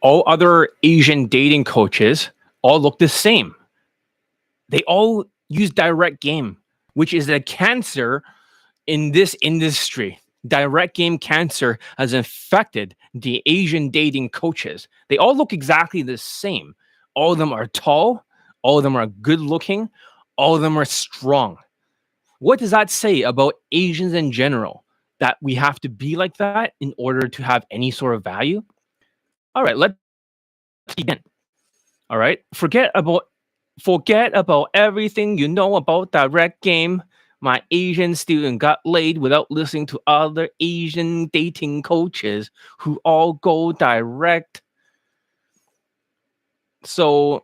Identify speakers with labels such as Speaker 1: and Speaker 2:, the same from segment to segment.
Speaker 1: All other Asian dating coaches all look the same. They all use direct game, which is a cancer in this industry. Direct game cancer has infected the Asian dating coaches. They all look exactly the same. All of them are tall, all of them are good looking, all of them are strong. What does that say about Asians in general? That we have to be like that in order to have any sort of value? All right, let's begin. All right, forget about everything you know about direct game. My Asian student got laid without listening to other Asian dating coaches who all go direct. So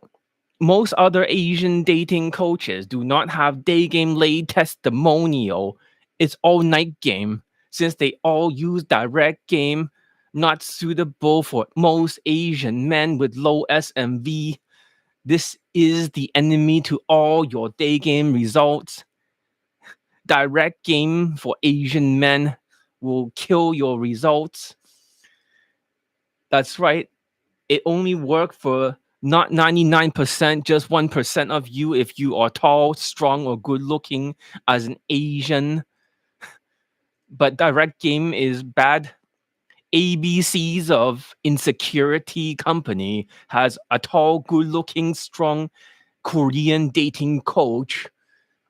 Speaker 1: most other Asian dating coaches do not have day game laid testimonial. It's all night game since they all use direct game, not suitable for most Asian men with low SMV. This is the enemy to all your day game results. Direct game for Asian men will kill your results. That's right. It only works for not 99%, just 1% of you if you are tall, strong, or good looking as an Asian. But direct game is bad. ABCs of Insecurity Company has a tall, good looking, strong Korean dating coach,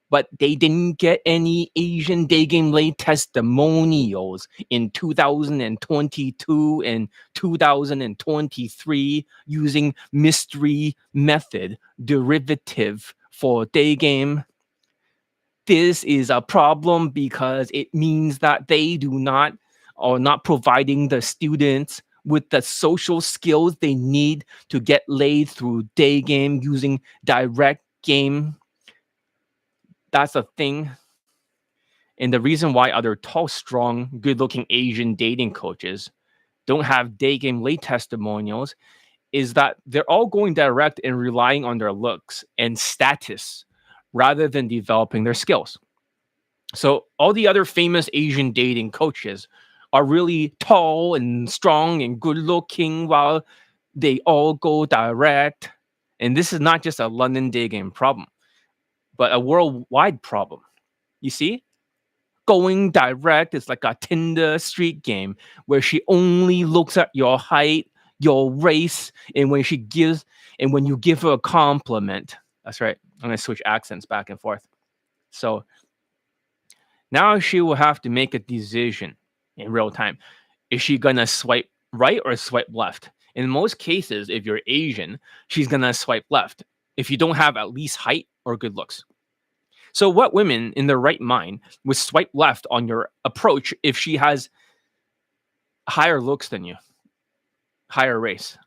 Speaker 1: but they didn't get any Asian dating late testimonials in 2022 and 2023 using mystery method derivative for day game. This is a problem because it means that they do not or not providing the students with the social skills they need to get laid through day game using direct game. That's a thing. And the reason why other tall, strong, good looking Asian dating coaches don't have day game late testimonials is that they're all going direct and relying on their looks and status rather than developing their skills. So all the other famous Asian dating coaches are really tall and strong and good looking while they all go direct. And this is not just a London day game problem, but a worldwide problem. You see? Going direct is like a Tinder street game where she only looks at your height, your race, and when you give her a compliment. That's right. I'm gonna switch accents back and forth. So now she will have to make a decision in real time. Is she gonna swipe right or swipe left? In most cases, if you're Asian, she's gonna swipe left if you don't have at least height or good looks. So what women in their right mind would swipe left on your approach if she has higher looks than you, higher race?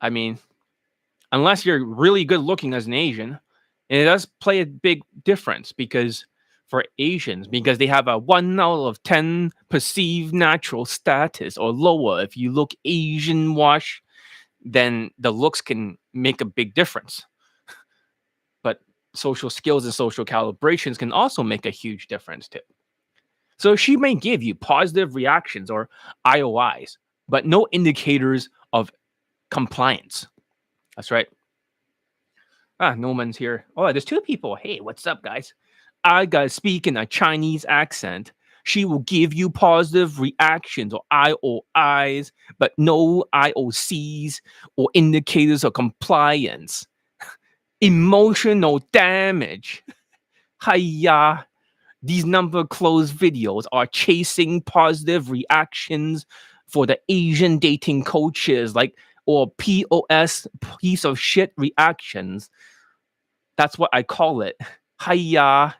Speaker 1: I mean, unless you're really good looking as an Asian, and it does play a big difference because for Asians, because they have a 1 out of 10 perceived natural status or lower. If you look Asian wash, then the looks can make a big difference. But social skills and social calibrations can also make a huge difference too. So she may give you positive reactions or IOIs, but no indicators of compliance. That's right. No one's here. Oh, there's two people. Hey, what's up, guys? I gotta speak in a Chinese accent. She will give you positive reactions or IOIs, but no IOCs or indicators of compliance. Emotional damage. Hiya. These number closed videos are chasing positive reactions for the Asian dating coaches, or POS, piece of shit reactions. That's what I call it. Hiya.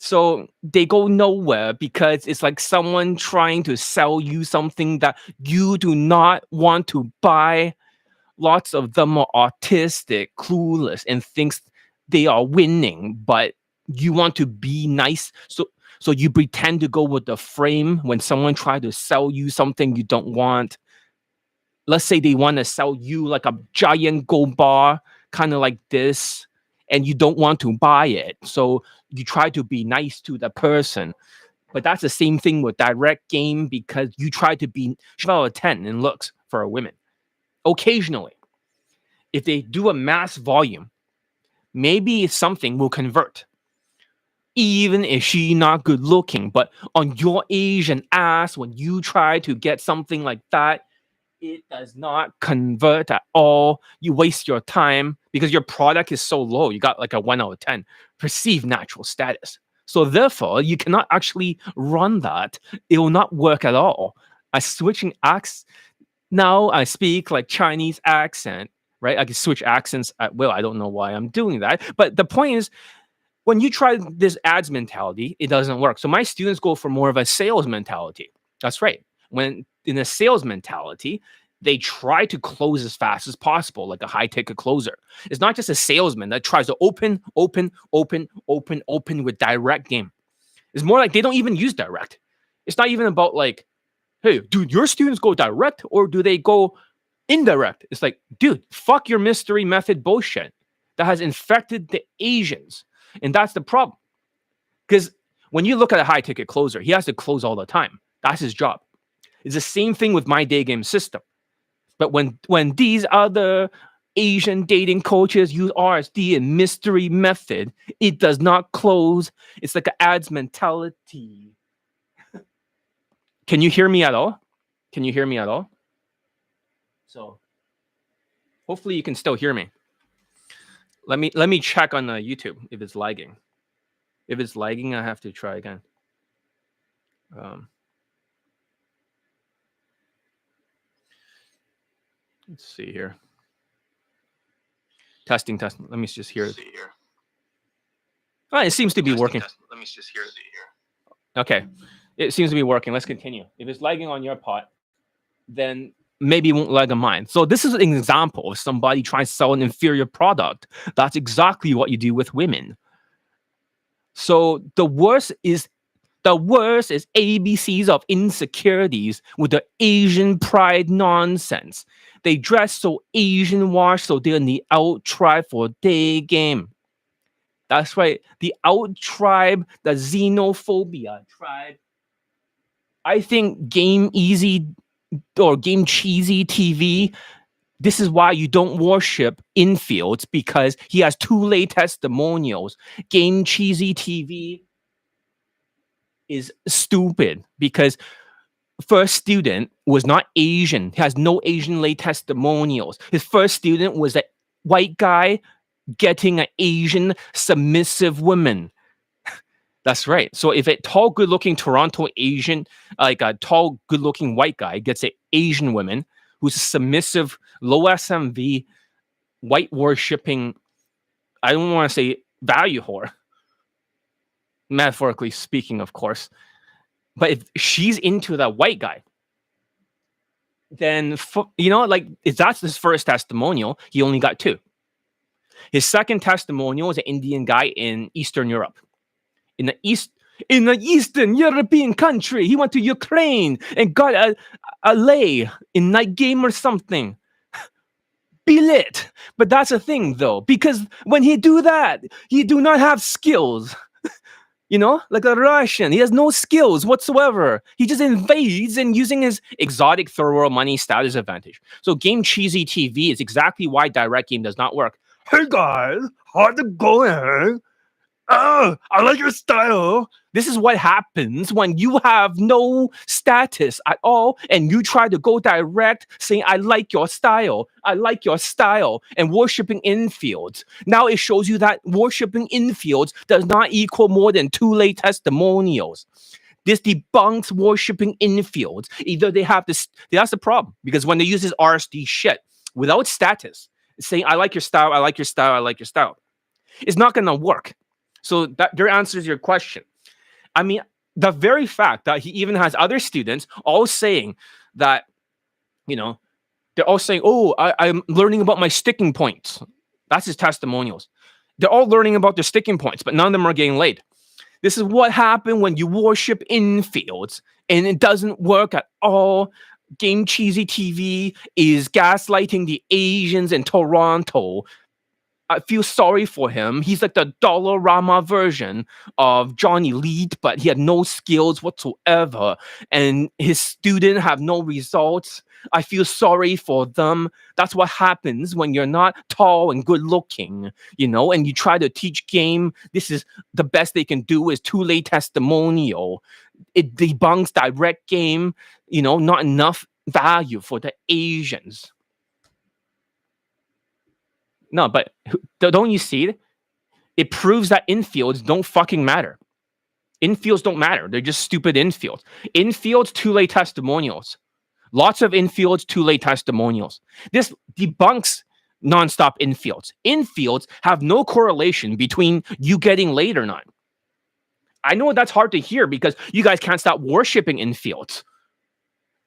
Speaker 1: So they go nowhere because it's like someone trying to sell you something that you do not want to buy. Lots of them are autistic, clueless, and thinks they are winning, but you want to be nice. So you pretend to go with the frame when someone tries to sell you something you don't want. Let's say they want to sell you like a giant gold bar, kind of like this, and you don't want to buy it. So you try to be nice to the person. But that's the same thing with direct game because you try to be 7 out of 10 in looks for a woman. Occasionally, if they do a mass volume, maybe something will convert. Even if she not good looking, but on your Asian ass, when you try to get something like that, it does not convert at all. You waste your time because your product is so low. You got like a 1 out of 10 perceived natural status. So therefore, you cannot actually run that. It will not work at all. I switching accents. Now I speak like Chinese accent, right? I can switch accents at will. I don't know why I'm doing that. But the point is, when you try this ads mentality, it doesn't work. So my students go for more of a sales mentality. That's right. When in a sales mentality, they try to close as fast as possible, like a high ticket closer. It's not just a salesman that tries to open with direct game. It's more like they don't even use direct. It's not even about like, hey, do your students go direct or do they go indirect? It's like, dude, fuck your mystery method bullshit that has infected the Asians. And that's the problem. Because when you look at a high ticket closer, he has to close all the time. That's his job. It's the same thing with my day game system. But when these other Asian dating coaches use RSD and mystery method, it does not close. It's like an ads mentality. Can you hear me at all? Can you hear me at all? So hopefully you can still hear me. Let me check on YouTube if it's lagging. If it's lagging, I have to try again. Let's see here. Testing. Let me just hear it. Oh, it seems to be working. Let me just hear it. Okay. It seems to be working. Let's continue. If it's lagging on your part, then maybe it won't lag on mine. So this is an example of somebody trying to sell an inferior product. That's exactly what you do with women. So the worst is ABCs of insecurities with the Asian pride nonsense. They dress so Asian wash, so they're in the out tribe for Daygame. That's right. The out tribe, the xenophobia tribe. I think Game Easy or Game Cheesy TV, this is why you don't worship infields, because he has 2 late testimonials. Game Cheesy TV is stupid because first student was not Asian. He has no Asian late testimonials. His first student was a white guy getting an Asian submissive woman. That's right. So if a tall, good-looking Toronto Asian, like a tall, good-looking white guy gets an Asian woman who's a submissive, low SMV, white worshipping, I don't want to say value whore, metaphorically speaking, of course. But if she's into that white guy, then, like, if that's his first testimonial, he only got 2. His second testimonial was an Indian guy in Eastern Europe. In the Eastern European country, he went to Ukraine and got a lay in night game or something. Be lit. But that's a thing, though, because when he do that, he do not have skills. Like a Russian. He has no skills whatsoever. He just invades and using his exotic third world money status advantage. So Game Cheesy TV is exactly why direct game does not work. Hey guys, how's it going? Oh, I like your style. This is what happens when you have no status at all and you try to go direct saying, I like your style. I like your style, and worshiping infields. Now it shows you that worshiping infields does not equal more than 2 late testimonials. This debunks worshiping infields. Either they have this, that's the problem, because when they use this RSD shit without status, saying, I like your style, I like your style, I like your style, it's not going to work. So that there answers your question. I mean, the very fact that he even has other students all saying that, they're all saying, oh, I'm learning about my sticking points. That's his testimonials. They're all learning about their sticking points, but none of them are getting laid. This is what happened when you worship infields, and it doesn't work at all. Game Cheesy TV is gaslighting the Asians in Toronto. I feel sorry for him. He's like the Dollarama version of Johnny Lead, but he had no skills whatsoever, and his student have no results. I feel sorry for them. That's what happens when you're not tall and good looking, and you try to teach game. This is the best they can do is two-lay testimonial. It debunks direct game, not enough value for the Asians. No, but don't you see it? It proves that infields don't fucking matter. Infields don't matter. They're just stupid infields. Infields, two-lay testimonials. Lots of infields, two-lay testimonials. This debunks nonstop infields. Infields have no correlation between you getting laid or not. I know that's hard to hear because you guys can't stop worshiping infields.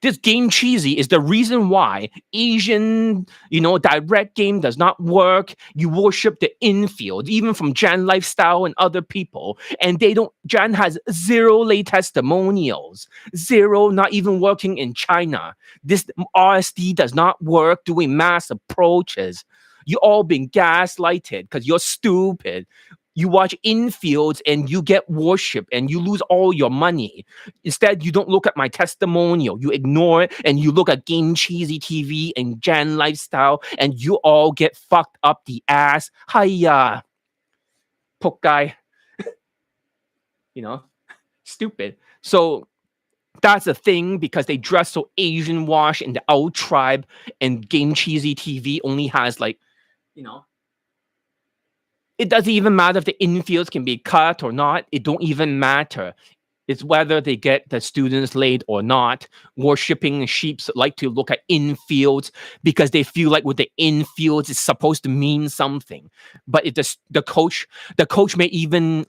Speaker 1: This game cheesy is the reason why Asian, direct game does not work. You worship the infield, even from Jan Lifestyle and other people. And Jan has zero lay testimonials. Zero, not even working in China. This RSD does not work doing mass approaches. You all been gaslighted because you're stupid. You watch infields and you get worship and you lose all your money. Instead, you don't look at my testimonial. You ignore it and you look at Game Cheesy TV and Jan Lifestyle and you all get fucked up the ass. Hiya. Poke guy. Stupid. So that's the thing because they dress so Asian wash in the old tribe and Game Cheesy TV only has it doesn't even matter if the infields can be cut or not. It don't even matter. It's whether they get the students laid or not. Worshipping sheeps like to look at infields because they feel like with the infields it's supposed to mean something. But if the coach may even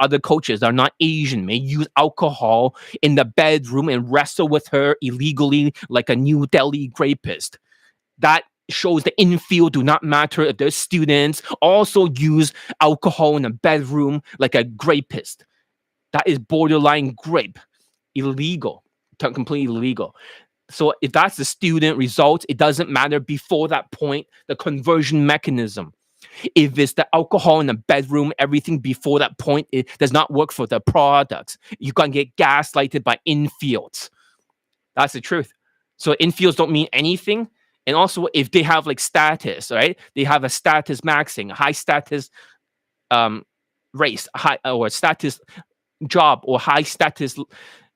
Speaker 1: other coaches are not Asian may use alcohol in the bedroom and wrestle with her illegally like a New Delhi rapist. That shows the infield do not matter if their students also use alcohol in a bedroom like a rapist. That is borderline rape. Illegal. Completely illegal. So if that's the student results, it doesn't matter before that point, the conversion mechanism. If it's the alcohol in the bedroom, everything before that point, it does not work for the products. You can get gaslighted by infields. That's the truth. So infields don't mean anything. And also, if they have status, right? They have a status maxing, a high status race, high or status job, or high status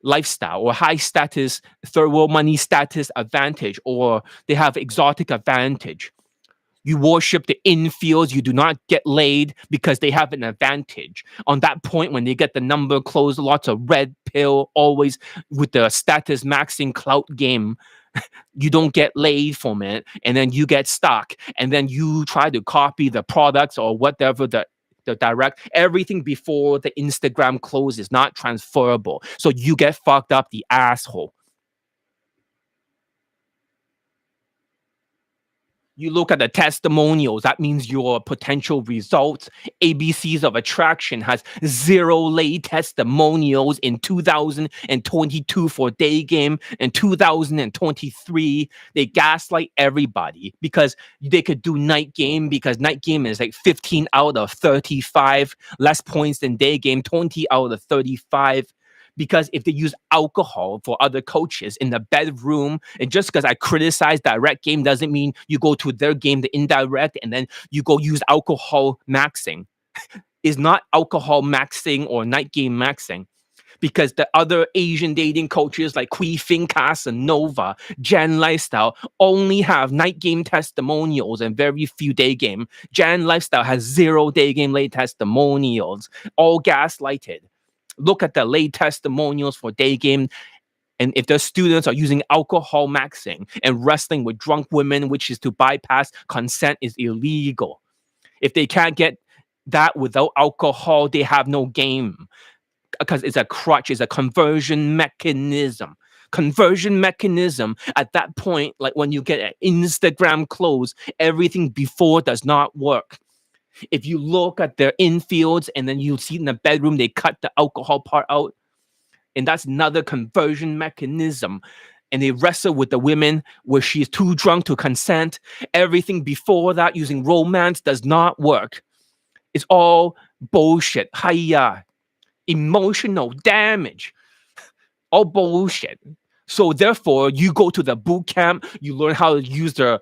Speaker 1: lifestyle, or high status third world money status advantage, or they have exotic advantage. You worship the infields. You do not get laid because they have an advantage. On that point, when they get the number closed, lots of red pill, always with the status maxing clout game. You don't get laid from it, and then you get stuck, and then you try to copy the products or whatever the direct. Everything before the Instagram close is not transferable, so you get fucked up the asshole. You look at the testimonials, that means your potential results. ABCs of Attraction has zero lay testimonials in 2022 for Daygame. In 2023, they gaslight everybody because they could do night game because night game is 15 out of 35, less points than Daygame, 20 out of 35. Because if they use alcohol for other coaches in the bedroom, and just because I criticize direct game doesn't mean you go to their game, the indirect, and then you go use alcohol maxing. Is not alcohol maxing or night game maxing. Because the other Asian dating coaches like Kui Fing Casanova, Jan Lifestyle only have night game testimonials and very few day game. Jan Lifestyle has zero day game late testimonials, all gaslighted. Look at the late testimonials for Daygame. And if the students are using alcohol maxing and wrestling with drunk women, which is to bypass consent, is illegal. If they can't get that without alcohol, they have no game. Because it's a crutch, it's a conversion mechanism. Conversion mechanism at that point, like when you get an Instagram close, everything before does not work. If you look at their infields and then you see in the bedroom, they cut the alcohol part out. And that's another conversion mechanism. and they wrestle with the women where she's too drunk to consent. Everything before that using romance does not work. It's all bullshit. Hiya. Emotional damage. All bullshit. So therefore, you go to the boot camp, you learn how to use the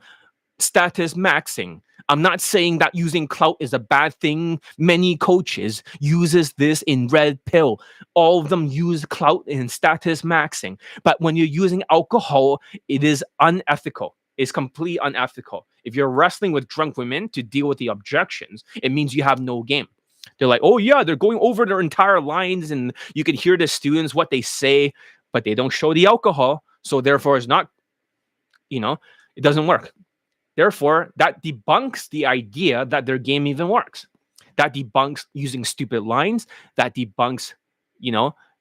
Speaker 1: status maxing. I'm not saying that using clout is a bad thing. Many coaches uses this in red pill. All of them use clout in status maxing. But when you're using alcohol, it is unethical. It's completely unethical. If you're wrestling with drunk women to deal with the objections, it means you have no game. They're like, oh yeah, they're going over their entire lines, and you can hear the students what they say, but they don't show the alcohol. So therefore, it's not, it doesn't work. Therefore, that debunks the idea that their game even works. That debunks using stupid lines. That debunks,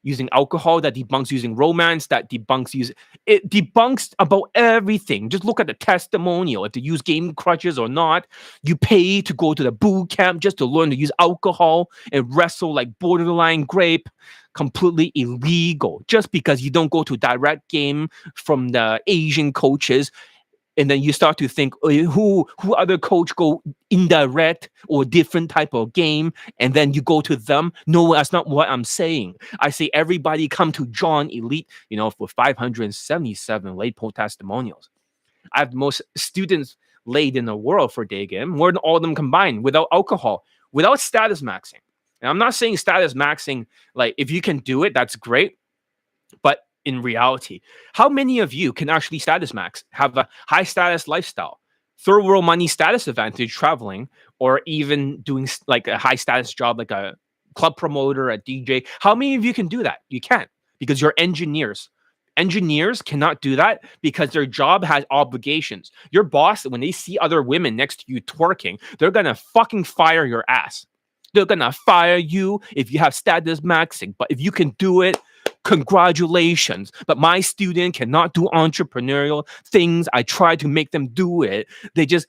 Speaker 1: using alcohol. That debunks using romance. That debunks it debunks about everything. Just look at the testimonial. If they use game crutches or not, you pay to go to the boot camp just to learn to use alcohol and wrestle like borderline grape. Completely illegal. Just because you don't go to direct game from the Asian coaches. And then you start to think, who other coach go indirect or different type of game, and then you go to them. No, that's not what I'm saying. I say everybody come to John Elite, for 577 late poll testimonials. I have the most students laid in the world for Daygame, more than all of them combined, without alcohol, without status maxing. And I'm not saying status maxing, like if you can do it, that's great. But in reality, how many of you can actually status max, have a high status lifestyle, third world money status advantage traveling, or even doing like a high status job like a club promoter, a DJ? How many of you can do that? You can't, because you're engineers. Engineers cannot do that because their job has obligations. Your boss, when they see other women next to you twerking, they're gonna fucking fire your ass. They're gonna fire you if you have status maxing. But if you can do it, congratulations. But my student cannot do entrepreneurial things. I try to make them do it. They just,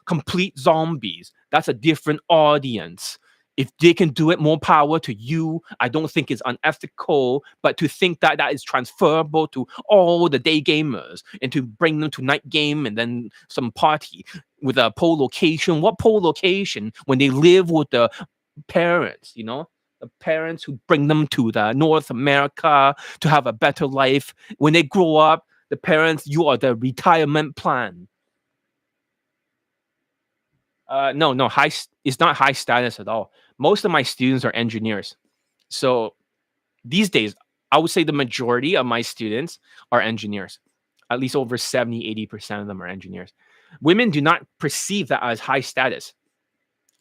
Speaker 1: complete zombies. That's a different audience. If they can do it, more power to you. I don't think it's unethical, but to think that that is transferable to all the day gamers and to bring them to night game and then some party with a pole location. What pole location when they live with the parents, the parents who bring them to the North America to have a better life. When they grow up, the parents, you are the retirement plan. No, it's not high status at all. Most of my students are engineers. So these days, I would say the majority of my students are engineers. At least over 70-80% of them are engineers. Women do not perceive that as high status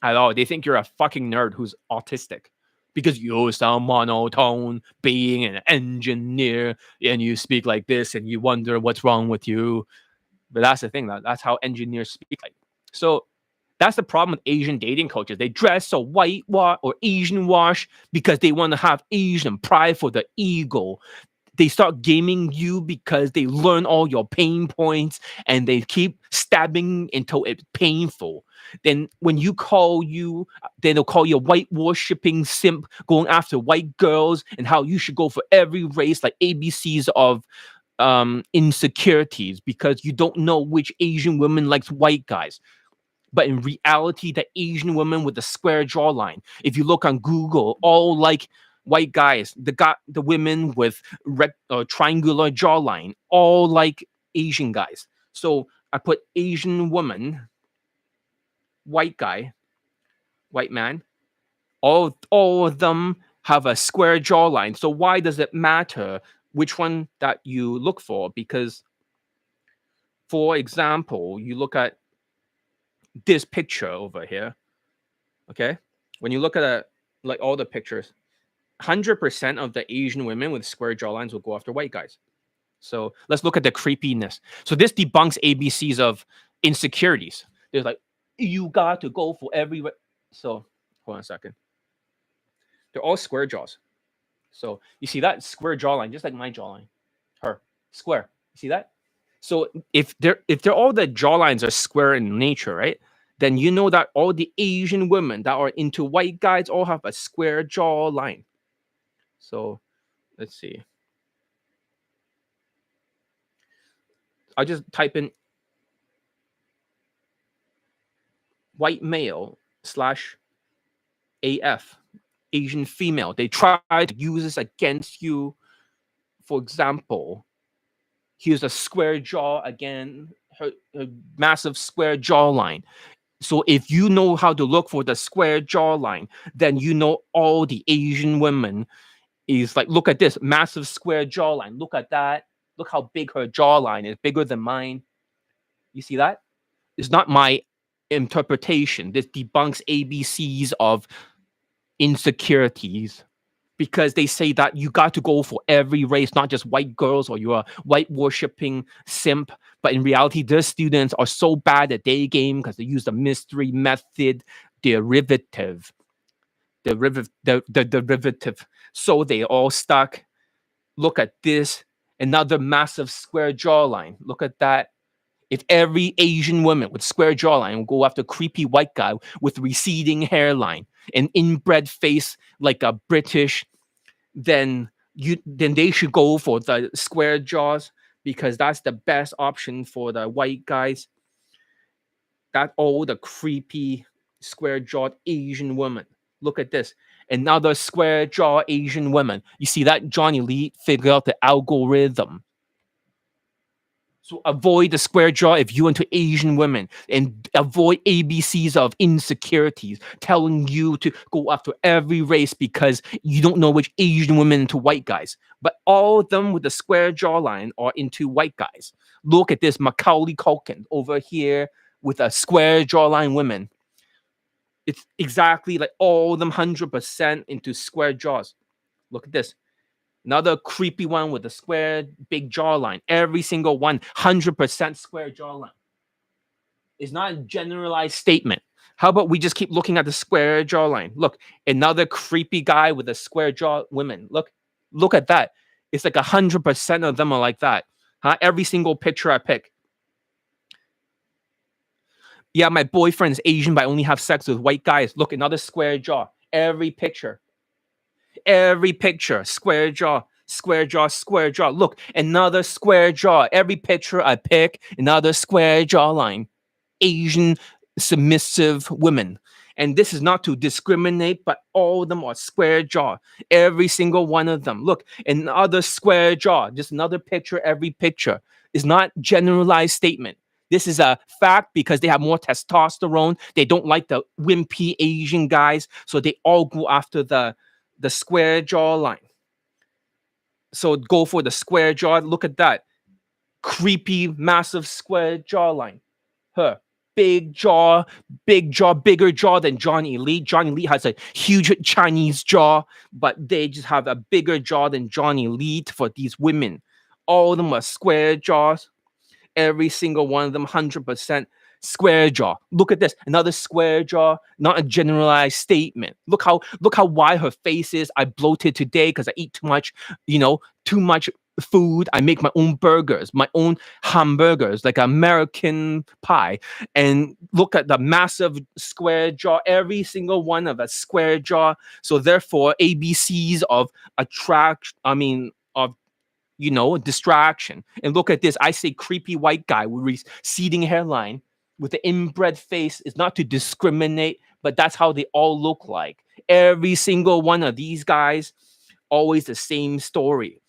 Speaker 1: at all. They think you're a fucking nerd who's autistic because you sound monotone being an engineer and you speak like this and you wonder what's wrong with you. But that's the thing. That's how engineers speak like. So that's the problem with Asian dating coaches. They dress so whitewash or Asian wash because they want to have Asian pride for the ego. They start gaming you because they learn all your pain points and they keep stabbing until it's painful. Then when then they'll call you a white worshipping simp going after white girls and how you should go for every race, like ABCs of insecurities, because you don't know which Asian woman likes white guys. But in reality, the Asian woman with the square jawline, if you look on Google, all like white guys. The women with triangular jawline, all like Asian guys. So I put Asian woman, white guy, white man. All of them have a square jawline. So why does it matter which one that you look for? Because, for example, you look at this picture over here. Okay, when you look at like all the pictures, 100% of the Asian women with square jawlines will go after white guys. So let's look at the creepiness. So this debunks ABCs of insecurities. There's like, you got to go for every. So hold on a second. They're all square jaws. So you see that square jawline, just like my jawline, her square. You see that? So if they're all the jawlines are square in nature, right? Then you know that all the Asian women that are into white guys all have a square jawline. So let's see. I just type in white male slash AF, Asian female. They try to use this against you. For example, here's a square jaw again, her massive square jawline. So if you know how to look for the square jawline, then you know all the Asian women is like, look at this massive square jawline. Look at that. Look how big her jawline is, bigger than mine. You see that? It's not my interpretation. This debunks ABCs of insecurities, because they say that you got to go for every race, not just white girls or you're a white worshipping simp. But in reality, their students are so bad at Daygame because they use the mystery method derivative. The derivative. So they all stuck. Look at this. Another massive square jawline. Look at that. If every Asian woman with square jawline will go after creepy white guy with receding hairline and inbred face like a British, then they should go for the square jaws, because that's the best option for the white guys. That all the creepy square jawed Asian woman. Look at this. Another square jaw Asian woman. You see that Johnny Lee figured out the algorithm. So avoid the square jaw if you're into Asian women, and avoid ABCs of insecurities telling you to go after every race because you don't know which Asian women into white guys. But all of them with the square jawline are into white guys. Look at this Macaulay Culkin over here with a square jawline women. It's exactly like all of them 100% into square jaws. Look at this. Another creepy one with a square big jawline. Every single one, 100% square jawline. It's not a generalized statement. How about we just keep looking at the square jawline? Look, another creepy guy with a square jaw women. Look at that. It's like 100% of them are like that. Huh? Every single picture I pick. Yeah, my boyfriend's Asian, but I only have sex with white guys. Look, another square jaw. Every picture. Every picture, square jaw, square jaw, square jaw. Look, another square jaw. Every picture I pick, another square jawline. Asian submissive women. And this is not to discriminate, but all of them are square jaw. Every single one of them. Look, another square jaw. Just another picture, every picture. Is not generalized statement. This is a fact because they have more testosterone. They don't like the wimpy Asian guys, so they all go after the square jawline. So go for the square jaw. Look at that. Creepy, massive square jawline. Her. Big jaw, bigger jaw than Johnny Lee. Johnny Lee has a huge Chinese jaw, but they just have a bigger jaw than Johnny Lee for these women. All of them are square jaws. Every single one of them, 100% square jaw. Look at this, another square jaw, not a generalized statement. Look how wide her face is. I bloated today because I eat too much, too much food. I make my own burgers, my own hamburgers, like American pie. And look at the massive square jaw, every single one of a square jaw. So therefore, ABCs of distraction. And look at this. I say creepy white guy with receding hairline with the inbred face is not to discriminate, but that's how they all look like. Every single one of these guys, always the same story.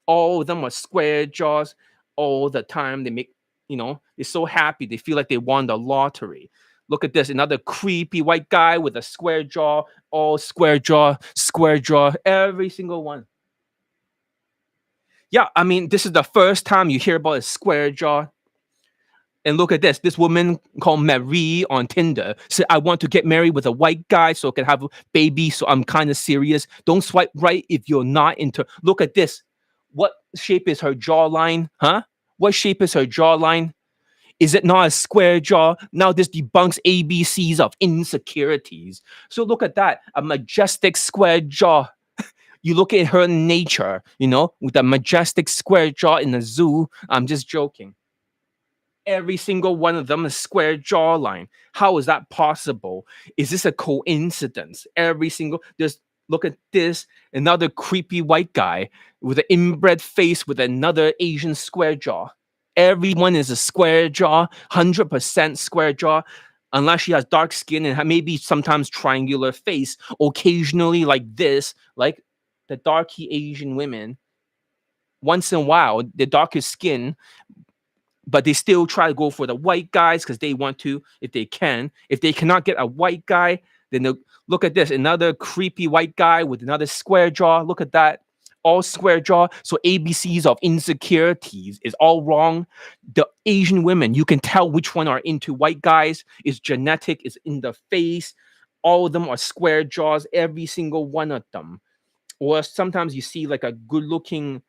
Speaker 1: All of them are square jaws all the time. They make, they're so happy. They feel like they won the lottery. Look at this. Another creepy white guy with a square jaw, all square jaw, every single one. Yeah, I mean, this is the first time you hear about a square jaw. And look at this. This woman called Marie on Tinder said, I want to get married with a white guy so I can have a baby. So I'm kind of serious. Don't swipe right if you're not into. Look at this. What shape is her jawline? Huh? What shape is her jawline? Is it not a square jaw? Now this debunks ABCs of insecurities. So look at that. A majestic square jaw. You look at her nature, with a majestic square jaw in the zoo. I'm just joking. Every single one of them is square jawline. How is that possible? Is this a coincidence? Just look at this. Another creepy white guy with an inbred face with another Asian square jaw. Everyone is a square jaw, 100% square jaw, unless she has dark skin and maybe sometimes triangular face, occasionally like this, like the darky Asian women. Once in a while, the darker skin, but they still try to go for the white guys because they want to, if they can. If they cannot get a white guy, then they'll look at this, another creepy white guy with another square jaw. Look at that, all square jaw. So ABCs of insecurities is all wrong. The Asian women, you can tell which one are into white guys. It's genetic, it's in the face. All of them are square jaws, every single one of them. Or sometimes you see like a good looking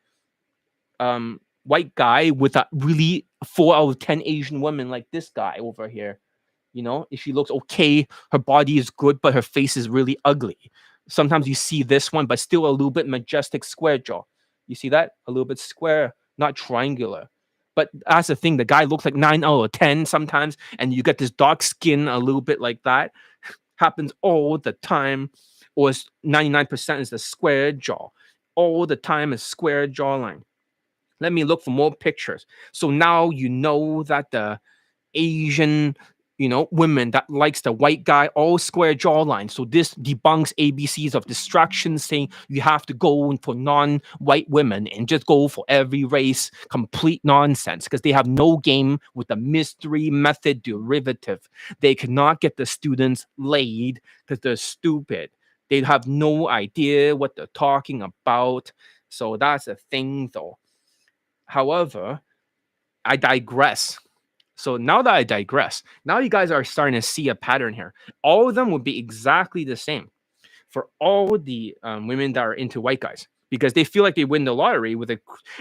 Speaker 1: white guy with a really 4 out of 10 Asian women like this guy over here. You know, if she looks okay, her body is good, but her face is really ugly. Sometimes you see this one, but still a little bit majestic square jaw. You see that? A little bit square, not triangular. But that's the thing. The guy looks like 9 out of 10 sometimes, and you get this dark skin a little bit like that. Happens all the time. Or 99% is the square jaw. All the time is square jawline. Let me look for more pictures. So now you know that the Asian, women that likes the white guy, all square jawline. So this debunks ABCs of distraction, saying you have to go for non-white women and just go for every race. Complete nonsense, because they have no game with the mystery method derivative. They cannot get the students laid because they're stupid. They have no idea what they're talking about. So that's a thing, though. However, I digress. So now that I digress, now you guys are starting to see a pattern here. All of them would be exactly the same for all the women that are into white guys, because they feel like they win the lottery with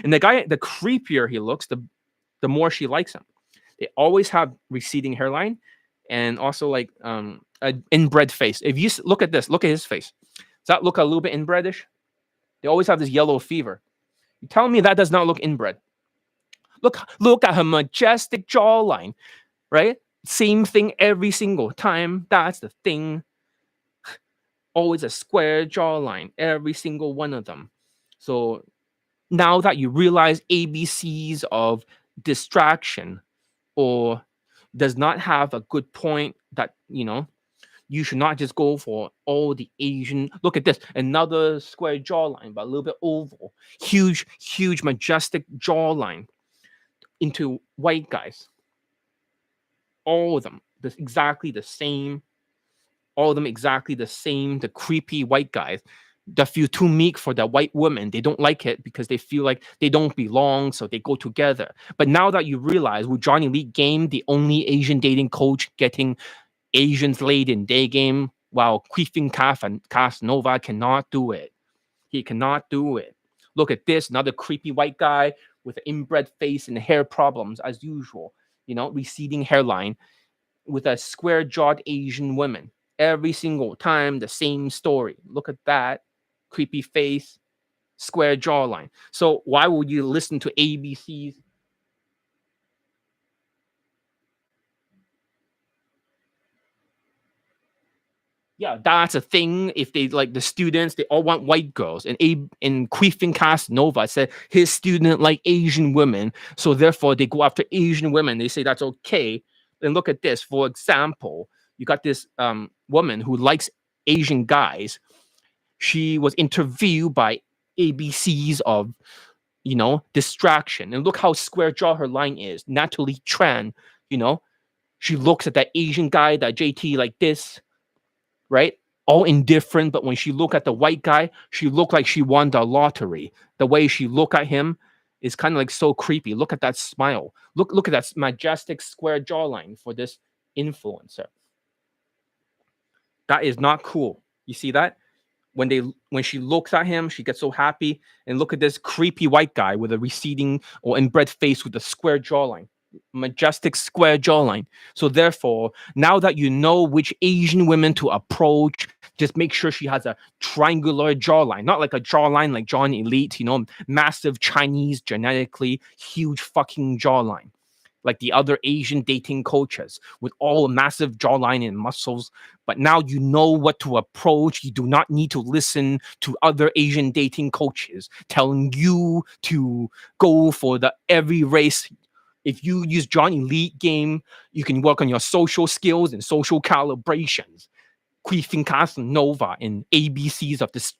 Speaker 1: and the guy, the creepier he looks, the more she likes him. They always have receding hairline and also like an inbred face. If you look at this, look at his face. Does that look a little bit inbredish? They always have this yellow fever. You tell me that does not look inbred. Look at her majestic jawline, right? Same thing every single time. That's the thing. Always a square jawline, every single one of them. So now that you realize ABCs of distraction or does not have a good point, that you should not just go for all the Asian. Look at this, another square jawline, but a little bit oval. Huge, majestic jawline into white guys. All of them, exactly the same. All of them exactly the same. The creepy white guys that feel too meek for the white women. They don't like it because they feel like they don't belong, so they go together. But now that you realize with Johnny Lee Game, the only Asian dating coach getting Asians laid in Daygame, while Queefing Casanova cannot do it. He cannot do it. Look at this, another creepy white guy with an inbred face and hair problems as usual. Receding hairline with a square-jawed Asian woman. Every single time, the same story. Look at that. Creepy face, square jawline. So why would you listen to ABCs? Yeah, that's a thing. If they like the students, they all want white girls. And Queefing Casanova said his student like Asian women, so therefore they go after Asian women. They say that's okay. And look at this. For example, you got this woman who likes Asian guys. She was interviewed by ABCs of distraction. And look how square jaw her line is. Natalie Tran, she looks at that Asian guy, that JT like this, right? All indifferent, but when she look at the white guy, she looked like she won the lottery. The way she look at him is kind of like so creepy. Look at that smile. Look at that majestic square jawline for this influencer. That is not cool. You see that? When she looks at him, she gets so happy. And look at this creepy white guy with a receding or inbred face with a square jawline. Majestic square jawline. So therefore, now that you know which Asian women to approach, just make sure she has a triangular jawline, not like a jawline like John Elite, massive Chinese genetically huge fucking jawline, like the other Asian dating coaches with all massive jawline and muscles. But now you know what to approach. You do not need to listen to other Asian dating coaches telling you to go for the every race If you use John Elite game, you can work on your social skills and social calibrations. Queefing Casanova and ABCs of this,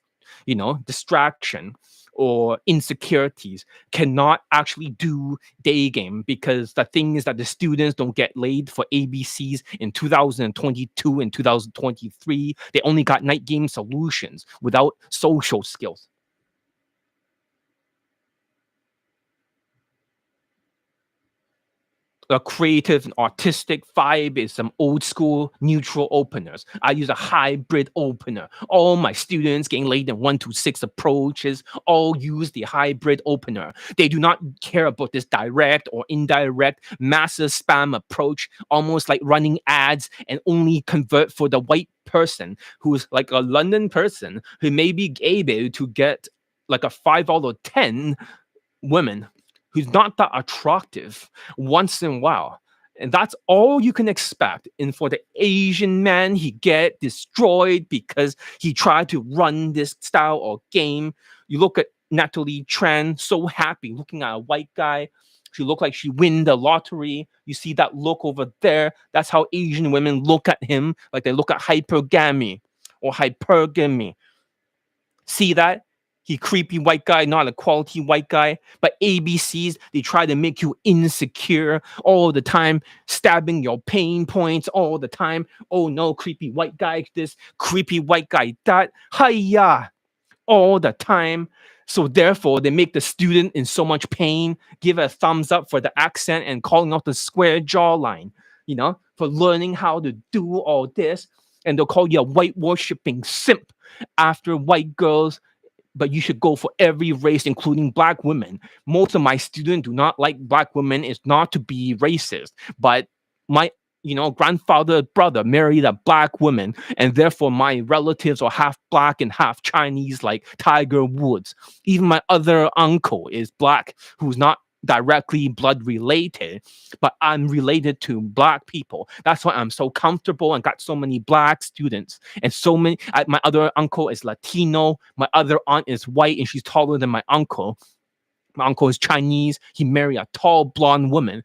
Speaker 1: distraction or insecurities cannot actually do day game, because the thing is that the students don't get laid for ABCs in 2022 and 2023. They only got night game solutions without social skills. A creative and artistic vibe is some old school neutral openers. I use a hybrid opener. All my students getting laid in 1 to 6 approaches all use the hybrid opener. They do not care about this direct or indirect massive spam approach, almost like running ads, and only convert for the white person who's like a London person who may be able to get like a 5 out of 10 women who's not that attractive once in a while. And that's all you can expect. And for the Asian man, he get destroyed because he tried to run this style or game. You look at Natalie Tran, so happy looking at a white guy. She looked like she win the lottery. You see that look over there. That's how Asian women look at him, like they look at hypergamy or hypergamy. See that? He creepy white guy, not a quality white guy. But ABCs, they try to make you insecure all the time, stabbing your pain points all the time. Oh no, creepy white guy this, creepy white guy that. Hiya! All the time. So therefore, they make the student in so much pain, give a thumbs up for the accent and calling out the square jawline, for learning how to do all this. And they'll call you a white worshipping simp after white girls, but you should go for every race, including black women. Most of my students do not like black women. It's not to be racist, but my grandfather brother married a black woman, and therefore my relatives are half black and half Chinese, like Tiger Woods. Even my other uncle is black, who's not directly blood related, but I'm related to black people. That's why I'm so comfortable and got so many black students, and so many. My other uncle is Latino. My other aunt is white, and she's taller than my uncle. My uncle is Chinese. He married a tall blonde woman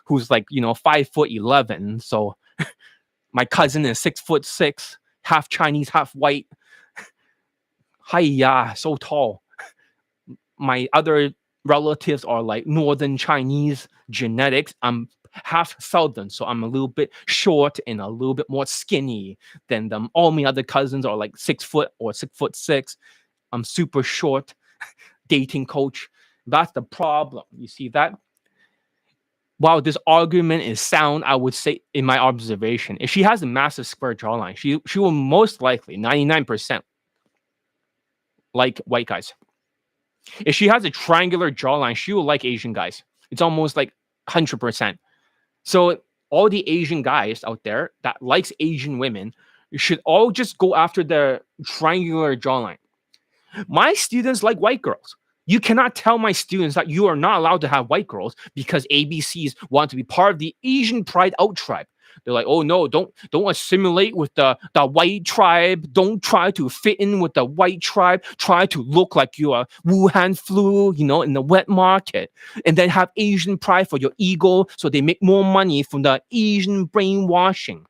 Speaker 1: who's like 5'11". So my cousin is 6'6", half Chinese, half white. Hiya, so tall. My other relatives are like northern Chinese genetics. I'm half southern, so I'm a little bit short and a little bit more skinny than them. All my other cousins are like 6 foot or 6'6". I'm super short. Dating coach. That's the problem. You see that? While this argument is sound, I would say, in my observation, if she has a massive square jawline, she will most likely 99% like white guys. If she has a triangular jawline, she will like Asian guys. It's almost like 100%. So all the Asian guys out there that likes Asian women should all just go after the triangular jawline. My students like white girls. You cannot tell my students that you are not allowed to have white girls because ABCs want to be part of the Asian pride out tribe. They're like, oh no, don't assimilate with the white tribe. Don't try to fit in with the white tribe. Try to look like you are Wuhan flu, in the wet market. And then have Asian pride for your ego so they make more money from the Asian brainwashing.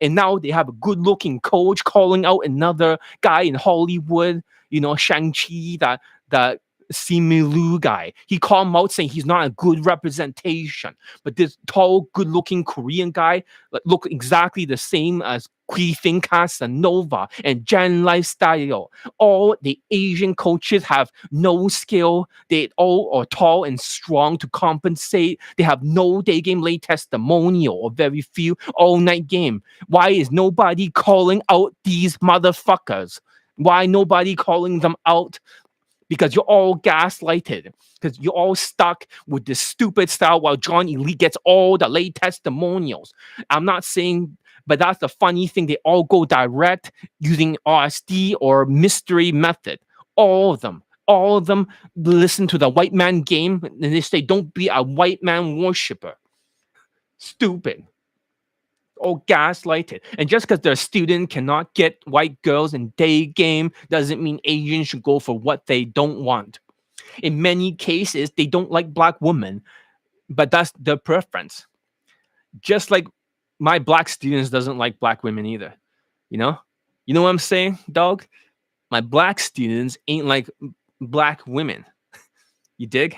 Speaker 1: And now they have a good-looking coach calling out another guy in Hollywood, Shang-Chi, that Simu Liu guy. He called him out saying he's not a good representation. But this tall, good-looking Korean guy look exactly the same as Queefing Casanova and Jan Lifestyle. All the Asian coaches have no skill. They all are tall and strong to compensate. They have no day game late testimonial or very few all-night game. Why is nobody calling out these motherfuckers? Why nobody calling them out? Because you're all gaslighted. Because you're all stuck with this stupid style while John Elite gets all the late testimonials. I'm not saying, but that's the funny thing. They all go direct using RSD or mystery method. All of them listen to the white man game and they say, don't be a white man worshiper. Stupid. All gaslighted. And just because their student cannot get white girls in Daygame doesn't mean Asians should go for what they don't want. In many cases, they don't like black women. but that's the preference. Just like my black students doesn't like black women either. You know? You know what I'm saying, dog? My black students ain't like black women. You dig?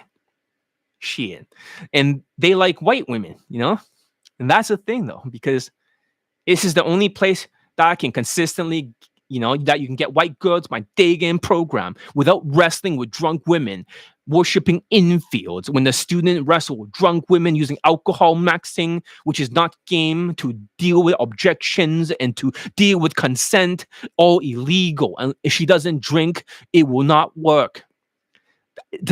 Speaker 1: Shit. And they like white women, you know? And that's the thing though, because this is the only place that I can consistently, that you can get white girls, my Daygame program, without wrestling with drunk women, worshipping infields, when the student wrestle with drunk women using alcohol maxing, which is not game, to deal with objections and to deal with consent, all illegal. And if she doesn't drink, it will not work.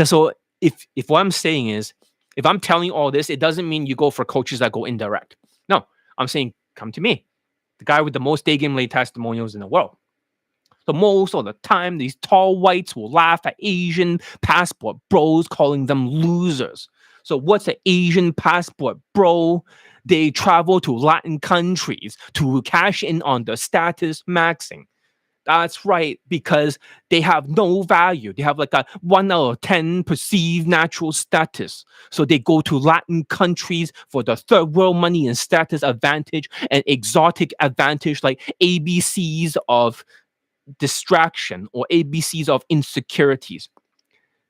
Speaker 1: So if what I'm saying is, if I'm telling you all this, it doesn't mean you go for coaches that go indirect. No, I'm saying come to me, the guy with the most Daygame lay testimonials in the world. So most of the time, these tall whites will laugh at Asian passport bros, calling them losers. So what's an Asian passport bro? They travel to Latin countries to cash in on the status maxing. That's right, because they have no value. They have like a 1 out of 10 perceived natural status. So they go to Latin countries for the third world money and status advantage and exotic advantage, like ABCs of distraction or ABCs of insecurities.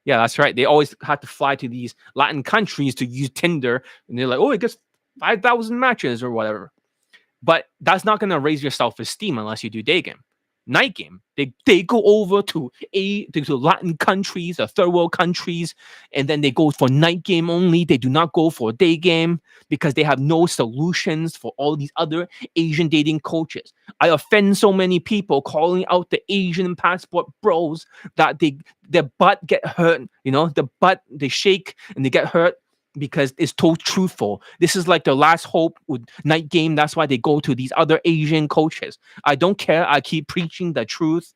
Speaker 1: Yeah, that's right. They always have to fly to these Latin countries to use Tinder. And they're like, oh, it gets 5,000 matches or whatever. But that's not going to raise your self-esteem unless you do Daygame. Night game, they go over to Latin countries, third world countries, and then they go for night game only. They do not go for day game because they have no solutions for all these other Asian dating coaches. I offend so many people calling out the Asian passport bros that their butt get hurt. The butt, they shake and they get hurt because it's too truthful. This is like the last hope with night game. That's why they go to these other Asian coaches. I don't care. I keep preaching the truth.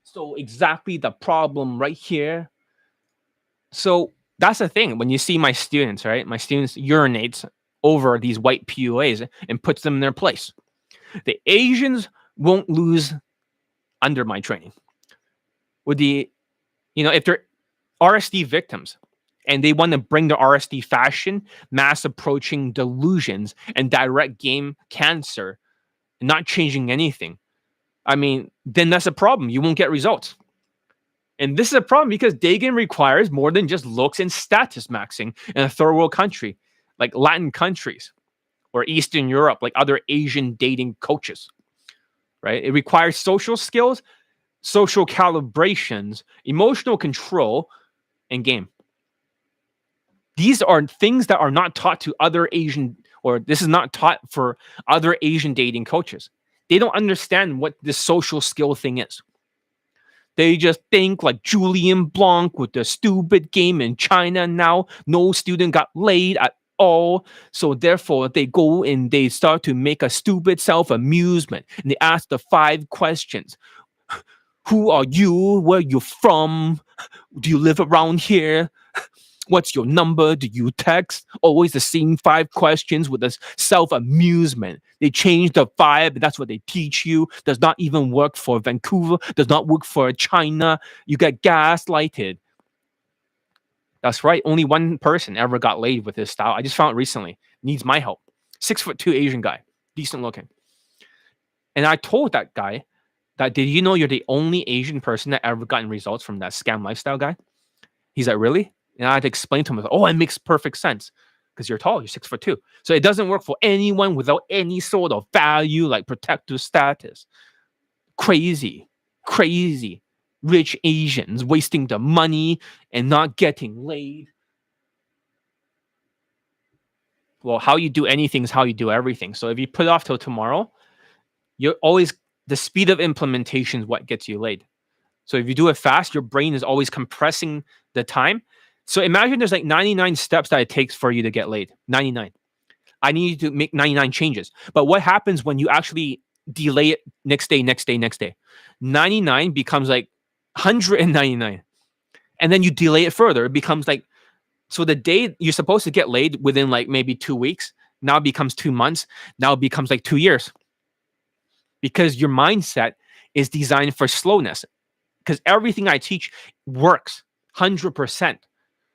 Speaker 1: So exactly the problem right here. So that's the thing. When you see my students, right? My students urinates over these white PUAs and puts them in their place. The Asians won't lose under my training. With if they're RSD victims, and they want to bring the RSD fashion, mass approaching delusions, and direct game cancer, not changing anything. I mean, then that's a problem. You won't get results. And this is a problem because Daygame requires more than just looks and status maxing in a third world country, like Latin countries or Eastern Europe, like other Asian dating coaches, right? It requires social skills, social calibrations, emotional control, and game. These are things that are not taught to other Asian, or this is not taught for other Asian dating coaches. They don't understand what this social skill thing is. They just think like Julian Blanc with the stupid game in China now. No student got laid at all. So therefore, they go and they start to make a stupid self-amusement. And they ask the 5 questions. Who are you? Where are you from? Do you live around here? What's your number? Do you text? Always the same 5 questions with a self-amusement. They change the 5. That's what they teach you. Does not even work for Vancouver. Does not work for China. You get gaslighted. That's right. Only one person ever got laid with this style. I just found it recently. Needs my help. 6'2" Asian guy. Decent looking. And I told that guy that, did you know you're the only Asian person that ever gotten results from that scam lifestyle guy? He's like, really? And I had to explain to him, oh, it makes perfect sense because you're tall, you're 6'2". So it doesn't work for anyone without any sort of value, like protective status. Crazy. Rich Asians wasting the money and not getting laid. Well, how you do anything is how you do everything. So if you put it off till tomorrow, the speed of implementation is what gets you laid. So if you do it fast, your brain is always compressing the time. So imagine there's like 99 steps that it takes for you to get laid. 99. I need to make 99 changes. But what happens when you actually delay it next day? 99 becomes like 199. And then you delay it further. It becomes like, so the day you're supposed to get laid within like maybe 2 weeks, now it becomes 2 months. Now it becomes like 2 years. Because your mindset is designed for slowness. Because everything I teach works 100%.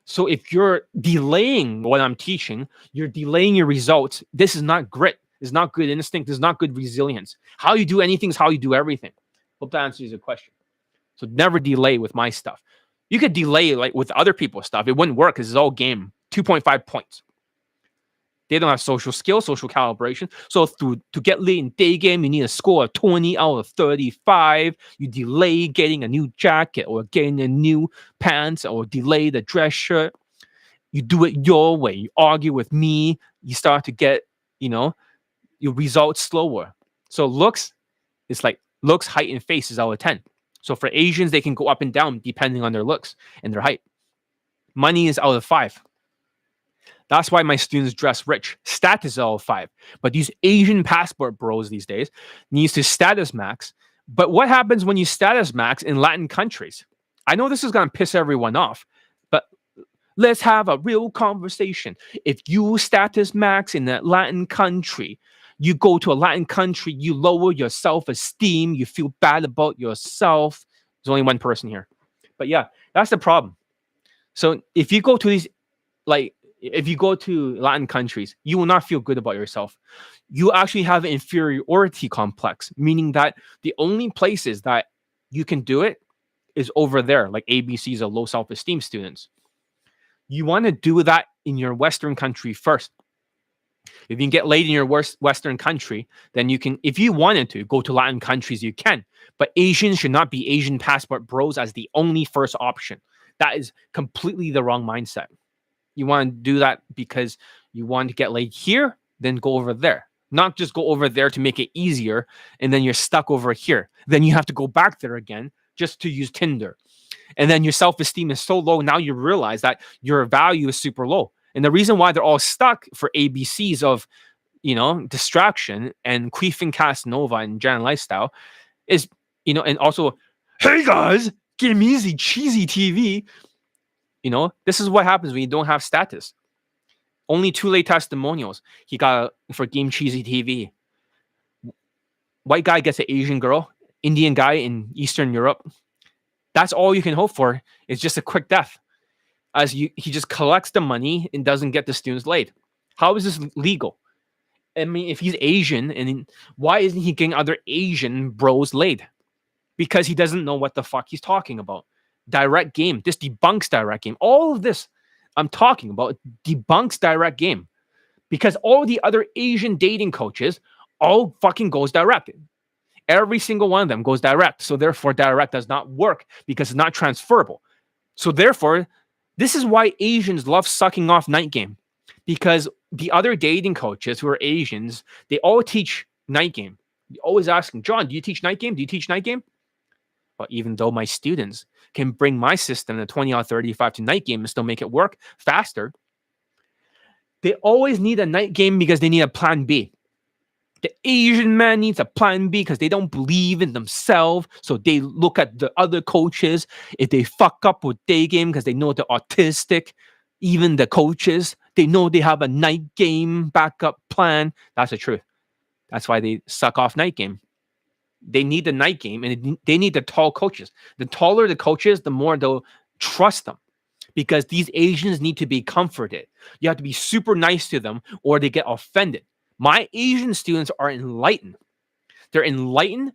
Speaker 1: So if you're delaying what I'm teaching, you're delaying your results. This is not grit. It's not good instinct. It's not good resilience. How you do anything is how you do everything. Hope that answers your question. So never delay with my stuff. You could delay like with other people's stuff. It wouldn't work because it's all game. 2.5 points. They don't have social skills, social calibration. So to get late in day game, you need a score of 20 out of 35. You delay getting a new jacket or getting a new pants or delay the dress shirt. You do it your way. You argue with me. You start to get, your results slower. So looks, it's like looks, height, and face is out of 10. So for Asians, they can go up and down depending on their looks and their height. Money is out of 5. That's why my students dress rich. Status is out of 5. But these Asian passport bros these days needs to status max. But what happens when you status max in Latin countries? I know this is going to piss everyone off, but let's have a real conversation. If you status max in a Latin country, you go to a Latin country, you lower your self-esteem, you feel bad about yourself. There's only one person here. But yeah, that's the problem. So if you go to these, if you go to Latin countries, you will not feel good about yourself. You actually have an inferiority complex, meaning that the only places that you can do it is over there, like ABCs or low self-esteem students. You want to do that in your Western country first. If you can get laid in your Western country, then you can, if you wanted to, go to Latin countries, you can. But Asians should not be Asian passport bros as the only first option. That is completely the wrong mindset. You want to do that because you want to get laid here, then go over there. Not just go over there to make it easier, and then you're stuck over here. Then you have to go back there again just to use Tinder. And then your self-esteem is so low, now you realize that your value is super low. And the reason why they're all stuck for ABCs of, distraction and queefing Casanova and Jan lifestyle is, and also, hey guys, game easy, cheesy TV. This is what happens when you don't have status. Only 2 late testimonials he got for Game Cheesy TV. White guy gets an Asian girl, Indian guy in Eastern Europe. That's all you can hope for. It's just a quick death. He just collects the money and doesn't get the students laid. How is this legal? I mean, if he's Asian, and why isn't he getting other Asian bros laid? Because he doesn't know what the fuck he's talking about. Direct game. This debunks direct game. All of this I'm talking about debunks direct game. Because all the other Asian dating coaches all fucking goes direct. Every single one of them goes direct. So therefore, direct does not work because it's not transferable. So therefore, this is why Asians love sucking off night game. Because the other dating coaches who are Asians, they all teach night game. You're always asking, John, do you teach night game? Do you teach night game? Well, even though my students can bring my system to 20 out of 35 to night game and still make it work faster, they always need a night game because they need a plan B. The Asian man needs a plan B because they don't believe in themselves. So they look at the other coaches. If they fuck up with day game because they know they're autistic, even the coaches, they know they have a night game backup plan. That's the truth. That's why they suck off night game. They need the night game, and they need the tall coaches. The taller the coaches, the more they'll trust them, because these Asians need to be comforted. You have to be super nice to them or they get offended. My Asian students are enlightened. They're enlightened,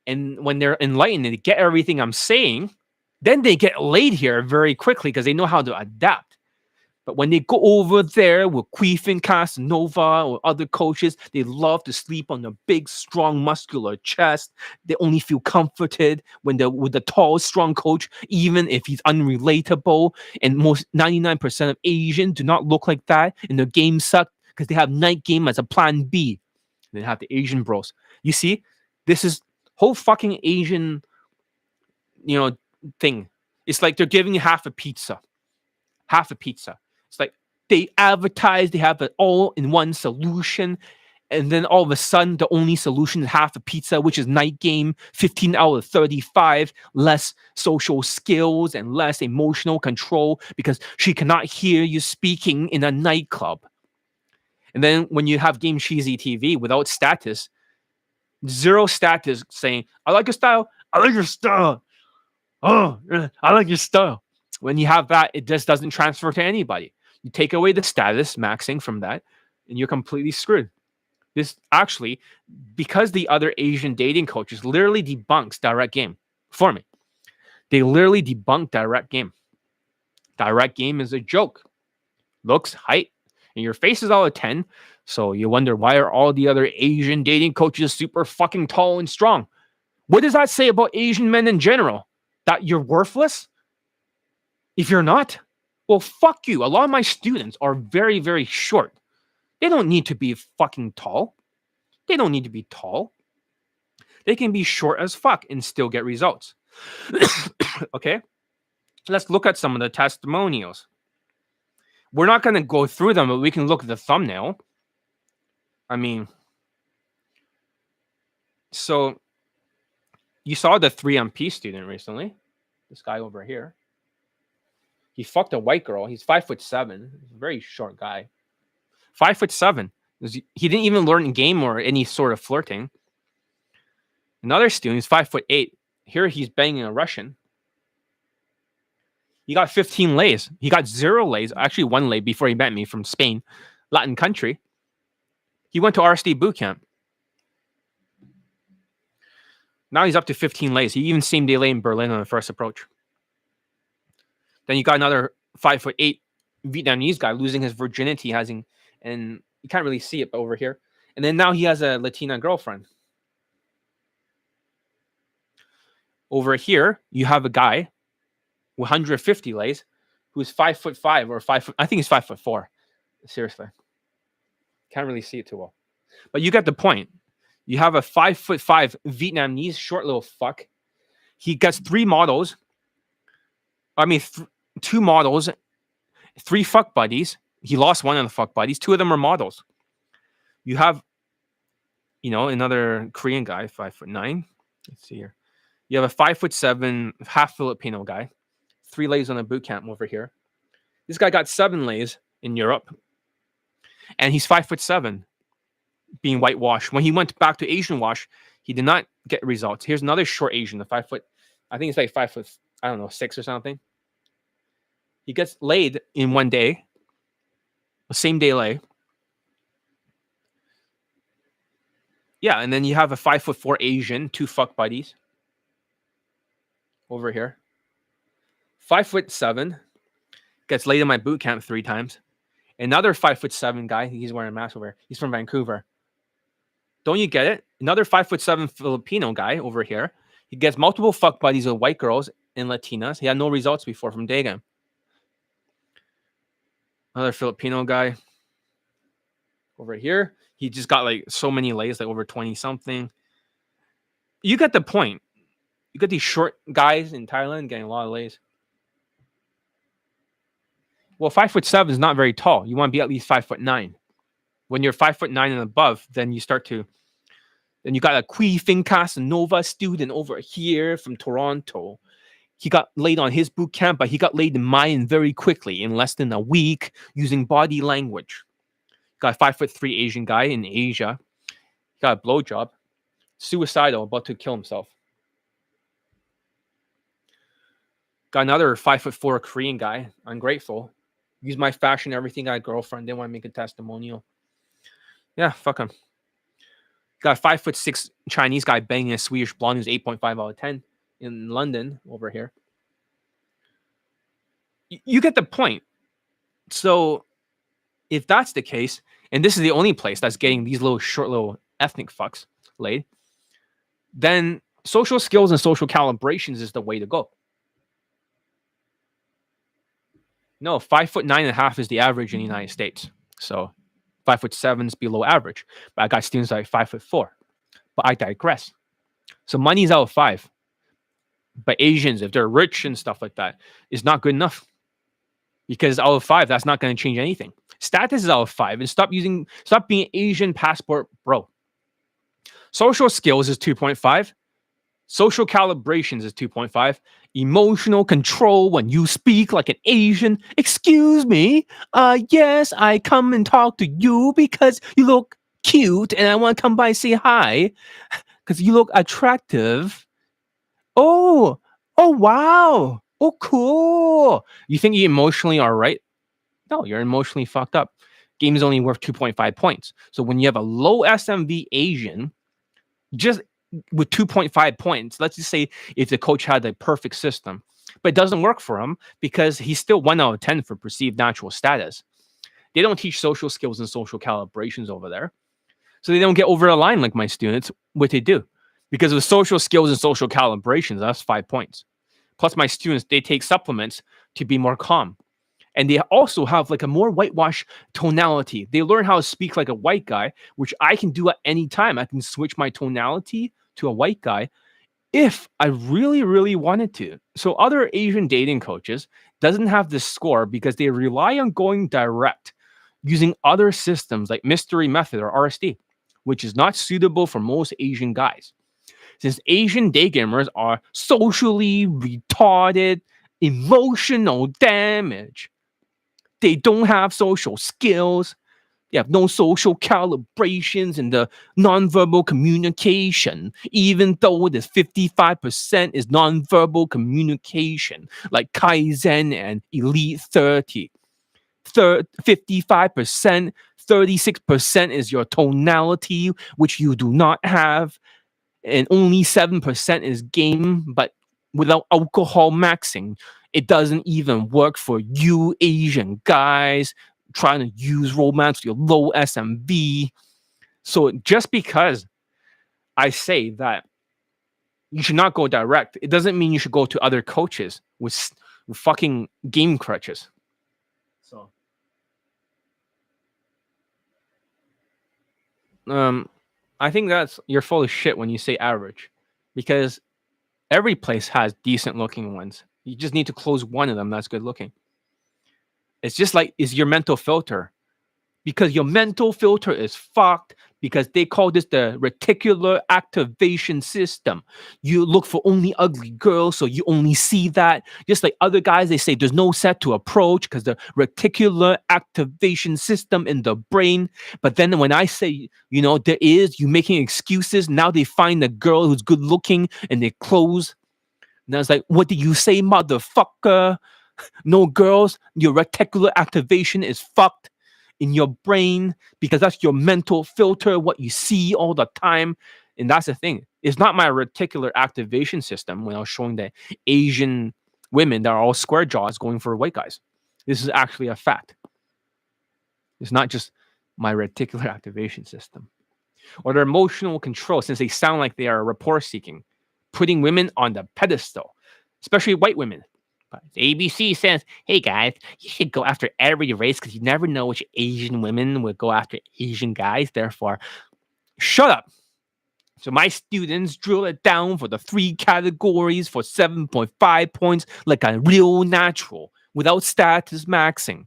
Speaker 1: and when they're enlightened and they get everything I'm saying, then they get laid here very quickly because they know how to adapt. But when they go over there with Queefin, Casanova, or other coaches, they love to sleep on a big, strong, muscular chest. They only feel comforted when they're with the tall, strong coach, even if he's unrelatable. And most 99% of Asians do not look like that, and their game suck because they have night game as a plan B. They have the Asian bros. You see, this is whole fucking Asian, thing. It's like they're giving you half a pizza. Half a pizza. It's like they advertise they have an all-in-one solution, and then all of a sudden the only solution is half a pizza, which is night game, 15 out of 35, less social skills and less emotional control because she cannot hear you speaking in a nightclub. And then when you have Game Cheesy TV without status, zero status saying, I like your style, I like your style. Oh, I like your style. When you have that, it just doesn't transfer to anybody. You take away the status maxing from that, and you're completely screwed. This actually, because the other Asian dating coaches literally debunks direct game for me. They literally debunk direct game. Direct game is a joke. Looks, height, and your face is all a 10. So you wonder, why are all the other Asian dating coaches super fucking tall and strong? What does that say about Asian men in general? That you're worthless? If you're not, well, fuck you. A lot of my students are very, very short. They don't need to be fucking tall. They don't need to be tall. They can be short as fuck and still get results. Okay? Let's look at some of the testimonials. We're not going to go through them, but we can look at the thumbnail. I mean, so you saw the 3MP student recently. This guy over here. He fucked a white girl. He's 5'7". He's a very short guy. 5'7". He didn't even learn game or any sort of flirting. Another student is 5'8". Here he's banging a Russian. He got 15 lays. He got 0 lays. Actually, 1 lay before he met me from Spain, Latin country. He went to RSD boot camp. Now he's up to 15 lays. He even same day lay in Berlin on the first approach. Then you got another 5'8" Vietnamese guy losing his virginity, and you can't really see it over here. And then now he has a Latina girlfriend. Over here, you have a guy with 150 lays who's 5'5" or 5 foot. I think he's 5'4". Seriously, can't really see it too well, but you get the point. You have a 5'5" Vietnamese short little fuck. He gets 3 models. I mean, 2 models, 3 fuck buddies. He lost 1 of the fuck buddies. 2 of them are models. You have, another Korean guy, 5'9". Let's see here. You have a 5'7", half Filipino guy. 3 lays on a boot camp over here. This guy got 7 lays in Europe, and he's 5'7", being whitewashed. When he went back to Asian wash, he did not get results. Here's another short Asian, the 5 foot. I think it's like 5 foot. I don't know, 6 or something. He gets laid in 1 day, the same day lay. Yeah, and then you have a 5'4" Asian, 2 fuck buddies over here. 5'7", gets laid in my boot camp 3 times. Another 5'7" guy, he's wearing a mask over here. He's from Vancouver. Don't you get it? Another 5'7" Filipino guy over here. He gets multiple fuck buddies with white girls and Latinas. He had no results before from Daygame. Another Filipino guy over here. He just got like so many lays, like over 20 something. You get the point. You get these short guys in Thailand getting a lot of lays. Well, 5'7" is not very tall. You want to be at least 5'9". When you're 5'9" and above, then you start to. Then you got a Qui Fincas Nova student over here from Toronto. He got laid on his boot camp, but he got laid in mine very quickly, in less than a week, using body language. Got a 5'3" Asian guy in Asia. Got a blowjob. Suicidal, about to kill himself. Got another 5'4" Korean guy, ungrateful. Used my fashion, everything. Got a girlfriend, didn't want to make a testimonial. Yeah, fuck him. Got a 5'6" Chinese guy banging a Swedish blonde who's 8.5 out of 10 in London over here. You get the point. So if that's the case, and this is the only place that's getting these little short little ethnic fucks laid, then social skills and social calibrations is the way to go. No, 5'9.5" is the average in the United States. So 5'7" is below average. But I got students like 5'4". But I digress. So money's out of 5. But Asians, if they're rich and stuff like that, is not good enough. Because out of 5, that's not going to change anything. Status is out of 5. And stop being Asian passport bro. Social skills is 2.5. Social calibrations is 2.5. Emotional control when you speak like an Asian. Excuse me. Yes, I come and talk to you because you look cute and I want to come by and say hi because you look attractive. Oh, wow. Oh, cool. You think you emotionally are right? No, you're emotionally fucked up. Game is only worth 2.5 points. So when you have a low SMV Asian, just with 2.5 points, let's just say if the coach had a perfect system, but it doesn't work for him because he's still 1 out of 10 for perceived natural status. They don't teach social skills and social calibrations over there. So they don't get over the line like my students, what they do. Because of social skills and social calibrations, that's 5 points. Plus, my students, they take supplements to be more calm. And they also have like a more whitewash tonality. They learn how to speak like a white guy, which I can do at any time. I can switch my tonality to a white guy if I really, really wanted to. So other Asian dating coaches doesn't have this score because they rely on going direct using other systems like mystery method or RSD, which is not suitable for most Asian guys. Since Asian day gamers are socially retarded, emotional damage, they don't have social skills. They have no social calibrations in the nonverbal communication, even though this 55% is nonverbal communication, like Kaizen and Elite 30. 55%, 36% is your tonality, which you do not have, and only 7% is game, but without alcohol maxing, it doesn't even work for you Asian guys trying to use romance with your low SMV. So just because I say that you should not go direct, it doesn't mean you should go to other coaches with fucking game crutches. So I think that's you're full of shit when you say average, because every place has decent looking ones. You just need to close one of them that's good looking. It's just like is your mental filter, because your mental filter is fucked because they call this the reticular activation system. You look for only ugly girls, so you only see that. Just like other guys, they say there's no set to approach because the reticular activation system in the brain. But then when I say, there is, you making excuses. Now they find a girl who's good looking and they close. And I was like, what did you say, motherfucker? No girls, your reticular activation is fucked in your brain because that's your mental filter, what you see all the time. And that's the thing. It's not my reticular activation system when I was showing the Asian women that are all square jaws going for white guys. This is actually a fact. It's not just my reticular activation system. Or their emotional control, since they sound like they are rapport seeking, putting women on the pedestal, especially white women. But ABC says, hey guys, you should go after every race because you never know which Asian women would go after Asian guys. Therefore, shut up. So my students drill it down for the 3 categories for 7.5 points like a real natural without status maxing.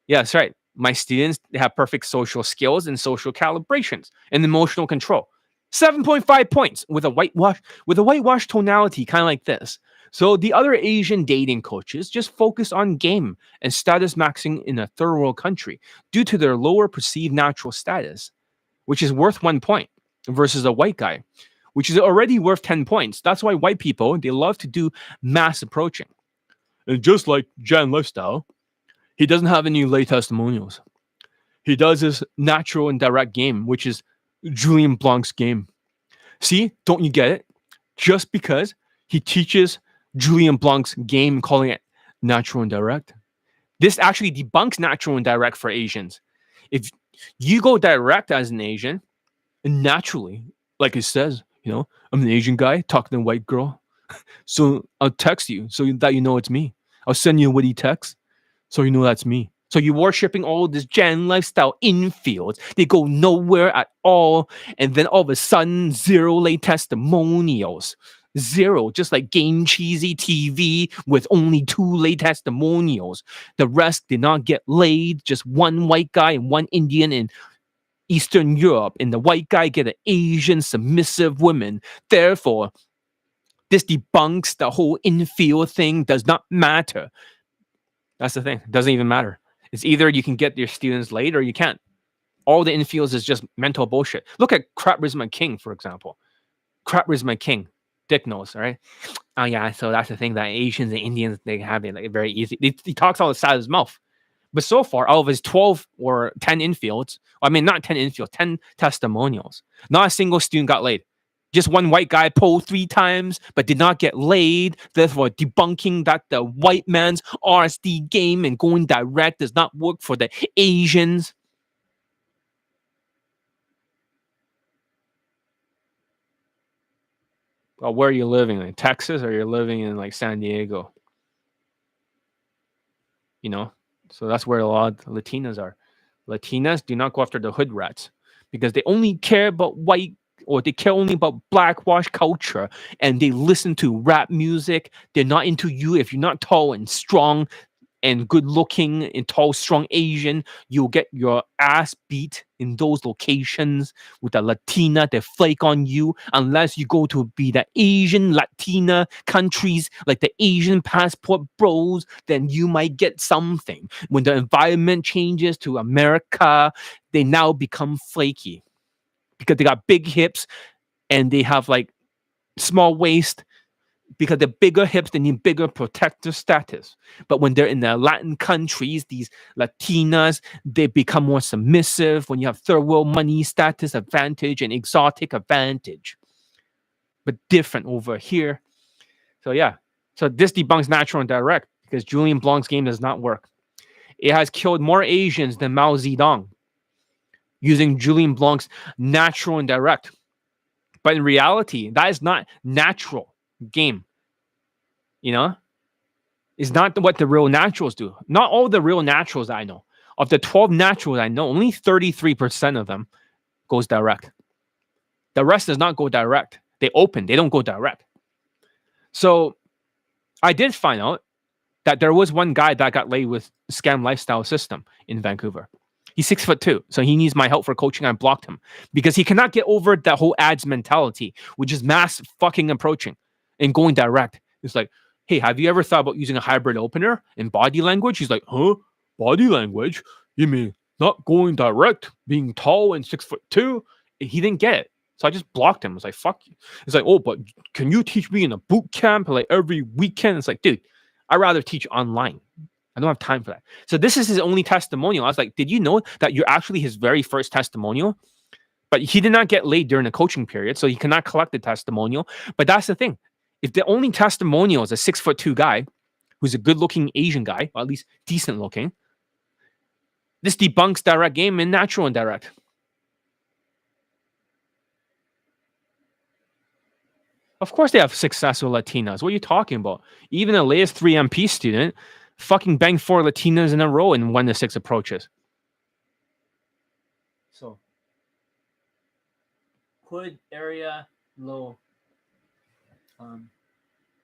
Speaker 1: Yeah, that's right. My students, they have perfect social skills and social calibrations and emotional control. 7.5 points with a whitewash tonality, kind of like this. So the other Asian dating coaches just focus on game and status maxing in a third world country due to their lower perceived natural status, which is worth 1 point versus a white guy, which is already worth 10 points. That's why white people, they love to do mass approaching. And just like Jan Lifestyle, he doesn't have any lay testimonials. He does his natural and direct game, which is Julian Blanc's game. See, don't you get it? Just because he teaches Julian Blanc's game, calling it natural and direct. This actually debunks natural and direct for Asians. If you go direct as an Asian, and naturally, like it says, I'm an Asian guy talking to a white girl. So I'll text you so that you know it's me. I'll send you a witty text so you know that's me. So you're worshipping all this Gen lifestyle infields. They go nowhere at all. And then all of a sudden, 0 lay testimonials. 0, just like Game Cheesy TV with only 2 lay testimonials. The rest did not get laid. Just 1 white guy and 1 Indian in Eastern Europe. And the white guy get an Asian submissive woman. Therefore, this debunks the whole infield thing. Does not matter. That's the thing. It doesn't even matter. It's either you can get your students laid or you can't. All the infields is just mental bullshit. Look at Crap Charisma King, for example. Crap Charisma King. Dick knows, right? Oh yeah, so that's the thing that Asians and Indians, they have it like very easy. He talks all the side of his mouth. But so far, out of his 12 or 10 infields, I mean, not 10 infields, 10 testimonials, not a single student got laid. Just one white guy polled 3 times, but did not get laid. Therefore, debunking that the white man's RSD game and going direct does not work for the Asians. Well, where are you living? In Texas, or you're living in like San Diego? You know, so that's where a lot of Latinas are. Latinas do not go after the hood rats because they only care about white, or they care only about blackwash culture, and they listen to rap music. They're not into you if you're not tall and strong and good looking and tall, strong Asian. You'll get your ass beat in those locations with a Latina. They flake on you unless you go to be the Asian Latina countries like the Asian passport bros. Then you might get something. When the environment changes to America, they now become flaky because they got big hips and they have like small waist. Because the bigger hips, they need bigger protective status. But when they're in the Latin countries, these Latinas, they become more submissive when you have third world money status advantage and exotic advantage. But different over here. So yeah. So this debunks natural and direct because Julian Blanc's game does not work. It has killed more Asians than Mao Zedong using Julian Blanc's natural and direct. But in reality, that is not natural game. You know, it's not what the real naturals do. Not all the real naturals I know. Of the 12 naturals I know, only 33% of them goes direct. The rest does not go direct. They open, they don't go direct. So I did find out that there was one guy that got laid with Scam Lifestyle System in Vancouver. He's 6'2", so he needs my help for coaching. I blocked him because he cannot get over that whole ads mentality, which is mass fucking approaching and going direct. It's like, hey, have you ever thought about using a hybrid opener in body language? He's like, huh? Body language? You mean not going direct, being tall and 6'2"? He didn't get it. So I just blocked him. I was like, fuck you. It's like, oh, but can you teach me in a boot camp like every weekend? It's like, dude, I'd rather teach online. I don't have time for that. So this is his only testimonial. I was like, did you know that you're actually his very first testimonial? But he did not get laid during the coaching period, so he cannot collect the testimonial. But that's the thing. If the only testimonial is a 6'2" guy who's a good-looking Asian guy, or at least decent looking, this debunks direct game and natural and direct. Of course they have successful Latinas. What are you talking about? Even the latest 3MP student fucking banged 4 Latinas in a row in 1 to 6 approaches. So, hood area, low.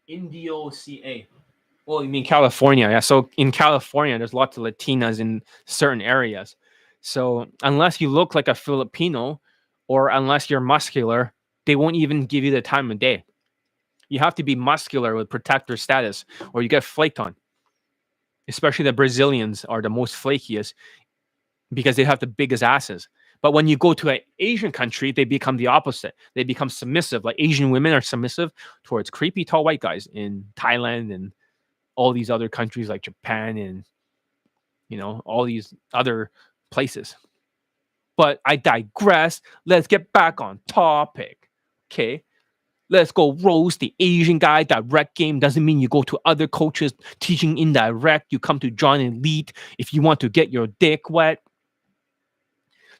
Speaker 1: Indio CA. Well, you mean California? Yeah. So in California, there's lots of Latinas in certain areas. So unless you look like a Filipino or unless you're muscular, they won't even give you the time of day. You have to be muscular with protector status or you get flaked on. Especially the Brazilians are the most flakiest because they have the biggest asses. But when you go to an Asian country, they become the opposite. They become submissive. Like Asian women are submissive towards creepy tall white guys in Thailand and all these other countries like Japan and, you know, all these other places. But I digress. Let's get back on topic. Okay. Let's go roast the Asian guy. Direct game doesn't mean you go to other coaches teaching indirect. You come to join elite if you want to get your dick wet.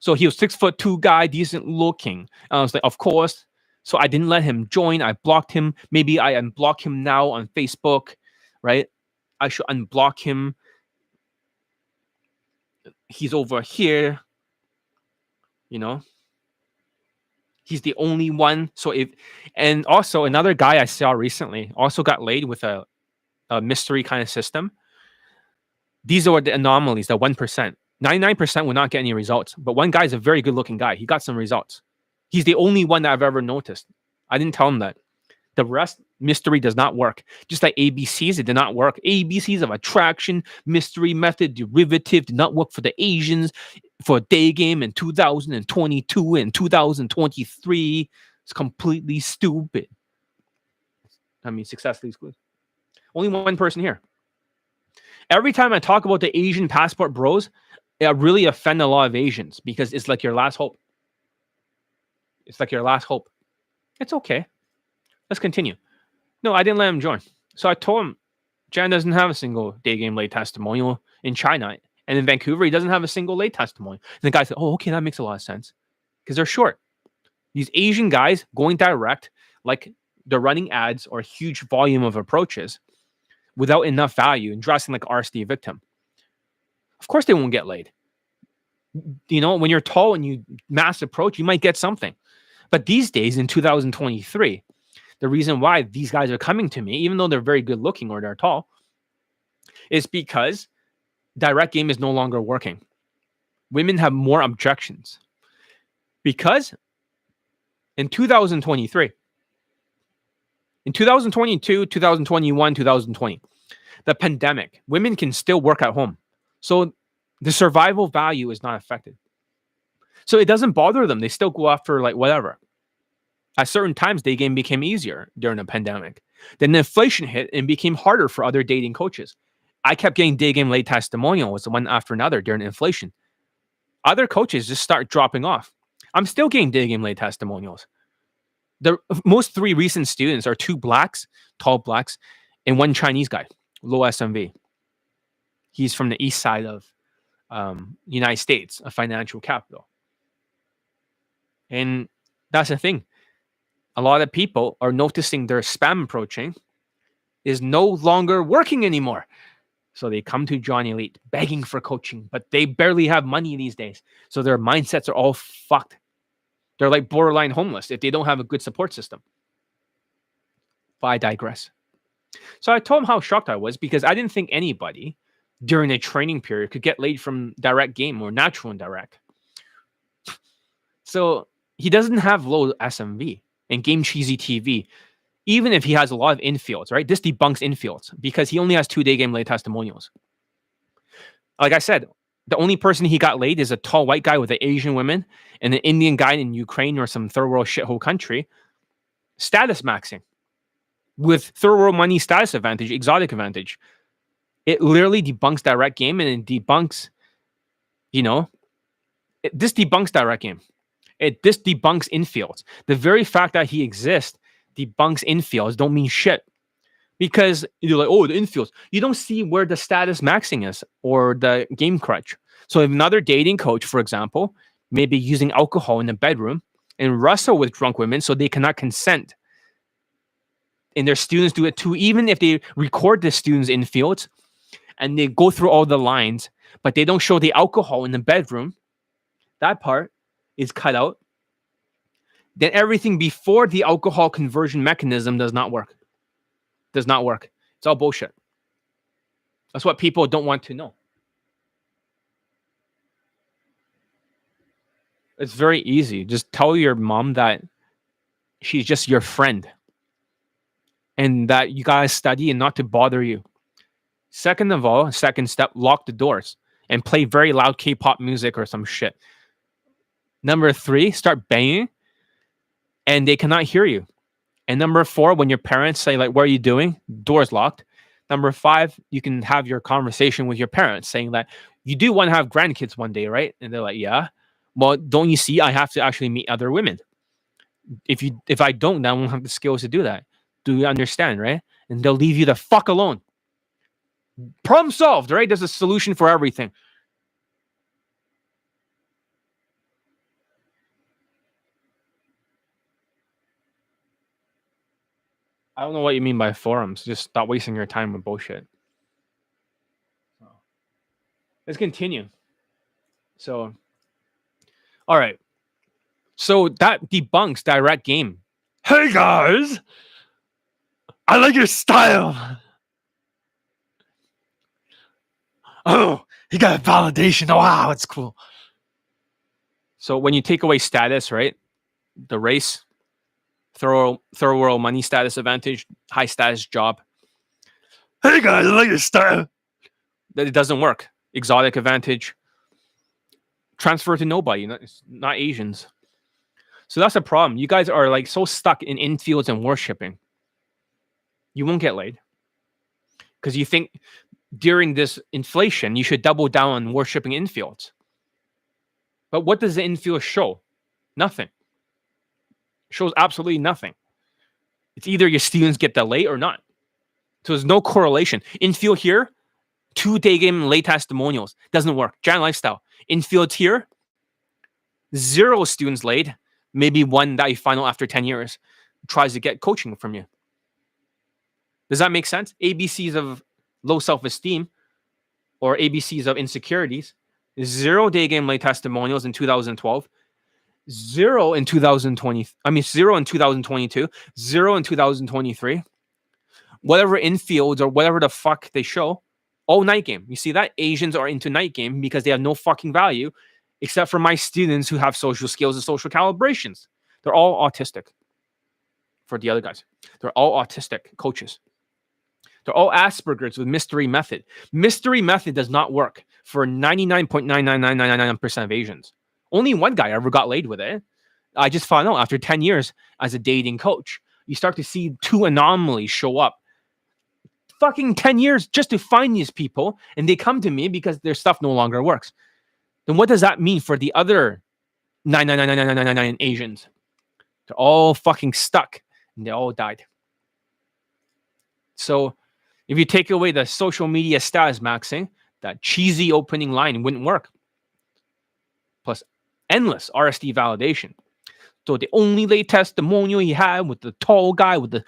Speaker 1: So he was 6'2" guy, decent looking. I was like, of course. So I didn't let him join. I blocked him. Maybe I unblock him now on Facebook, right? I should unblock him. He's over here. You know, he's the only one. So if, and also another guy I saw recently also got laid with a mystery kind of system. These are the anomalies, the 1%. 99% will not get any results. But one guy is a very good looking guy. He got some results. He's the only one that I've ever noticed. I didn't tell him that. The rest, mystery does not work. Just like ABCs, it did not work. ABCs of attraction, mystery method, derivative did not work for the Asians. For Daygame in 2022 and 2023, it's completely stupid. successfully excluded. Only one person here. Every time I talk about the Asian passport bros, it really offend a lot of Asians because it's like your last hope. It's like your last hope. It's okay. Let's continue. No, I didn't let him join. So I told him, Jan doesn't have a single Daygame lay testimonial in China. And in Vancouver, he doesn't have a single lay testimonial. And the guy said, oh, okay, that makes a lot of sense. Because they're short. These Asian guys going direct, like they're running ads or a huge volume of approaches without enough value and dressing like RSD victim. Of course they won't get laid. You know, when you're tall and you mass approach, you might get something. But these days in 2023, the reason why these guys are coming to me, even though they're very good looking or they're tall, is because direct game is no longer working. Women have more objections. Because in 2023, in 2022, 2021, 2020, the pandemic, women can still work at home. So the survival value is not affected. So it doesn't bother them. They still go after like whatever. At certain times, Daygame became easier during the pandemic. Then the inflation hit and became harder for other dating coaches. I kept getting Daygame late testimonials one after another during inflation. Other coaches just start dropping off. I'm still getting Daygame late testimonials. The most three recent students are two blacks, tall blacks, and one Chinese guy, low SMV. He's from the east side of United States, a financial capital. And that's the thing. A lot of people are noticing their spam approaching is no longer working anymore. So they come to Johnny Elite begging for coaching, but they barely have money these days. So their mindsets are all fucked. They're like borderline homeless if they don't have a good support system. But I digress. So I told him how shocked I was because I didn't think anybody during a training period could get laid from direct game or natural and direct. So he doesn't have low SMV and game cheesy TV, even if he has a lot of infields, right? This debunks infields because he only has 2 Daygame lay testimonials. Like I said, the only person he got laid is a tall white guy with an Asian woman and an Indian guy in Ukraine or some third world shithole country. Status maxing with third world money status advantage, exotic advantage. It literally debunks direct game and it debunks, this debunks direct game. This debunks infields. The very fact that he exists debunks infields don't mean shit. Because you're like, oh, the infields. You don't see where the status maxing is or the game crutch. So if another dating coach, for example, may be using alcohol in the bedroom and wrestle with drunk women so they cannot consent. And their students do it too, even if they record the students in fields and they go through all the lines, but they don't show the alcohol in the bedroom. That part is cut out. Then everything before the alcohol conversion mechanism does not work. Does not work. It's all bullshit. That's what people don't want to know. It's very easy. Just tell your mom that she's just your friend and that you guys study and not to bother you. Second of all, second step, lock the doors and play very loud K-pop music or some shit. Number 3, start banging and they cannot hear you. And number 4, when your parents say, like, what are you doing? Door's locked. Number 5, you can have your conversation with your parents saying that you do want to have grandkids one day, right? And they're like, yeah. Well, don't you see I have to actually meet other women? If I don't, then I won't have the skills to do that. Do you understand, right? And they'll leave you the fuck alone. Problem solved, right? There's a solution for everything. I don't know what you mean by forums. Just stop wasting your time with bullshit. Let's continue. So, all right. So that debunks direct game. Hey guys, I like your style. Oh, you got validation. Wow, it's cool. So when you take away status, right? The race, third world money status advantage, high status job. Hey guys, I like your style. That it doesn't work. Exotic advantage. Transfer to nobody, not Asians. So that's a problem. You guys are like so stuck in infields and worshipping. You won't get laid because you think during this inflation you should double down on worshipping infields. But what does the infield show? Nothing. It shows absolutely nothing. It's either your students get the late or not. So there's no correlation. Infield here, 2 Daygame late testimonials. Doesn't work. Giant lifestyle. Infield here, 0 students late. Maybe 1 that you find out after 10 years tries to get coaching from you. Does that make sense? ABCs of low self-esteem or ABCs of insecurities. 0 Daygame late testimonials in 2012. 0 in 2020. 0 in 2022. 0 in 2023. Whatever infields or whatever the fuck they show, all night game. You see that? Asians are into night game because they have no fucking value, except for my students who have social skills and social calibrations. They're all autistic. For the other guys, they're all autistic coaches. They're all Asperger's with mystery method. Mystery method does not work for 99.99999% of Asians. Only one guy ever got laid with it. I just found out after 10 years as a dating coach. You start to see 2 anomalies show up. Fucking 10 years just to find these people, and they come to me because their stuff no longer works. Then what does that mean for the other 9999999 Asians? They're all fucking stuck, and they all died. So if you take away the social media status maxing, that cheesy opening line wouldn't work. Plus endless RSD validation. So the only late testimonial he had with the tall guy, with the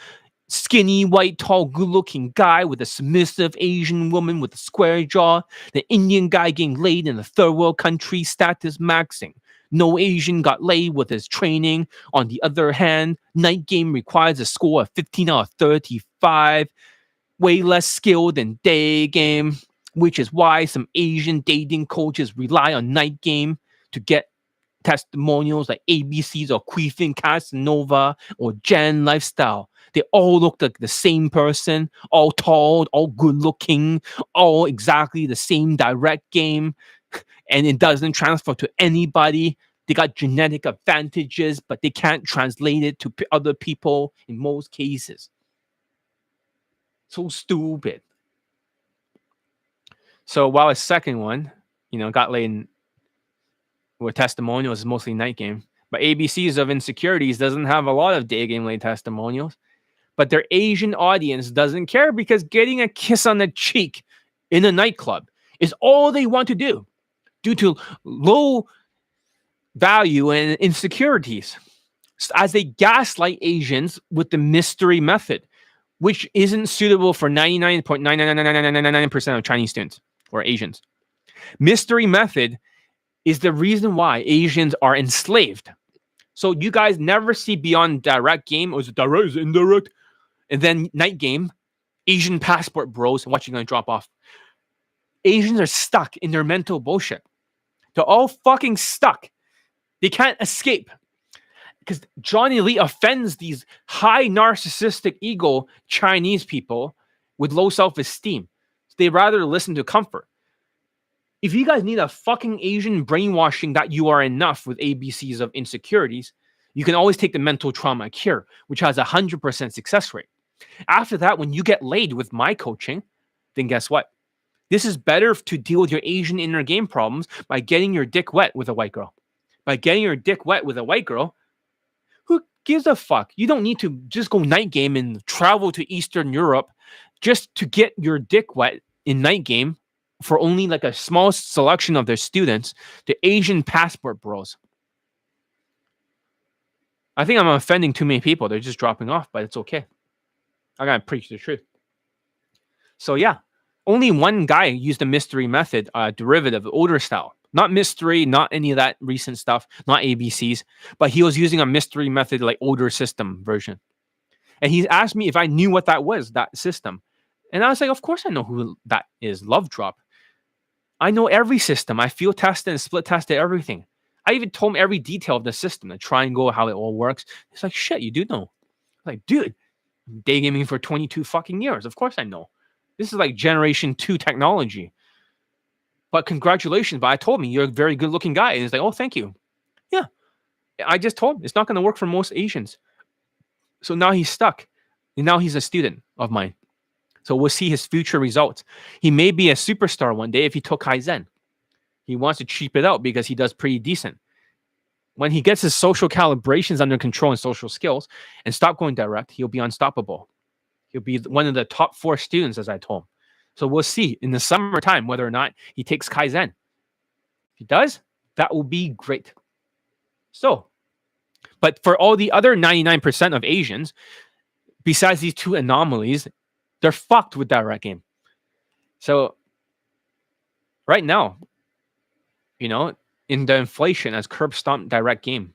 Speaker 1: skinny, white, tall, good-looking guy with a submissive Asian woman with a square jaw, the Indian guy getting laid in a third world country, status maxing. No Asian got laid with his training. On the other hand, night game requires a score of 15 out of 35, way less skill than day game, which is why some Asian dating coaches rely on night game to get testimonials like ABCs or Queefing Casanova or Jen Lifestyle. They all look like the same person, all tall, all good looking, all exactly the same direct game, and it doesn't transfer to anybody. They got genetic advantages, but they can't translate it to other people in most cases. So stupid. So while a second one, got laid with testimonials is mostly night game, but ABCs of insecurities doesn't have a lot of day game late testimonials. But their Asian audience doesn't care because getting a kiss on the cheek in a nightclub is all they want to do due to low value and insecurities. As they gaslight Asians with the mystery method, which isn't suitable for 99.99999% of Chinese students or Asians. Mystery method is the reason why Asians are enslaved. So you guys never see beyond direct game, or is it direct, is it indirect? And then night game, Asian passport bros, watch you gonna drop off. Asians are stuck in their mental bullshit. They're all fucking stuck. They can't escape. Because Johnny Lee offends these high narcissistic ego Chinese people with low self-esteem. So they rather listen to comfort. If you guys need a fucking Asian brainwashing that you are enough with ABCs of insecurities, you can always take the mental trauma cure, which has a 100% success rate. After that, when you get laid with my coaching, then guess what? This is better to deal with your Asian inner game problems by getting your dick wet with a white girl. By getting your dick wet with a white girl, who gives a fuck? You don't need to just go night game and travel to Eastern Europe just to get your dick wet in night game for only like a small selection of their students, the Asian passport bros. I think I'm offending too many people. They're just dropping off, but it's okay. I gotta preach the truth. So yeah, only one guy used the mystery method, derivative, older style. Not mystery, not any of that recent stuff, not ABCs, but he was using a mystery method like older system version. And he asked me if I knew what that was, that system. And I was like, of course I know who that is, Love Drop. I know every system. I field tested and split tested everything. I even told him every detail of the system, the triangle, how it all works. He's like, shit, you do know. I'm like, dude, daygaming for 22 fucking years. Of course I know. This is like generation 2 technology. But congratulations. But I told him, you're a very good looking guy. And he's like, oh, thank you. Yeah. I just told him it's not going to work for most Asians. So now he's stuck. And now he's a student of mine. So we'll see his future results. He may be a superstar one day if he took Kaizen. He wants to cheap it out because he does pretty decent. When he gets his social calibrations under control and social skills and stop going direct, he'll be unstoppable. He'll be one of the top 4 students, as I told him. So we'll see in the summertime whether or not he takes Kaizen. If he does, that will be great. So, but for all the other 99% of Asians, besides these 2 anomalies, they're fucked with direct game. So right now, in the inflation as curb stomp direct game,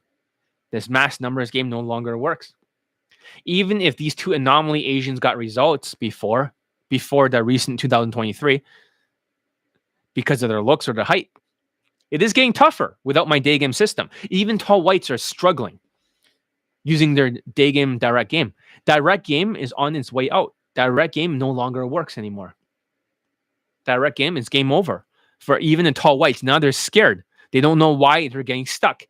Speaker 1: this mass numbers game no longer works. Even if these 2 anomaly Asians got results before the recent 2023, because of their looks or their height, it is getting tougher without my day game system. Even tall whites are struggling using their day game direct game. Direct game is on its way out. Direct game no longer works anymore. Direct game is game over for even the tall whites. Now they're scared. They don't know why they're getting stuck.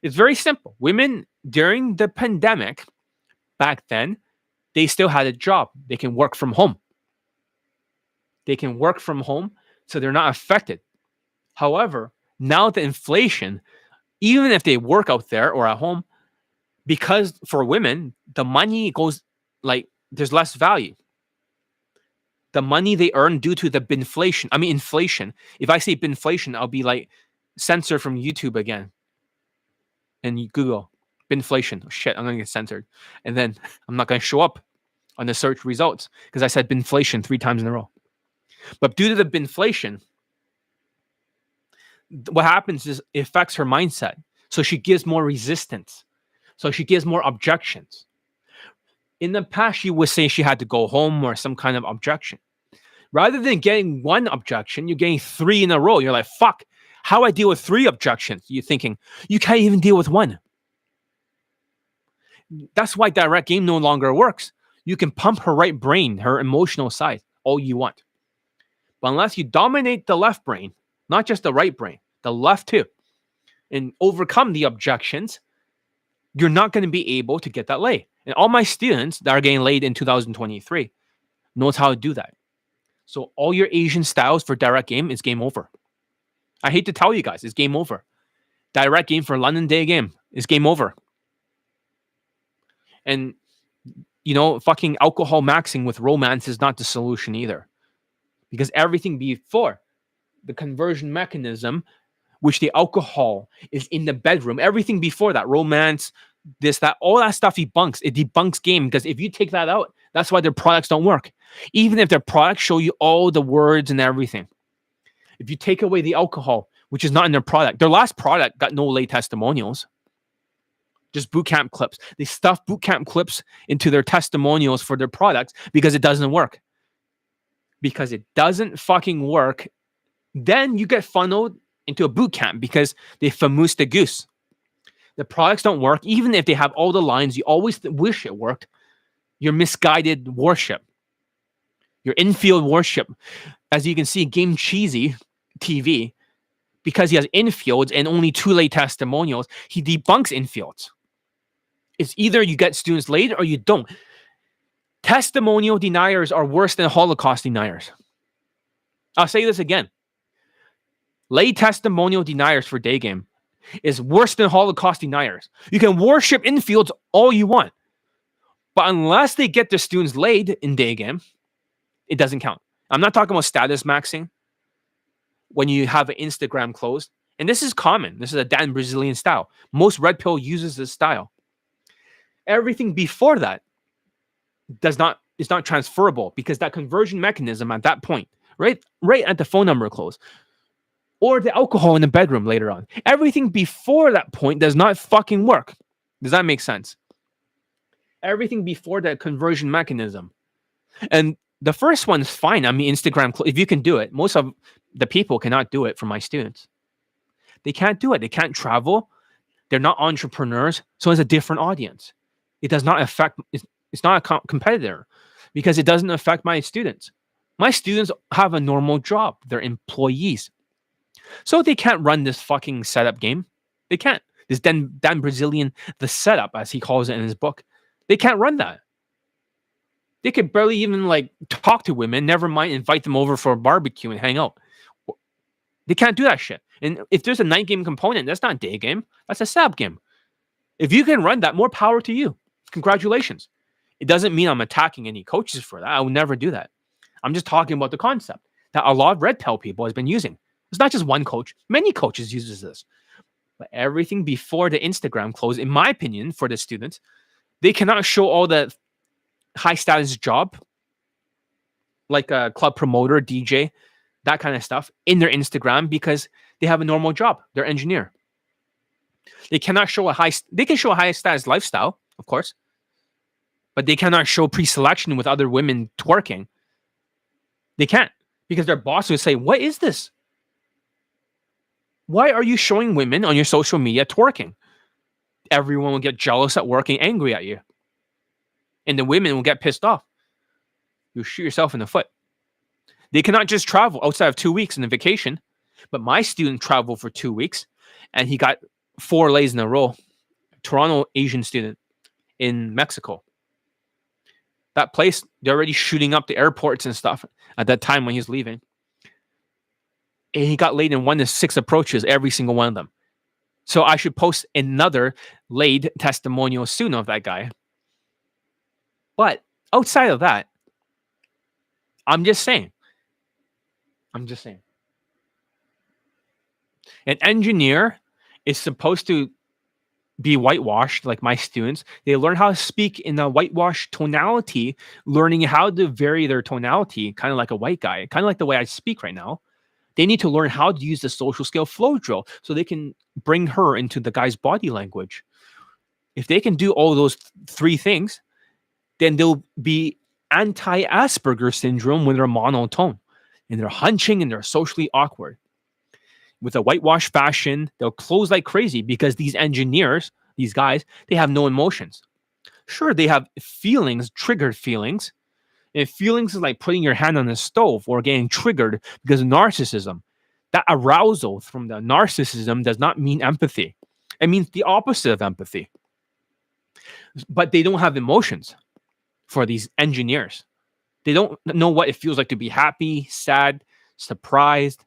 Speaker 1: It's very simple. Women during the pandemic, back then, they still had a job. They can work from home. So they're not affected. However, now the inflation, even if they work out there or at home, because for women, the money goes there's less value. The money they earn due to the inflation. If I say binflation, I'll be censored from YouTube again. And you Google binflation. Oh, shit, I'm going to get censored. And then I'm not going to show up on the search results because I said binflation 3 times in a row. But due to the binflation, what happens is it affects her mindset. So she gives more resistance. So she gives more objections. In the past, she would say she had to go home or some kind of objection. Rather than getting 1 objection, you're getting 3 in a row. You're like, fuck, how do I deal with 3 objections? You're thinking, you can't even deal with 1. That's why direct game no longer works. You can pump her right brain, her emotional side, all you want. But unless you dominate the left brain, not just the right brain, the left too, and overcome the objections, you're not going to be able to get that lay. And all my students that are getting laid in 2023 knows how to do that. So all your Asian styles for direct game is game over. I hate to tell you guys, it's game over. Direct game for London day game is game over. And, fucking alcohol maxing with romance is not the solution either. Because everything before the conversion mechanism, which the alcohol is in the bedroom, everything before that, romance, this, that, all that stuff debunks. It debunks game because if you take that out, that's why their products don't work. Even if their products show you all the words and everything. If you take away the alcohol, which is not in their product, their last product got no lay testimonials. Just bootcamp clips. They stuff bootcamp clips into their testimonials for their products because it doesn't work. Because it doesn't fucking work, then you get funneled into a bootcamp because they famous the goose. The products don't work. Even if they have all the lines, you always wish it worked. Your misguided worship. Your infield worship. As you can see, Game Cheesy TV, because he has infields and only 2 lay testimonials, he debunks infields. It's either you get students laid or you don't. Testimonial deniers are worse than Holocaust deniers. I'll say this again. Lay testimonial deniers for day game is worse than Holocaust deniers. You can worship infields all you want. But unless they get their students laid in day game, it doesn't count. I'm not talking about status maxing when you have an Instagram closed. And this is common. This is a Dan Brazilian style. Most red pill uses this style. Everything before that is not transferable because that conversion mechanism at that point, right at the phone number close, or the alcohol in the bedroom later on. Everything before that point does not fucking work. Does that make sense? Everything before that conversion mechanism. And the first one is fine. Instagram, if you can do it, most of the people cannot do it for my students. They can't do it. They can't travel. They're not entrepreneurs. So it's a different audience. It does not affect, it's not a competitor because it doesn't affect my students. My students have a normal job. They're employees. So they can't run this fucking setup game. They can't. This Dan Brazilian, the setup, as he calls it in his book. They can't run that. They could barely even like talk to women, never mind invite them over for a barbecue and hang out. They can't do that shit. And if there's a night game component, that's not day game. That's a sab game. If you can run that, more power to you. Congratulations. It doesn't mean I'm attacking any coaches for that. I would never do that. I'm just talking about the concept that a lot of red pill people has been using. It's not just one coach. Many coaches uses this. But everything before the Instagram close, in my opinion, for the students, they cannot show all the high status job, like a club promoter, DJ, that kind of stuff in their Instagram because they have a normal job. They're engineer. They cannot show they can show a high status lifestyle, of course, but they cannot show pre-selection with other women twerking. They can't because their boss will say, "What is this? Why are you showing women on your social media twerking?" Everyone will get jealous at work and angry at you. And the women will get pissed off. You'll shoot yourself in the foot. They cannot just travel outside of 2 weeks in a vacation. But my student traveled for 2 weeks and he got 4 lays in a row. Toronto Asian student in Mexico. That place, they're already shooting up the airports and stuff at that time when he was leaving. And he got laid in 1 to 6 approaches, every single one of them. So I should post another laid testimonial soon of that guy. But outside of that, I'm just saying. An engineer is supposed to be whitewashed, like my students. They learn how to speak in a whitewashed tonality, learning how to vary their tonality, kind of like a white guy, kind of like the way I speak right now. They need to learn how to use the social skill flow drill so they can bring her into the guy's body language. If they can do all those 3 things, then they'll be anti-Asperger syndrome when they're monotone and they're hunching and they're socially awkward. With a whitewash fashion, they'll close like crazy because these engineers, these guys, they have no emotions. Sure, they have feelings, triggered feelings. And feelings is like putting your hand on the stove or getting triggered because of narcissism. That arousal from the narcissism does not mean empathy. It means the opposite of empathy. But they don't have emotions for these engineers. They don't know what it feels like to be happy, sad, surprised.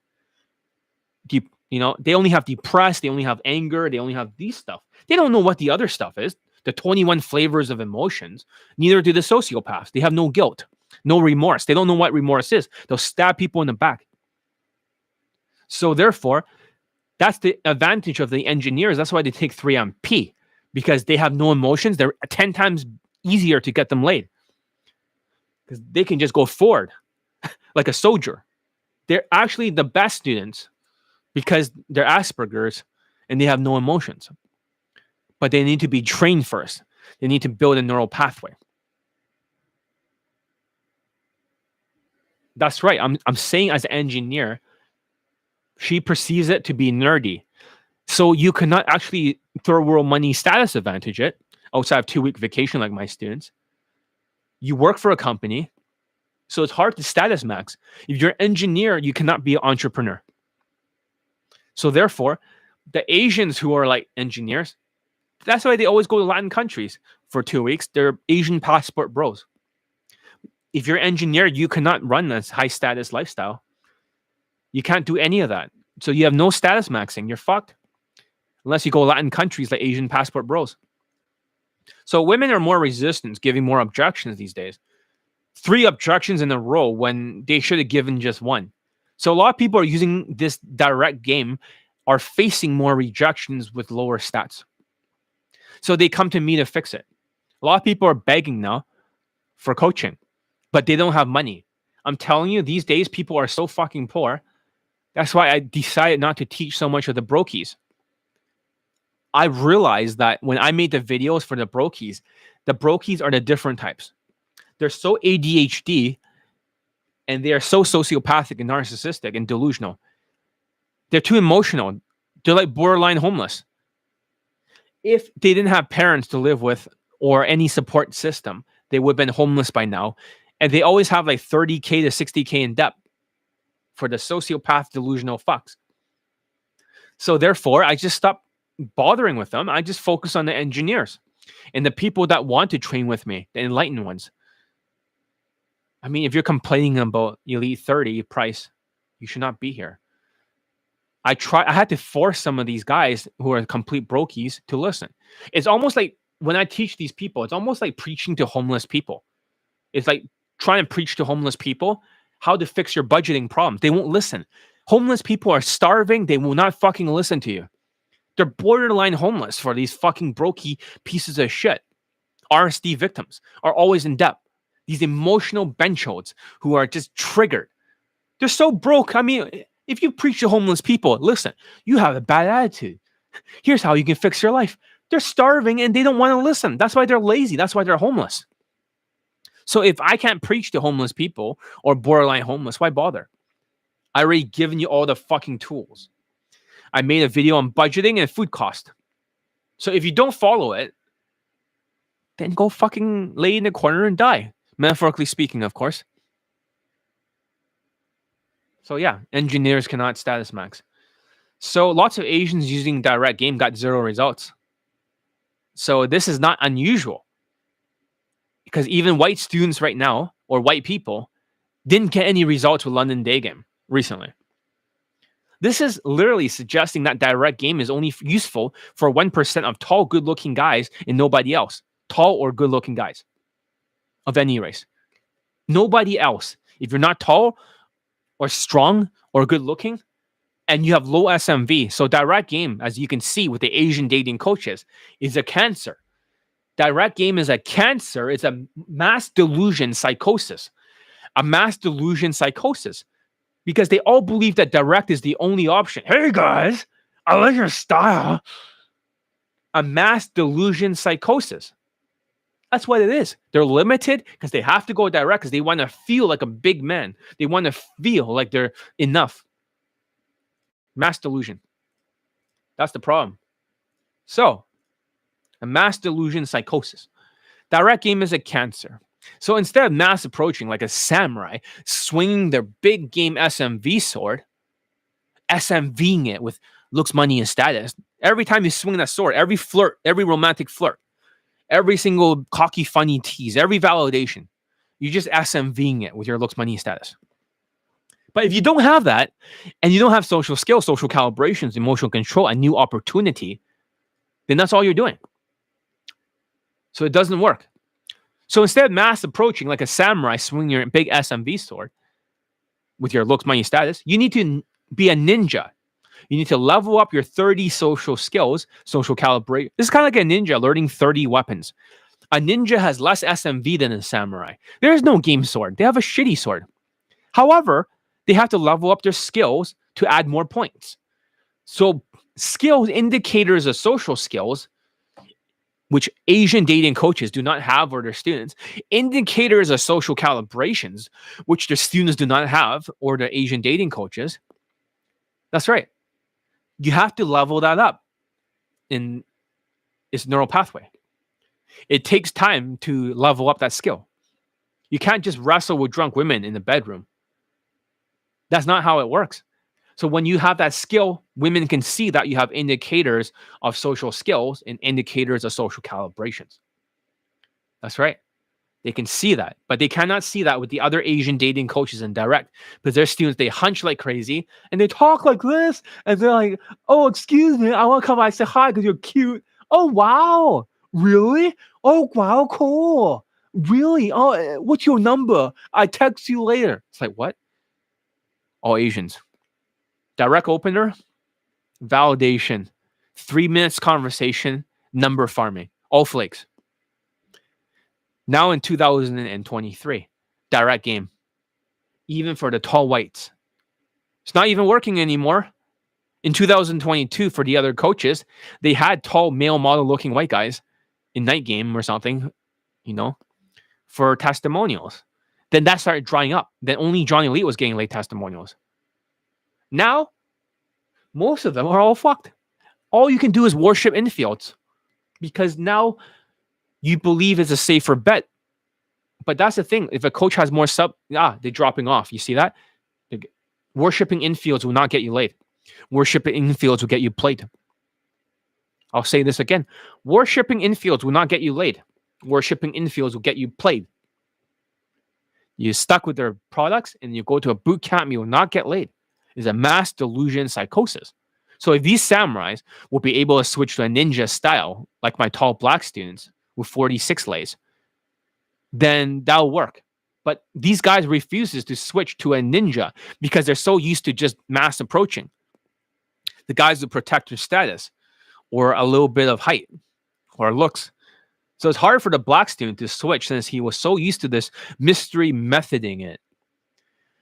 Speaker 1: They only have depressed, they only have anger, they only have these stuff. They don't know what the other stuff is, the 21 flavors of emotions. Neither do the sociopaths. They have no guilt, no remorse. They don't know what remorse is. They'll stab people in the back. So therefore, that's the advantage of the engineers. That's why they take 3MP, because they have no emotions. They're 10 times easier to get them laid because they can just go forward like a soldier. They're actually the best students because they're Asperger's and they have no emotions. But they need to be trained first. They need to build a neural pathway. That's right. I'm saying as an engineer, she perceives it to be nerdy. So you cannot actually third world money status advantage it outside of 2-week vacation like my students. You work for a company, so it's hard to status max. If you're an engineer, you cannot be an entrepreneur. So therefore, the Asians who are like engineers, that's why they always go to Latin countries for 2 weeks. They're Asian passport bros. If you're an engineer, you cannot run this high status lifestyle. You can't do any of that. So you have no status maxing. You're fucked. Unless you go Latin countries like Asian passport bros. So women are more resistant, giving more objections these days. 3 objections in a row when they should have given just 1. So a lot of people are using this direct game, are facing more rejections with lower stats. So they come to me to fix it. A lot of people are begging now for coaching, but they don't have money. I'm telling you, these days, people are so fucking poor. That's why I decided not to teach so much of the brokies. I realized that when I made the videos for the brokies are the different types. They're so ADHD and they are so sociopathic and narcissistic and delusional. They're too emotional. They're like borderline homeless. If they didn't have parents to live with or any support system, they would have been homeless by now. And they always have like 30K to 60K in debt for the sociopath delusional fucks. So therefore, I just stopped bothering with them. I just focus on the engineers and the people that want to train with me, the enlightened ones. I mean, if you're complaining about Elite 30 price, you should not be here. I had to force some of these guys who are complete brokies to listen. It's almost like when I teach these people, it's almost like preaching to homeless people. It's like trying to preach to homeless people how to fix your budgeting problems. They won't listen. Homeless people are starving. They will not fucking listen to you. They're borderline homeless for these fucking brokey pieces of shit. RSD victims are always in debt. These emotional benchholds who are just triggered. They're so broke. I mean, if you preach to homeless people, listen, you have a bad attitude. Here's how you can fix your life. They're starving and they don't want to listen. That's why they're lazy. That's why they're homeless. So if I can't preach to homeless people or borderline homeless, why bother? I already given you all the fucking tools. I made a video on budgeting and food cost. So if you don't follow it, then go fucking lay in the corner and die. Metaphorically speaking, of course. So yeah, engineers cannot status max. So lots of Asians using direct game got 0 results. So this is not unusual. Because even white students right now, or white people, didn't get any results with London Daygame recently. This is literally suggesting that direct game is only useful for 1% of tall, good-looking guys and nobody else. Tall or good-looking guys of any race. Nobody else. If you're not tall or strong or good-looking and you have low SMV, so direct game, as you can see with the Asian dating coaches, is a cancer. Direct game is a cancer. It's a mass delusion psychosis. A mass delusion psychosis. Because they all believe that direct is the only option. Hey guys, I like your style. A mass delusion psychosis. That's what it is. They're limited because they have to go direct because they want to feel like a big man. They want to feel like they're enough. Mass delusion. That's the problem. So, a mass delusion psychosis. Direct game is a cancer. So instead of mass approaching like a samurai, swinging their big game SMV sword, SMVing it with looks, money, and status, every time you swing that sword, every flirt, every romantic flirt, every single cocky, funny tease, every validation, you just SMVing it with your looks, money, and status. But if you don't have that, and you don't have social skills, social calibrations, emotional control, and new opportunity, then that's all you're doing. So it doesn't work. So instead of mass approaching like a samurai swinging your big SMV sword with your looks, money, status, you need to be a ninja. You need to level up your 30 social skills, social calibrate. This is kind of like a ninja learning 30 weapons. A ninja has less SMV than a samurai. There is no game sword. They have a shitty sword. However, they have to level up their skills to add more points. So skills, indicators of social skills, which Asian dating coaches do not have or their students, indicators of social calibrations, which their students do not have or the Asian dating coaches. That's right. You have to level that up in its neural pathway. It takes time to level up that skill. You can't just wrestle with drunk women in the bedroom. That's not how it works. So when you have that skill, women can see that you have indicators of social skills and indicators of social calibrations. That's right. They can see that, but they cannot see that with the other Asian dating coaches in direct because their students, they hunch like crazy and they talk like this. And they're like, oh, excuse me. I want to come by and say hi because you're cute. Oh, wow. Really? Oh, wow. Cool. Really? Oh, what's your number? I text you later. It's like, what? All Asians. Direct opener, validation, 3 minutes conversation, number farming, all flakes. Now in 2023, direct game, even for the tall whites. It's not even working anymore. In 2022, for the other coaches, they had tall male model looking white guys in night game or something, for testimonials. Then that started drying up. Then only Johnny Elite was getting late testimonials. Now, most of them are all fucked. All you can do is worship infields because now you believe it's a safer bet. But that's the thing. If a coach has more they're dropping off. You see that? Worshipping infields will not get you laid. Worshipping infields will get you played. I'll say this again. Worshipping infields will not get you laid. Worshipping infields will get you played. You stuck with their products and you go to a boot camp, you will not get laid. It's a mass delusion psychosis. So if these samurais will be able to switch to a ninja style, like my tall black students with 46 lays, then that'll work. But these guys refuses to switch to a ninja because they're so used to just mass approaching. The guys who protect their status or a little bit of height or looks. So it's hard for the black student to switch since he was so used to this mystery methoding it,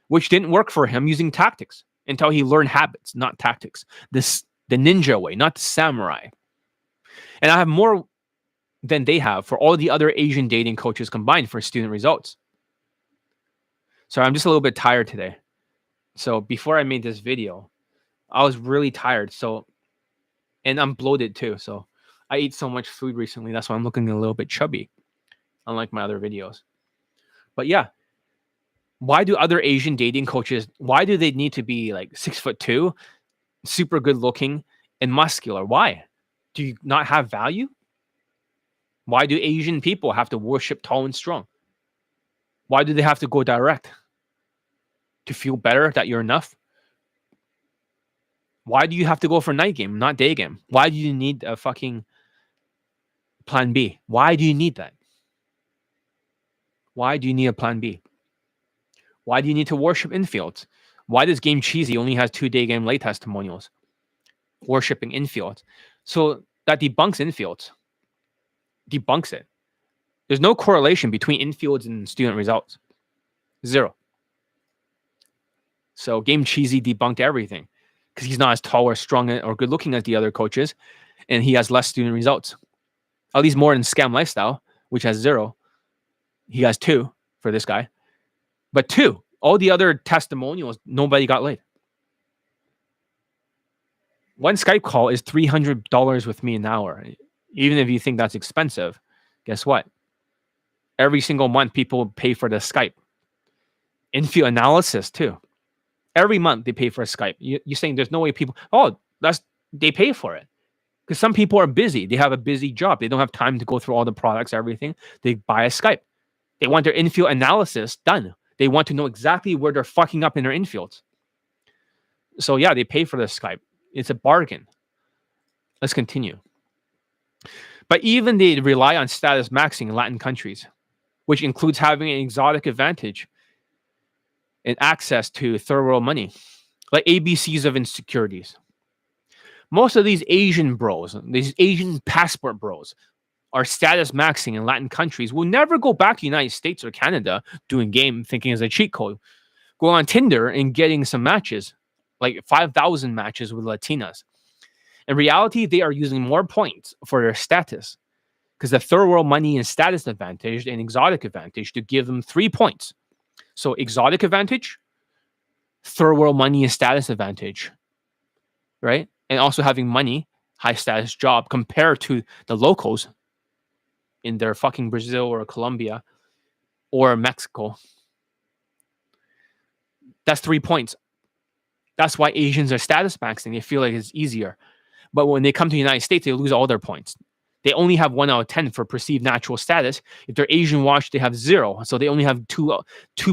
Speaker 1: which didn't work for him using tactics until he learned habits, not tactics. The ninja way, not the samurai. And I have more than they have for all the other Asian dating coaches combined for student results. So I'm just a little bit tired today. So before I made this video, I was really tired. And I'm bloated too. So I ate so much food recently. That's why I'm looking a little bit chubby, unlike my other videos. But yeah, why do other Asian dating coaches, why do they need to be like 6'2", super good looking and muscular? Why? Do you not have value? Why do Asian people have to worship tall and strong? Why do they have to go direct? To feel better that you're enough? Why do you have to go for night game, not day game? Why do you need a fucking plan B? Why do you need that? Why do you need a plan B? Why do you need to worship infields? Why does Game Cheesy only has 2 day game late testimonials? Worshipping infields. So that debunks infields. Debunks it. There's no correlation between infields and student results. 0. So Game Cheesy debunked everything because he's not as tall or strong or good looking as the other coaches, and he has less student results. At least more than Scam Lifestyle, which has 0. He has 2 for this guy. But 2, all the other testimonials, nobody got laid. One Skype call is $300 with me an hour. Even if you think that's expensive, guess what? Every single month, people pay for the Skype. Infield analysis too. Every month they pay for a Skype. You're saying there's no way people, they pay for it. Because some people are busy. They have a busy job. They don't have time to go through all the products, everything. They buy a Skype. They want their infield analysis done. They want to know exactly where they're fucking up in their infields. So yeah, they pay for the Skype. It's a bargain. Let's continue. But even they rely on status maxing in Latin countries, which includes having an exotic advantage and access to third world money, like ABCs of insecurities. Most of these Asian bros, these Asian passport bros, are status maxing in Latin countries, will never go back to the United States or Canada doing game thinking as a cheat code. Go on Tinder and getting some matches, like 5,000 matches with Latinas. In reality, they are using more points for their status because the third world money and status advantage and exotic advantage to give them 3 points. So exotic advantage, third world money and status advantage, right? And also having money, high status job compared to the locals in their fucking Brazil or Colombia or Mexico. That's 3 points. That's why Asians are status maxing. They feel like it's easier. But when they come to the United States, they lose all their points. They only have 1 out of 10 for perceived natural status. If they're Asian watch, they have 0. So they only have 2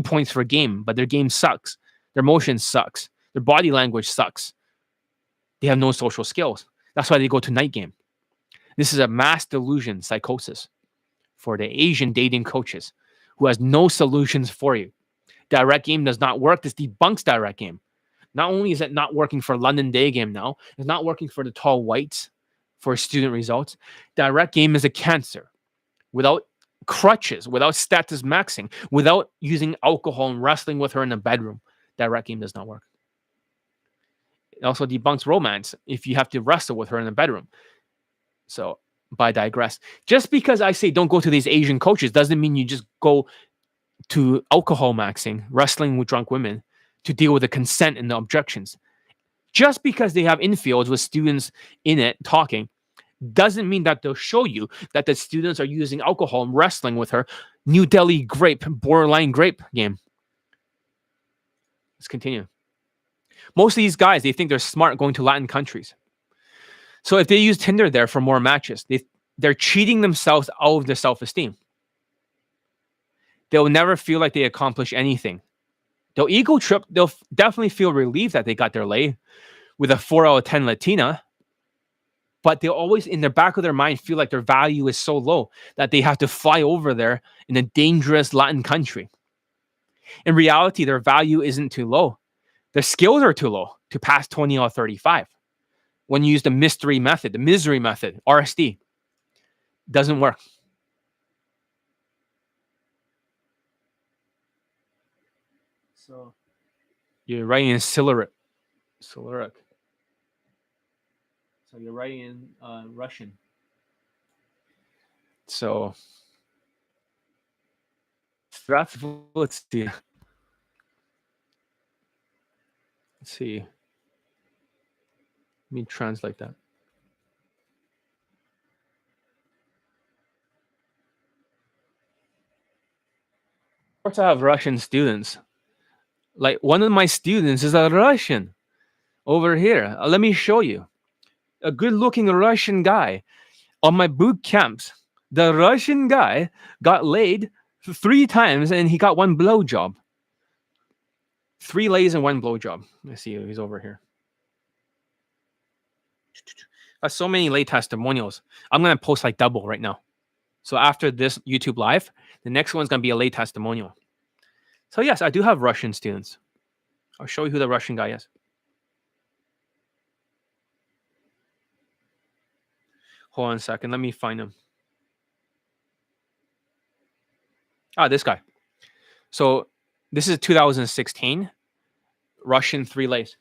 Speaker 1: points for a game, but their game sucks. Their motion sucks. Their body language sucks. They have no social skills. That's why they go to night game. This is a mass delusion psychosis for the Asian dating coaches who has no solutions for you. Direct game does not work. This debunks direct game. Not only is it not working for London day game now, it's not working for the tall whites for student results. Direct game is a cancer. Without crutches, without status maxing, without using alcohol and wrestling with her in the bedroom, direct game does not work. It also debunks romance if you have to wrestle with her in the bedroom. So, but I digress. Just because I say don't go to these Asian coaches doesn't mean you just go to alcohol maxing, wrestling with drunk women to deal with the consent and the objections. Just because they have infields with students in it talking doesn't mean that they'll show you that the students are using alcohol and wrestling with her. New Delhi grape, borderline grape game. Let's continue. Most of these guys, they think they're smart going to Latin countries. So if they use Tinder there for more matches, they're cheating themselves out of their self-esteem. they'll never feel like they accomplish anything. They'll ego trip. They'll definitely feel relieved that they got their lay with a 4 out of 10 Latina, but they'll always, in the back of their mind, feel like their value is so low that they have to fly over there in a dangerous Latin country. In reality, their value isn't too low. Their skills are too low to pass 20 out of 35. When you use the mystery method, the misery method, RSD, doesn't work. So you're writing in Siluric. So you're writing in Russian. So Здравствуйте. Let's see. Let me translate that. Of course, I have Russian students. Like one of my students is a Russian over here. Let me show you. A good-looking Russian guy on my boot camps. The Russian guy got laid 3 times and he got 1 blowjob. 3 lays and 1 blowjob. Let's see, he's over here. That's so many lay testimonials. I'm gonna post like double right now. So after this YouTube live, the next one's gonna be a lay testimonial. So yes, I do have Russian students. I'll show you who the Russian guy is. Hold on a second. Let me find him. This guy. So this is 2016. Russian 3 lays.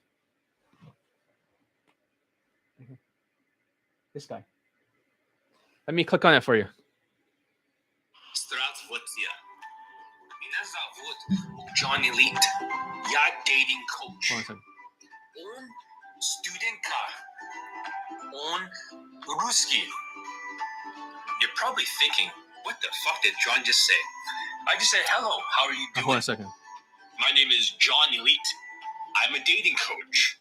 Speaker 1: This guy. Let me click on it for you.
Speaker 2: Здравствуйте. Меня зовут John Elite. Я dating coach. Он студентка. Он русский. You're probably thinking, what the fuck did John just say? I just said, hello, how are you doing?
Speaker 1: Hold on a second.
Speaker 2: My name is John Elite. I'm a dating coach.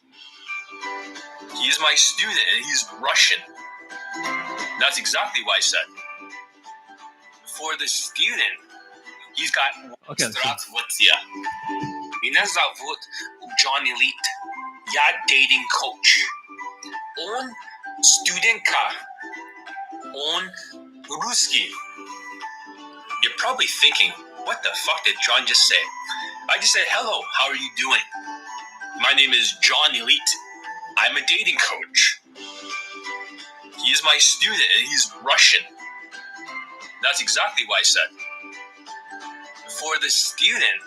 Speaker 2: He is my student and he's Russian. That's exactly what I said. For the student, he's got Здравствуйте. Меня зовут John Elite. Я dating coach. Он студентка. Он русский. You're probably thinking, what the fuck did John just say? I just said, hello, how are you doing? My name is John Elite. I'm a dating coach. He is my student and he's Russian. That's exactly what I said. For the student,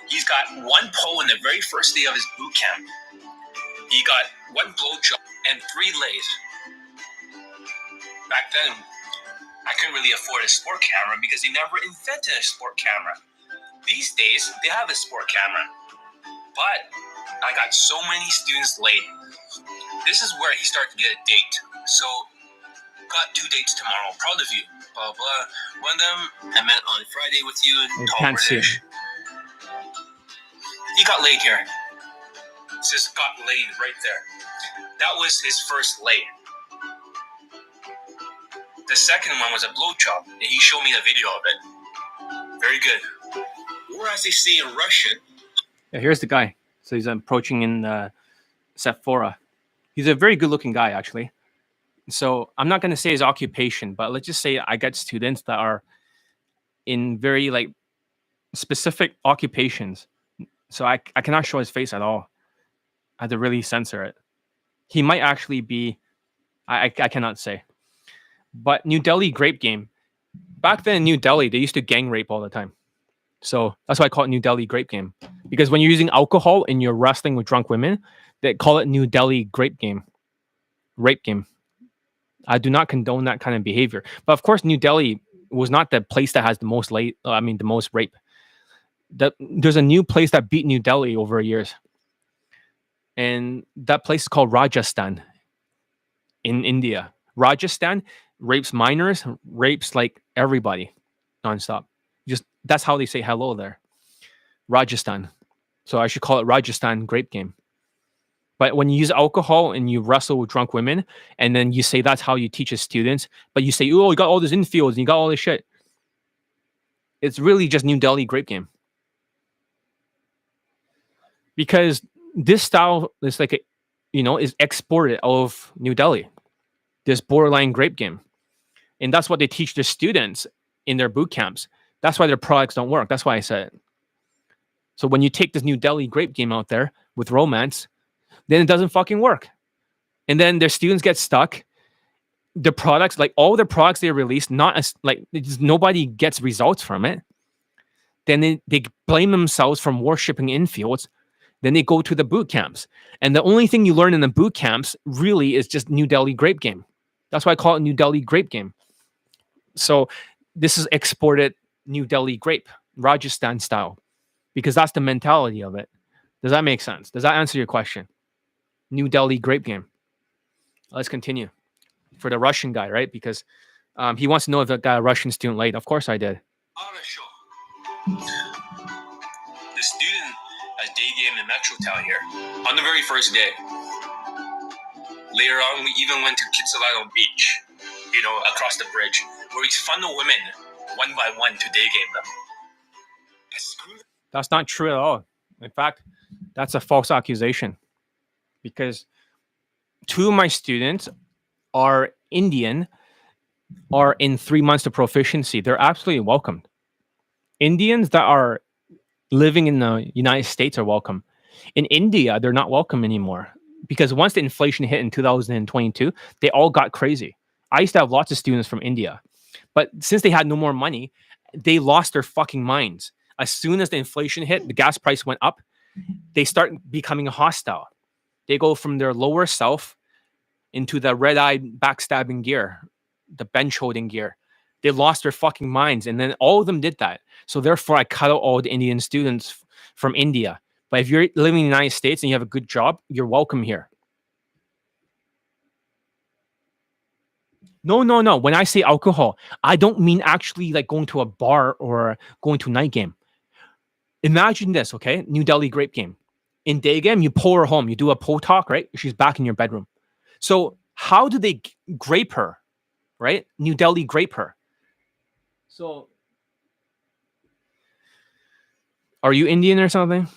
Speaker 2: he's got 1 pull in the very first day of his boot camp. He got 1 blowjob and 3 lays. Back then, I couldn't really afford a sport camera because they never invented a sport camera. These days, they have a sport camera. But I got so many students laid. This is where he started to get a date. So, got 2 dates tomorrow. Proud of you. Blah, blah. One of them I met on Friday with you in Tall British. He got laid here. It says got laid right there. That was his first lay. The second one was a blowjob, and he showed me the video of it. Very good. Or as they say in Russian.
Speaker 1: Yeah, here's the guy. So he's approaching in Sephora. He's a very good-looking guy, actually. So I'm not going to say his occupation, but let's just say I get students that are in very like specific occupations. So I cannot show his face at all. I have to really censor it. He might actually be, I cannot say. But New Delhi grape game. Back then in New Delhi, they used to gang rape all the time. So that's why I call it New Delhi grape game. Because when you're using alcohol and you're wrestling with drunk women, they call it New Delhi grape game. Rape game. I do not condone that kind of behavior. But of course, New Delhi was not the place that has the most the most rape. There's a new place that beat New Delhi over years. And that place is called Rajasthan in India. Rajasthan rapes minors, rapes like everybody nonstop. Just that's how they say hello there. Rajasthan. So I should call it Rajasthan grape game. But when you use alcohol and you wrestle with drunk women, and then you say that's how you teach your students, but you say, oh, you got all this infields and you got all this shit. It's really just New Delhi grape game. Because this style is like, is exported out of New Delhi, this borderline grape game. And that's what they teach their students in their boot camps. That's why their products don't work. That's why I said it. So when you take this New Delhi grape game out there with romance, then it doesn't fucking work. And then their students get stuck. The products, like all the products they release, not as like nobody gets results from it. Then they blame themselves from worshipping infields. Then they go to the boot camps. And the only thing you learn in the boot camps really is just New Delhi grape game. That's why I call it New Delhi grape game. So this is exported New Delhi grape, Rajasthan style, because that's the mentality of it. Does that make sense? Does that answer your question? New Delhi grape game. Let's continue. For the Russian guy, right? Because he wants to know if that guy a Russian student late. Of course I did.
Speaker 2: The student at Daygame in Metro Town here, on the very first day. Later on, we even went to Kitsilano Beach, across the bridge, where we funnel women one by one to Daygame them.
Speaker 1: That's not true at all. In fact, that's a false accusation. Because 2 of my students are Indian, are in 3 months to proficiency. They're absolutely welcomed. Indians that are living in the United States are welcome. In India, they're not welcome anymore. Because once the inflation hit in 2022, they all got crazy. I used to have lots of students from India. But since they had no more money, they lost their fucking minds. As soon as the inflation hit, the gas price went up, they start becoming hostile. They go from their lower self into the red-eyed backstabbing gear, the bench holding gear. They lost their fucking minds. And then all of them did that. So therefore, I cut out all the Indian students from India. But if you're living in the United States and you have a good job, you're welcome here. No. When I say alcohol, I don't mean actually like going to a bar or going to a night game. Imagine this, okay? New Delhi grape game. In Daygame, you pull her home. You do a pull talk, right? She's back in your bedroom. So how do they grape her, right? New Delhi grape her. So are you Indian or something?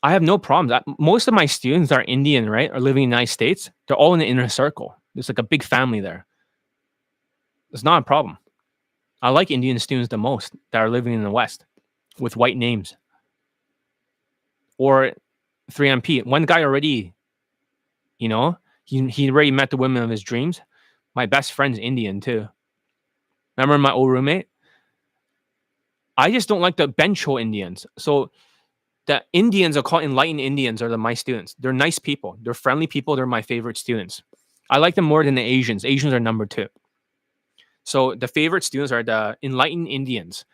Speaker 1: I have no problems. Most of my students are Indian, right? Are living in the United States. They're all in the inner circle. There's like a big family there. It's not a problem. I like Indian students the most that are living in the West with white names. Or 3MP. One guy already, he already met the women of his dreams. My best friend's Indian too. Remember my old roommate? I just don't like the bencho Indians. So the Indians are called enlightened Indians are my students. They're nice people. They're friendly people. They're my favorite students. I like them more than the Asians. Asians are number 2. So the favorite students are the enlightened Indians.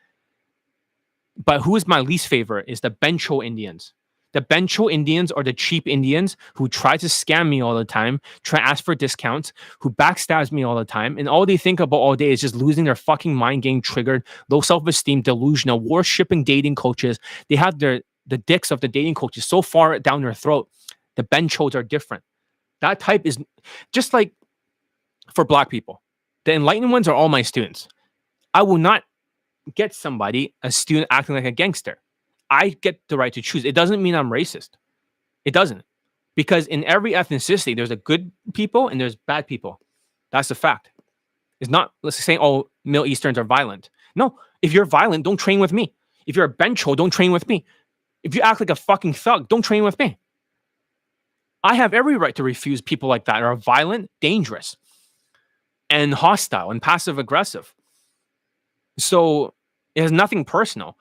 Speaker 1: But who is my least favorite is the bencho Indians. The bencho Indians are the cheap Indians who try to scam me all the time, try to ask for discounts, who backstabs me all the time, and all they think about all day is just losing their fucking mind, getting triggered, low self-esteem, delusional, worshipping dating coaches. They have the dicks of the dating coaches so far down their throat. The benchos are different. That type is just like for black people. The enlightened ones are all my students. I will not get somebody, a student acting like a gangster. I get the right to choose. It doesn't mean I'm racist. It doesn't. Because in every ethnicity, there's a good people and there's bad people. That's a fact. It's not, let's say, oh, Middle Easterns are violent. No, if you're violent, don't train with me. If you're a bencho, don't train with me. If you act like a fucking thug, don't train with me. I have every right to refuse people like that who are violent, dangerous, and hostile and passive aggressive. So it has nothing personal.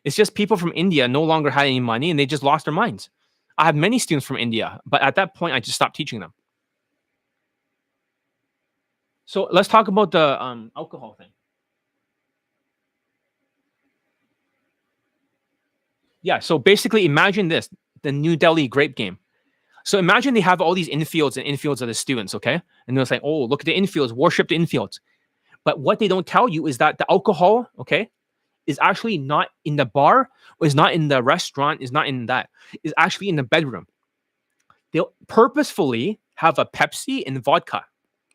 Speaker 1: It's just people from India no longer had any money and they just lost their minds. I have many students from India, but at that point, I just stopped teaching them. So let's talk about the alcohol thing. Yeah, so basically imagine this, the New Delhi grape game. So imagine they have all these infields and infields of the students, okay? And they'll say, oh, look at the infields, worship the infields. But what they don't tell you is that the alcohol, okay, is actually not in the bar, or is not in the restaurant, is not in that. Is actually in the bedroom. They'll purposefully have a Pepsi and vodka.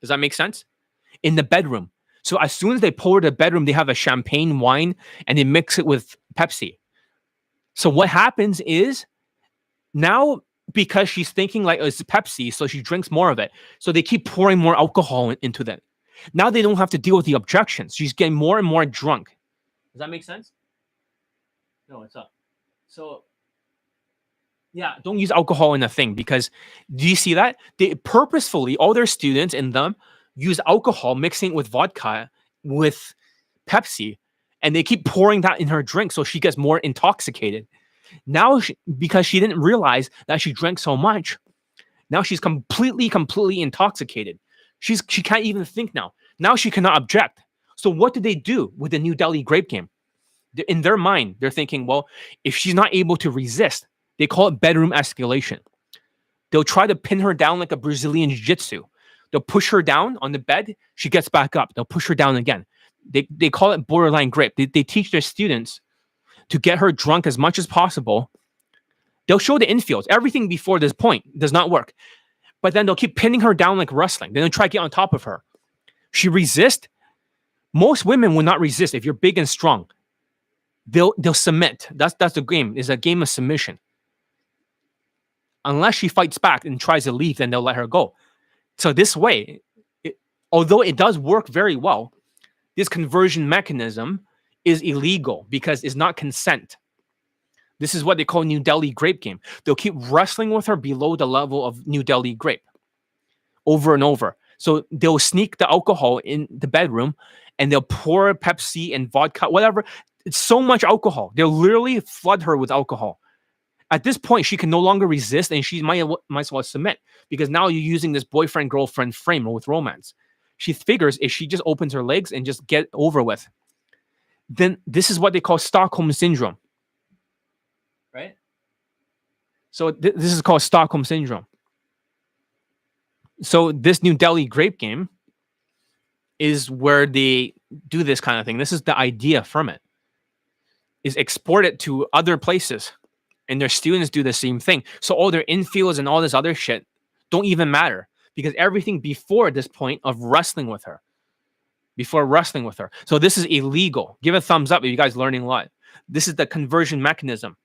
Speaker 1: Does that make sense? In the bedroom. So as soon as they pull her to the bedroom, they have a champagne wine and they mix it with Pepsi. So what happens is now, because she's thinking like it's Pepsi, so she drinks more of it. So they keep pouring more alcohol into that. Now they don't have to deal with the objections. She's getting more and more drunk. Does that make sense? No, it's up. So yeah, don't use alcohol in a thing, because do you see that? They purposefully, all their students in them use alcohol mixing with vodka with Pepsi, and they keep pouring that in her drink so she gets more intoxicated. Now, because she didn't realize that she drank so much, now she's completely intoxicated. She can't even think now. Now she cannot object. So what do they do with the New Delhi grape game? In their mind, they're thinking, well, if she's not able to resist, they call it bedroom escalation. They'll try to pin her down like a Brazilian jiu-jitsu. They'll push her down on the bed. She gets back up. They'll push her down again. They call it borderline grape. They teach their students to get her drunk as much as possible. They'll show the infields. Everything before this point does not work. But then they'll keep pinning her down like wrestling. Then they'll try to get on top of her. She resists. Most women will not resist if you're big and strong. They'll submit. That's the game. It's a game of submission. Unless she fights back and tries to leave, then they'll let her go. So this way, although it does work very well, this conversion mechanism is illegal because it's not consent. This is what they call New Delhi grape game. They'll keep wrestling with her below the level of New Delhi grape over and over. So they'll sneak the alcohol in the bedroom and they'll pour Pepsi and vodka, whatever. It's so much alcohol. They'll literally flood her with alcohol. At this point, she can no longer resist and she might as well submit, because now you're using this boyfriend-girlfriend frame with romance. She figures if she just opens her legs and just get over with, then this is what they call Stockholm Syndrome. Right? So this is called Stockholm Syndrome. So this New Delhi grape game is where they do this kind of thing. This is the idea from it, is export it to other places. And their students do the same thing. So all their infields and all this other shit don't even matter, because everything before this point of wrestling with her. So this is illegal. Give a thumbs up if you guys are learning a lot. This is the conversion mechanism.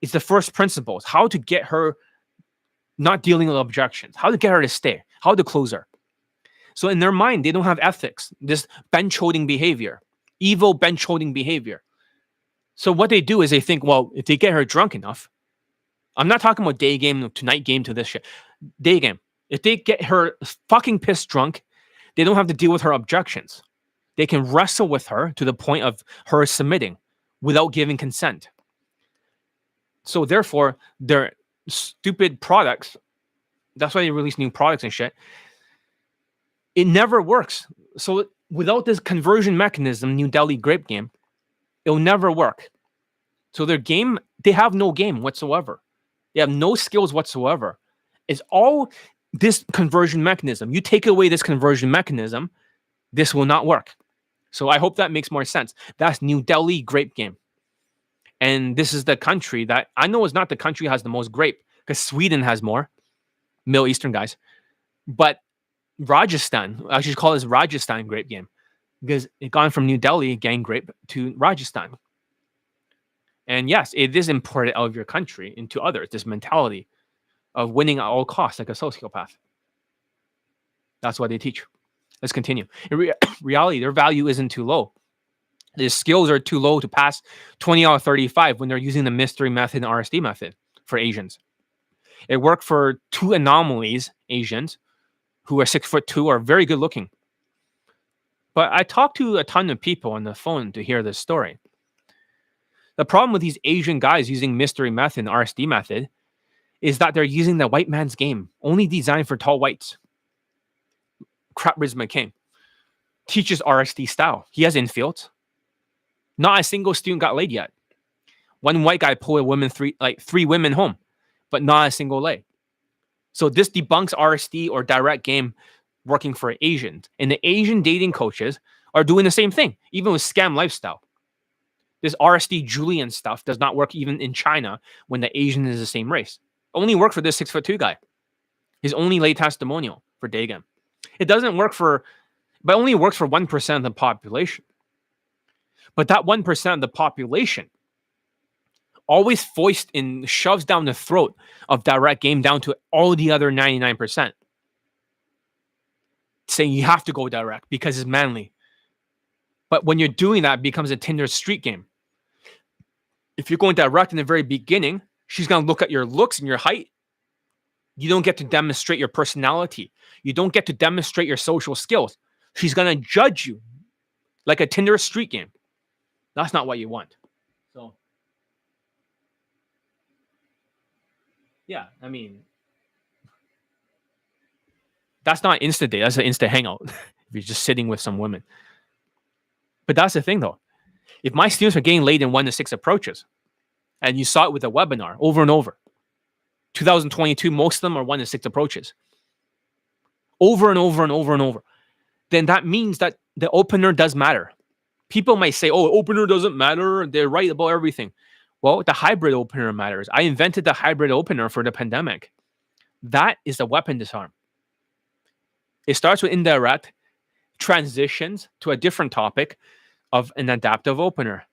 Speaker 1: It's the first principles. How to get her not dealing with objections. How to get her to stay. How to close her. So in their mind, they don't have ethics. This bench-holding behavior. Evil bench-holding behavior. So what they do is they think, well, if they get her drunk enough, I'm not talking about day game to night game to this shit. Day game. If they get her fucking pissed drunk, they don't have to deal with her objections. They can wrestle with her to the point of her submitting without giving consent. So therefore, their stupid products, that's why they release new products and shit, it never works. So without this conversion mechanism, New Delhi grape game, it'll never work. So their game, they have no game whatsoever. They have no skills whatsoever. It's all this conversion mechanism. You take away this conversion mechanism, this will not work. So I hope that makes more sense. That's New Delhi grape game. And this is the country that I know is not the country that has the most grape, because Sweden has more. Middle Eastern guys. But Rajasthan, I should call this Rajasthan grape game, because it gone from New Delhi gang grape to Rajasthan. And yes, it is imported out of your country into others, this mentality of winning at all costs like a sociopath. That's what they teach. Let's continue. In reality, their value isn't too low. Their skills are too low to pass 20 out of 35 when they're using the mystery method and RSD method for Asians. It worked for two anomalies, Asians, who are 6'2", are very good looking. But I talked to a ton of people on the phone to hear this story. The problem with these Asian guys using mystery method and RSD method is that they're using the white man's game, only designed for tall whites. Charisma King teaches RSD style. He has infields. Not a single student got laid yet. One white guy pulled three women home, but not a single lay. So this debunks RSD or direct game working for Asians. And the Asian dating coaches are doing the same thing, even with scam lifestyle. This RSD Julian stuff does not work even in China when the Asian is the same race. Only work for this 6'2" guy. His only lay testimonial for Daygame. It doesn't work for but it only works for 1% of the population. But that 1% of the population always shoves down the throat of direct game down to all the other 99%. Saying you have to go direct because it's manly. But when you're doing that, it becomes a Tinder street game. If you're going direct in the very beginning, she's going to look at your looks and your height. You don't get to demonstrate your personality. You don't get to demonstrate your social skills. She's going to judge you like a Tinder street game. That's not what you want. So, yeah, I mean, that's not Insta date. That's an Insta hangout. If you're just sitting with some women. But that's the thing, though. If my students are getting laid in 1 to 6 approaches, and you saw it with a webinar over and over, 2022, most of them are 1 to 6 approaches. Over and over and over and over. Then that means that the opener does matter. People might say, oh, opener doesn't matter. They're right about everything. Well, the hybrid opener matters. I invented the hybrid opener for the pandemic. That is the weapon disarm. It starts with indirect, transitions to a different topic of an adaptive opener.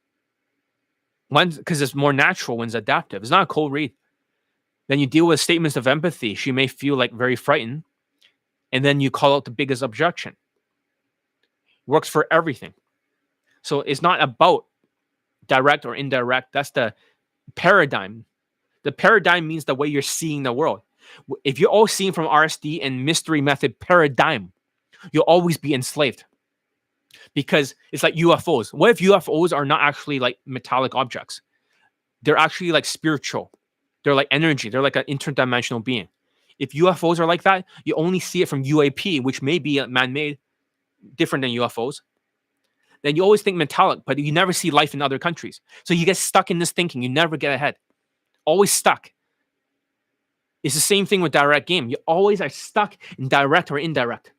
Speaker 1: Because it's more natural when it's adaptive. It's not a cold read. Then you deal with statements of empathy. She may feel like very frightened. And then you call out the biggest objection. Works for everything. So it's not about direct or indirect. That's the paradigm. The paradigm means the way you're seeing the world. If you're all seeing from RSD and mystery method paradigm, you'll always be enslaved. Because it's like UFOs. What if UFOs are not actually like metallic objects? They're actually like spiritual. They're like energy. They're like an interdimensional being. If UFOs are like that, you only see it from UAP, which may be man-made, different than UFOs. Then you always think metallic, but you never see life in other countries. So you get stuck in this thinking. You never get ahead. Always stuck. It's the same thing with direct game. You always are stuck in direct or indirect.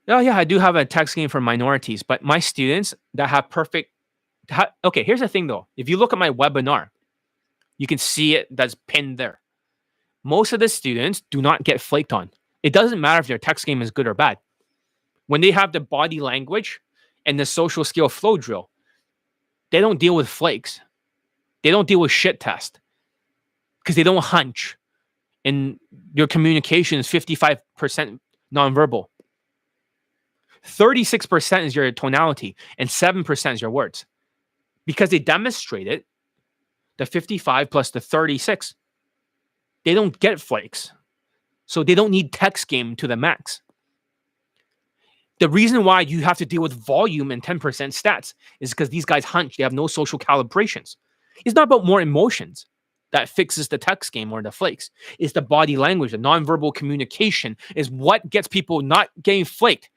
Speaker 1: Oh, yeah, I do have a text game for minorities, but my students that have perfect... Okay, here's the thing, though. If you look at my webinar, you can see it that's pinned there. Most of the students do not get flaked on. It doesn't matter if their text game is good or bad. When they have the body language and the social skill flow drill, they don't deal with flakes. They don't deal with shit test because they don't hunch. And your communication is 55% nonverbal. 36% is your tonality and 7% is your words. Because they demonstrated the 55 plus the 36. They don't get flakes. So they don't need text game to the max. The reason why you have to deal with volume and 10% stats is because these guys hunch. They have no social calibrations. It's not about more emotions that fixes the text game or the flakes. It's the body language, the nonverbal communication is what gets people not getting flaked.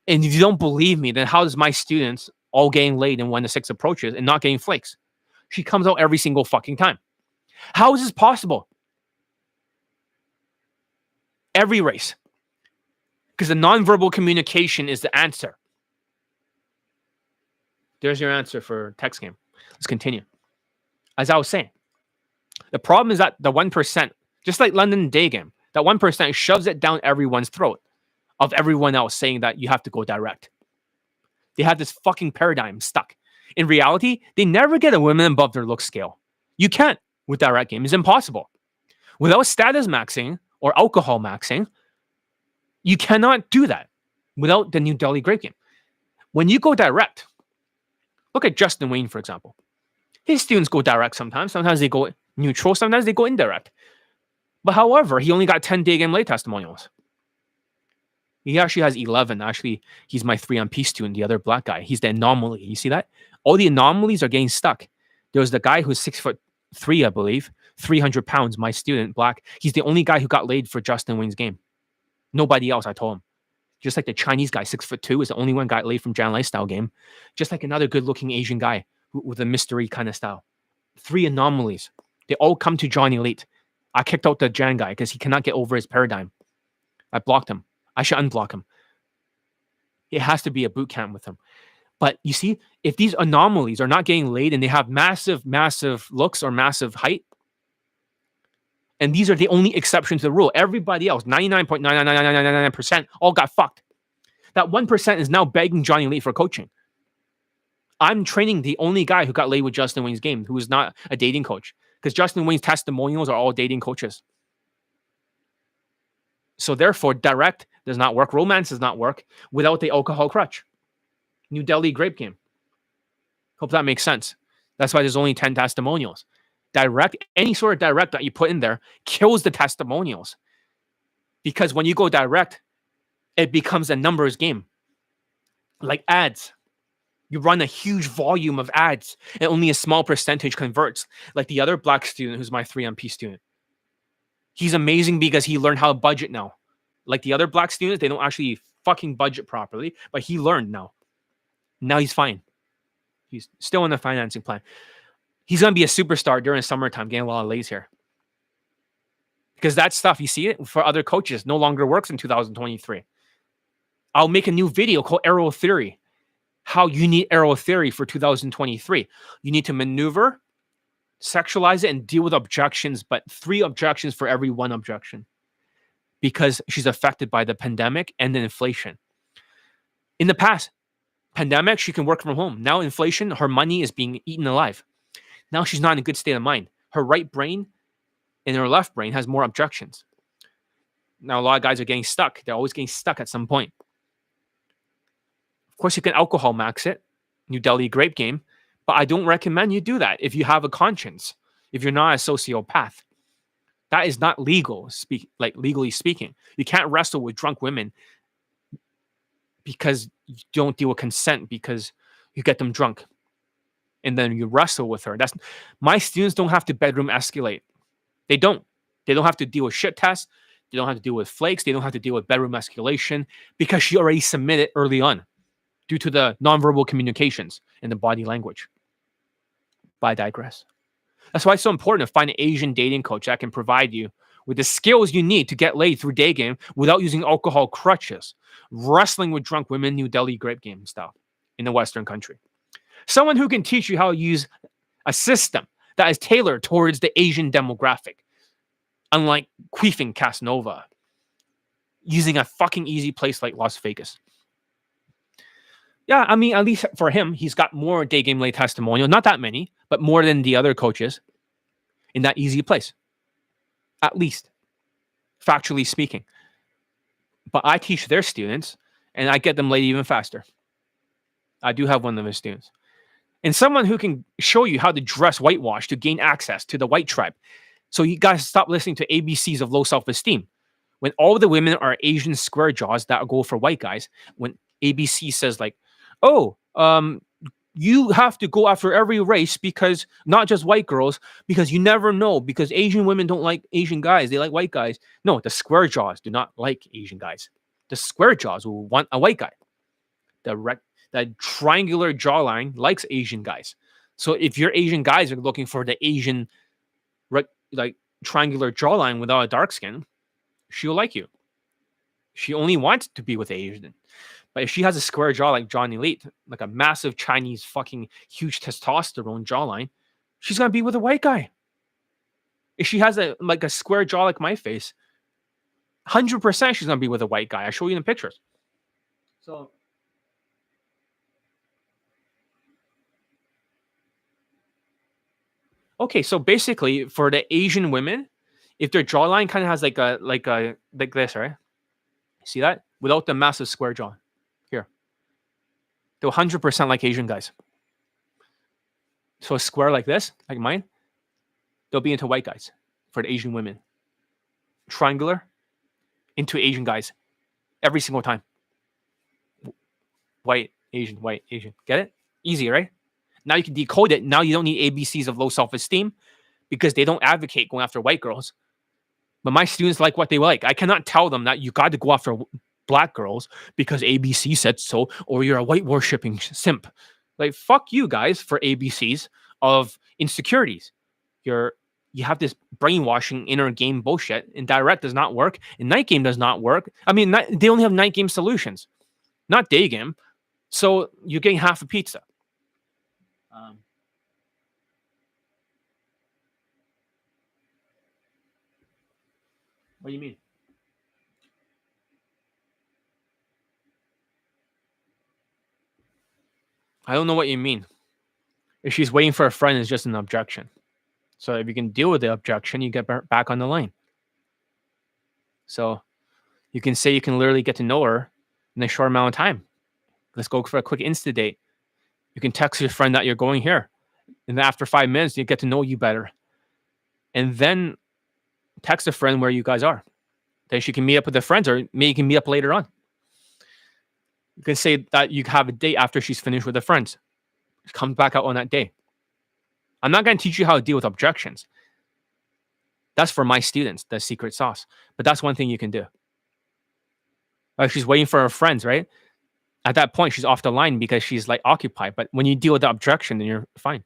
Speaker 1: And if you don't believe me, then how does my students all getting laid in 1 to 6 approaches and not getting flakes? She comes out every single fucking time. How is this possible? Every race. Because the nonverbal communication is the answer. There's your answer for text game. Let's continue. As I was saying, the problem is that the 1%, just like London Daygame, that 1% shoves it down everyone's throat of everyone else saying that you have to go direct. They have this fucking paradigm stuck. In reality, they never get a woman above their look scale. You can't with direct game. It's impossible. Without status maxing or alcohol maxing, you cannot do that without the New Delhi Grape game. When you go direct, look at Justin Wayne, for example. His students go direct sometimes. Sometimes they go neutral. Sometimes they go indirect. But however, he only got 10 Daygame lay testimonials. He actually has 11. Actually, he's my 3MP student, the other black guy. He's the anomaly. You see that? All the anomalies are getting stuck. There was the guy who's 6'3", I believe, 300 pounds, my student, black. He's the only guy who got laid for Justin Wayne's game. Nobody else, I told him. Just like the Chinese guy, 6'2", is the only one got laid from Jan Lai style game. Just like another good-looking Asian guy with a mystery kind of style. 3 anomalies. They all come to Johnny Elite. I kicked out the Jan guy because he cannot get over his paradigm. I blocked him. I should unblock him. It has to be a boot camp with him. But you see, if these anomalies are not getting laid and they have massive, massive looks or massive height, And these are the only exceptions to the rule. Everybody else, 99.99999% all got fucked. That 1% is now begging Johnny Lee for coaching. I'm training the only guy who got laid with Justin Wayne's game, who is not a dating coach. Because Justin Wayne's testimonials are all dating coaches. So therefore, direct does not work. Romance does not work without the alcohol crutch. New Delhi grape game. Hope that makes sense. That's why there's only 10 testimonials. Direct, any sort of direct that you put in there kills the testimonials. Because when you go direct, it becomes a numbers game. Like ads. You run a huge volume of ads and only a small percentage converts. Like the other black student who's my 3MP student. He's amazing because he learned how to budget now. Like the other black students, they don't actually fucking budget properly, but he learned now. Now he's fine. He's still in the financing plan. He's going to be a superstar during summertime, getting a lot of lays here. Because that stuff, you see it, for other coaches, no longer works in 2023. I'll make a new video called Arrow Theory. How you need Arrow Theory for 2023. You need to maneuver, sexualize it, and deal with objections, but 3 objections for every 1 objection. Because she's affected by the pandemic and the inflation. In the past, pandemic, she can work from home. Now inflation, her money is being eaten alive. Now she's not in a good state of mind. Her right brain and her left brain has more objections. Now a lot of guys are getting stuck. They're always getting stuck at some point. Of course, you can alcohol max it, New Delhi grape game, but I don't recommend you do that if you have a conscience, if you're not a sociopath. That is not legal, legally speaking. You can't wrestle with drunk women because you don't deal with consent because you get them drunk. And then you wrestle with her. My students don't have to bedroom escalate. They don't. They don't have to deal with shit tests. They don't have to deal with flakes. They don't have to deal with bedroom escalation because she already submitted early on due to the nonverbal communications and the body language. But I digress. That's why it's so important to find an Asian dating coach that can provide you with the skills you need to get laid through Daygame without using alcohol crutches, wrestling with drunk women, New Delhi grape game style in the Western country. Someone who can teach you how to use a system that is tailored towards the Asian demographic. Unlike queefing Casanova. Using a fucking easy place like Las Vegas. Yeah, I mean, at least for him, he's got more Daygame lay testimonial. Not that many, but more than the other coaches in that easy place. At least. Factually speaking. But I teach their students, and I get them laid even faster. I do have one of his students. And someone who can show you how to dress whitewash to gain access to the white tribe. So you guys stop listening to ABCs of low self-esteem. When all the women are Asian square jaws that go for white guys, when ABC says like, oh, you have to go after every race because not just white girls, because you never know, because Asian women don't like Asian guys. They like white guys. No, the square jaws do not like Asian guys. The square jaws will want a white guy. The triangular jawline likes Asian guys. So if your Asian guys are looking for the Asian like triangular jawline without a dark skin, she'll like you. She only wants to be with Asian. But if she has a square jaw like Johnny Elite, like a massive Chinese fucking huge testosterone jawline, she's gonna be with a white guy. If she has a square jaw like my face, 100% she's gonna be with a white guy. I show you in the pictures. So okay, so basically for the Asian women, if their jawline kind of has like this, right? See that? Without the massive square jaw. Here. They're 100% like Asian guys. So a square like this, like mine, they'll be into white guys for the Asian women. Triangular, into Asian guys. Every single time. White, Asian, white, Asian. Get it? Easy, right? Now you can decode it. Now you don't need ABCs of low self-esteem because they don't advocate going after white girls. But my students like what they like. I cannot tell them that you got to go after black girls because ABC said so, or you're a white worshipping simp. Like, fuck you guys for ABCs of insecurities. You have this brainwashing inner game bullshit, and direct does not work, and night game does not work. I mean, they only have night game solutions, not day game. So you're getting half a pizza. What do you mean? I don't know what you mean. If she's waiting for a friend, it's just an objection. So if you can deal with the objection, you get back on the line. So you can say you can literally get to know her in a short amount of time. Let's go for a quick Insta date. You can text your friend that you're going here. And after 5 minutes, you get to know you better. And then text a friend where you guys are. Then she can meet up with the friends, or maybe you can meet up later on. You can say that you have a date after she's finished with the friends. She comes back out on that day. I'm not going to teach you how to deal with objections. That's for my students, the secret sauce. But that's one thing you can do. Like she's waiting for her friends, right? At that point, she's off the line because she's like occupied. But when you deal with the objection, then you're fine.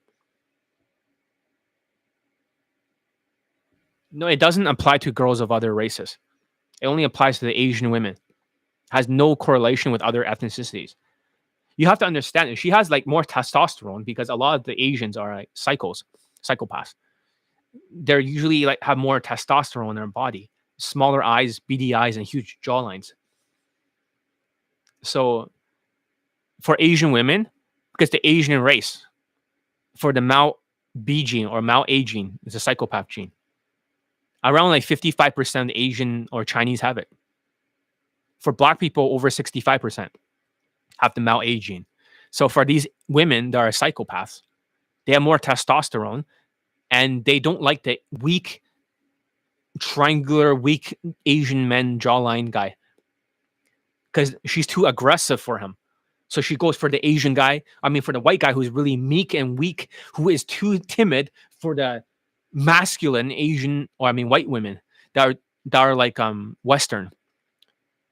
Speaker 1: No, it doesn't apply to girls of other races. It only applies to the Asian women. It has no correlation with other ethnicities. You have to understand, she has like more testosterone because a lot of the Asians are like psychopaths. They're usually like have more testosterone in their body, smaller eyes, beady eyes, and huge jawlines. So for Asian women, because the Asian race, for the Mao B gene or Mao A gene, is a psychopath gene. Around like 55% of the Asian or Chinese have it. For Black people, over 65% have the Mao A gene. So for these women that are psychopaths, they have more testosterone and they don't like the weak, triangular, weak Asian men jawline guy because she's too aggressive for him. So she goes for the Asian guy. For the white guy who's really meek and weak, who is too timid for the masculine Asian, white women that are like Western.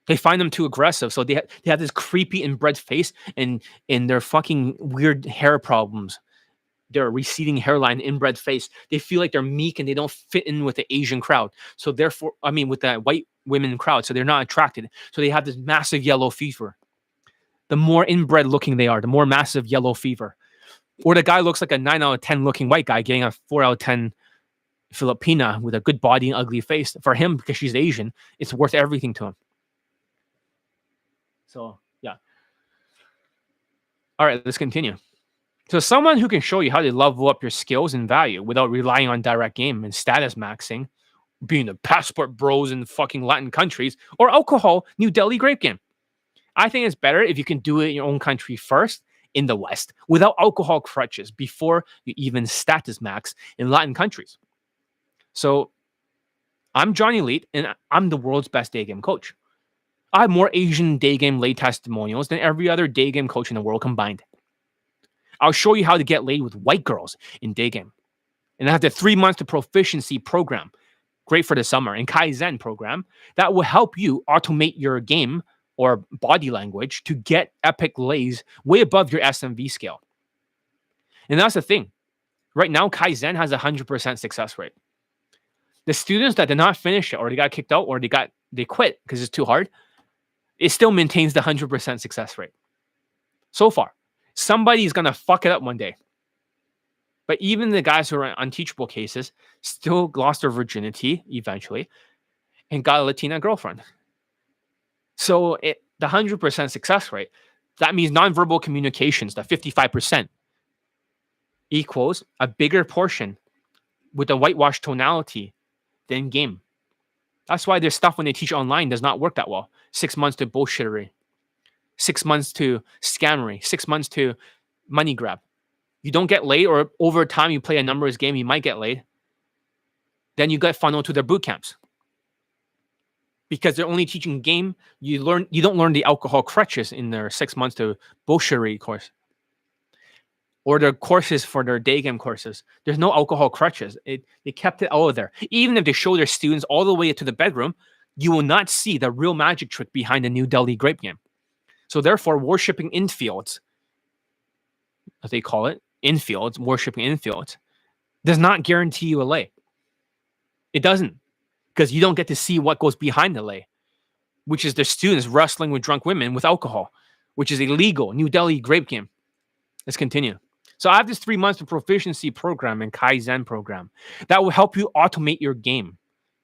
Speaker 1: They find them too aggressive, so they have this creepy inbred face and their fucking weird hair problems. Their receding hairline, inbred face. They feel like they're meek and they don't fit in with the Asian crowd. So therefore, with the white women crowd, so they're not attracted. So they have this massive yellow fever. The more inbred looking they are, the more massive yellow fever. Or the guy looks like a 9 out of 10 looking white guy getting a 4 out of 10 Filipina with a good body and ugly face. For him, because she's Asian, it's worth everything to him. So, yeah. All right, let's continue. So someone who can show you how to level up your skills and value without relying on direct game and status maxing, being the passport bros in fucking Latin countries, or alcohol, New Delhi grape game. I think it's better if you can do it in your own country first, in the West, without alcohol crutches, before you even status max in Latin countries. So I'm Johnny Elite, and I'm the world's best day game coach. I have more Asian day game lay testimonials than every other day game coach in the world combined. I'll show you how to get laid with white girls in day game. And I have the 3 months to proficiency program, great for the summer, and Kaizen program that will help you automate your game or body language to get epic lays way above your SMV scale. And that's the thing. Right now, Kaizen has a 100% success rate. The students that did not finish it, or they got kicked out, or they quit because it's too hard, it still maintains the 100% success rate. So far, somebody's going to fuck it up one day. But even the guys who are unteachable cases still lost their virginity eventually and got a Latina girlfriend. So the 100% success rate, that means nonverbal communications, the 55%, equals a bigger portion with a whitewash tonality than game. That's why their stuff when they teach online does not work that well. 6 months to bullshittery, 6 months to scammery, 6 months to money grab. You don't get laid, or over time you play a numbers game, you might get laid. Then you get funneled to their boot camps. Because they're only teaching game, you don't learn the alcohol crutches in their 6 months to bullshittery course. Or their courses for their day game courses. There's no alcohol crutches. They kept it out of there. Even if they show their students all the way to the bedroom, you will not see the real magic trick behind the New Delhi grape game. So therefore, worshipping infields, as they call it, worshipping infields, does not guarantee you a lay. It doesn't. Because you don't get to see what goes behind the lay, which is the students wrestling with drunk women with alcohol, which is illegal. New Delhi grape game. Let's continue. So I have this 3 months of proficiency program and Kaizen program that will help you automate your game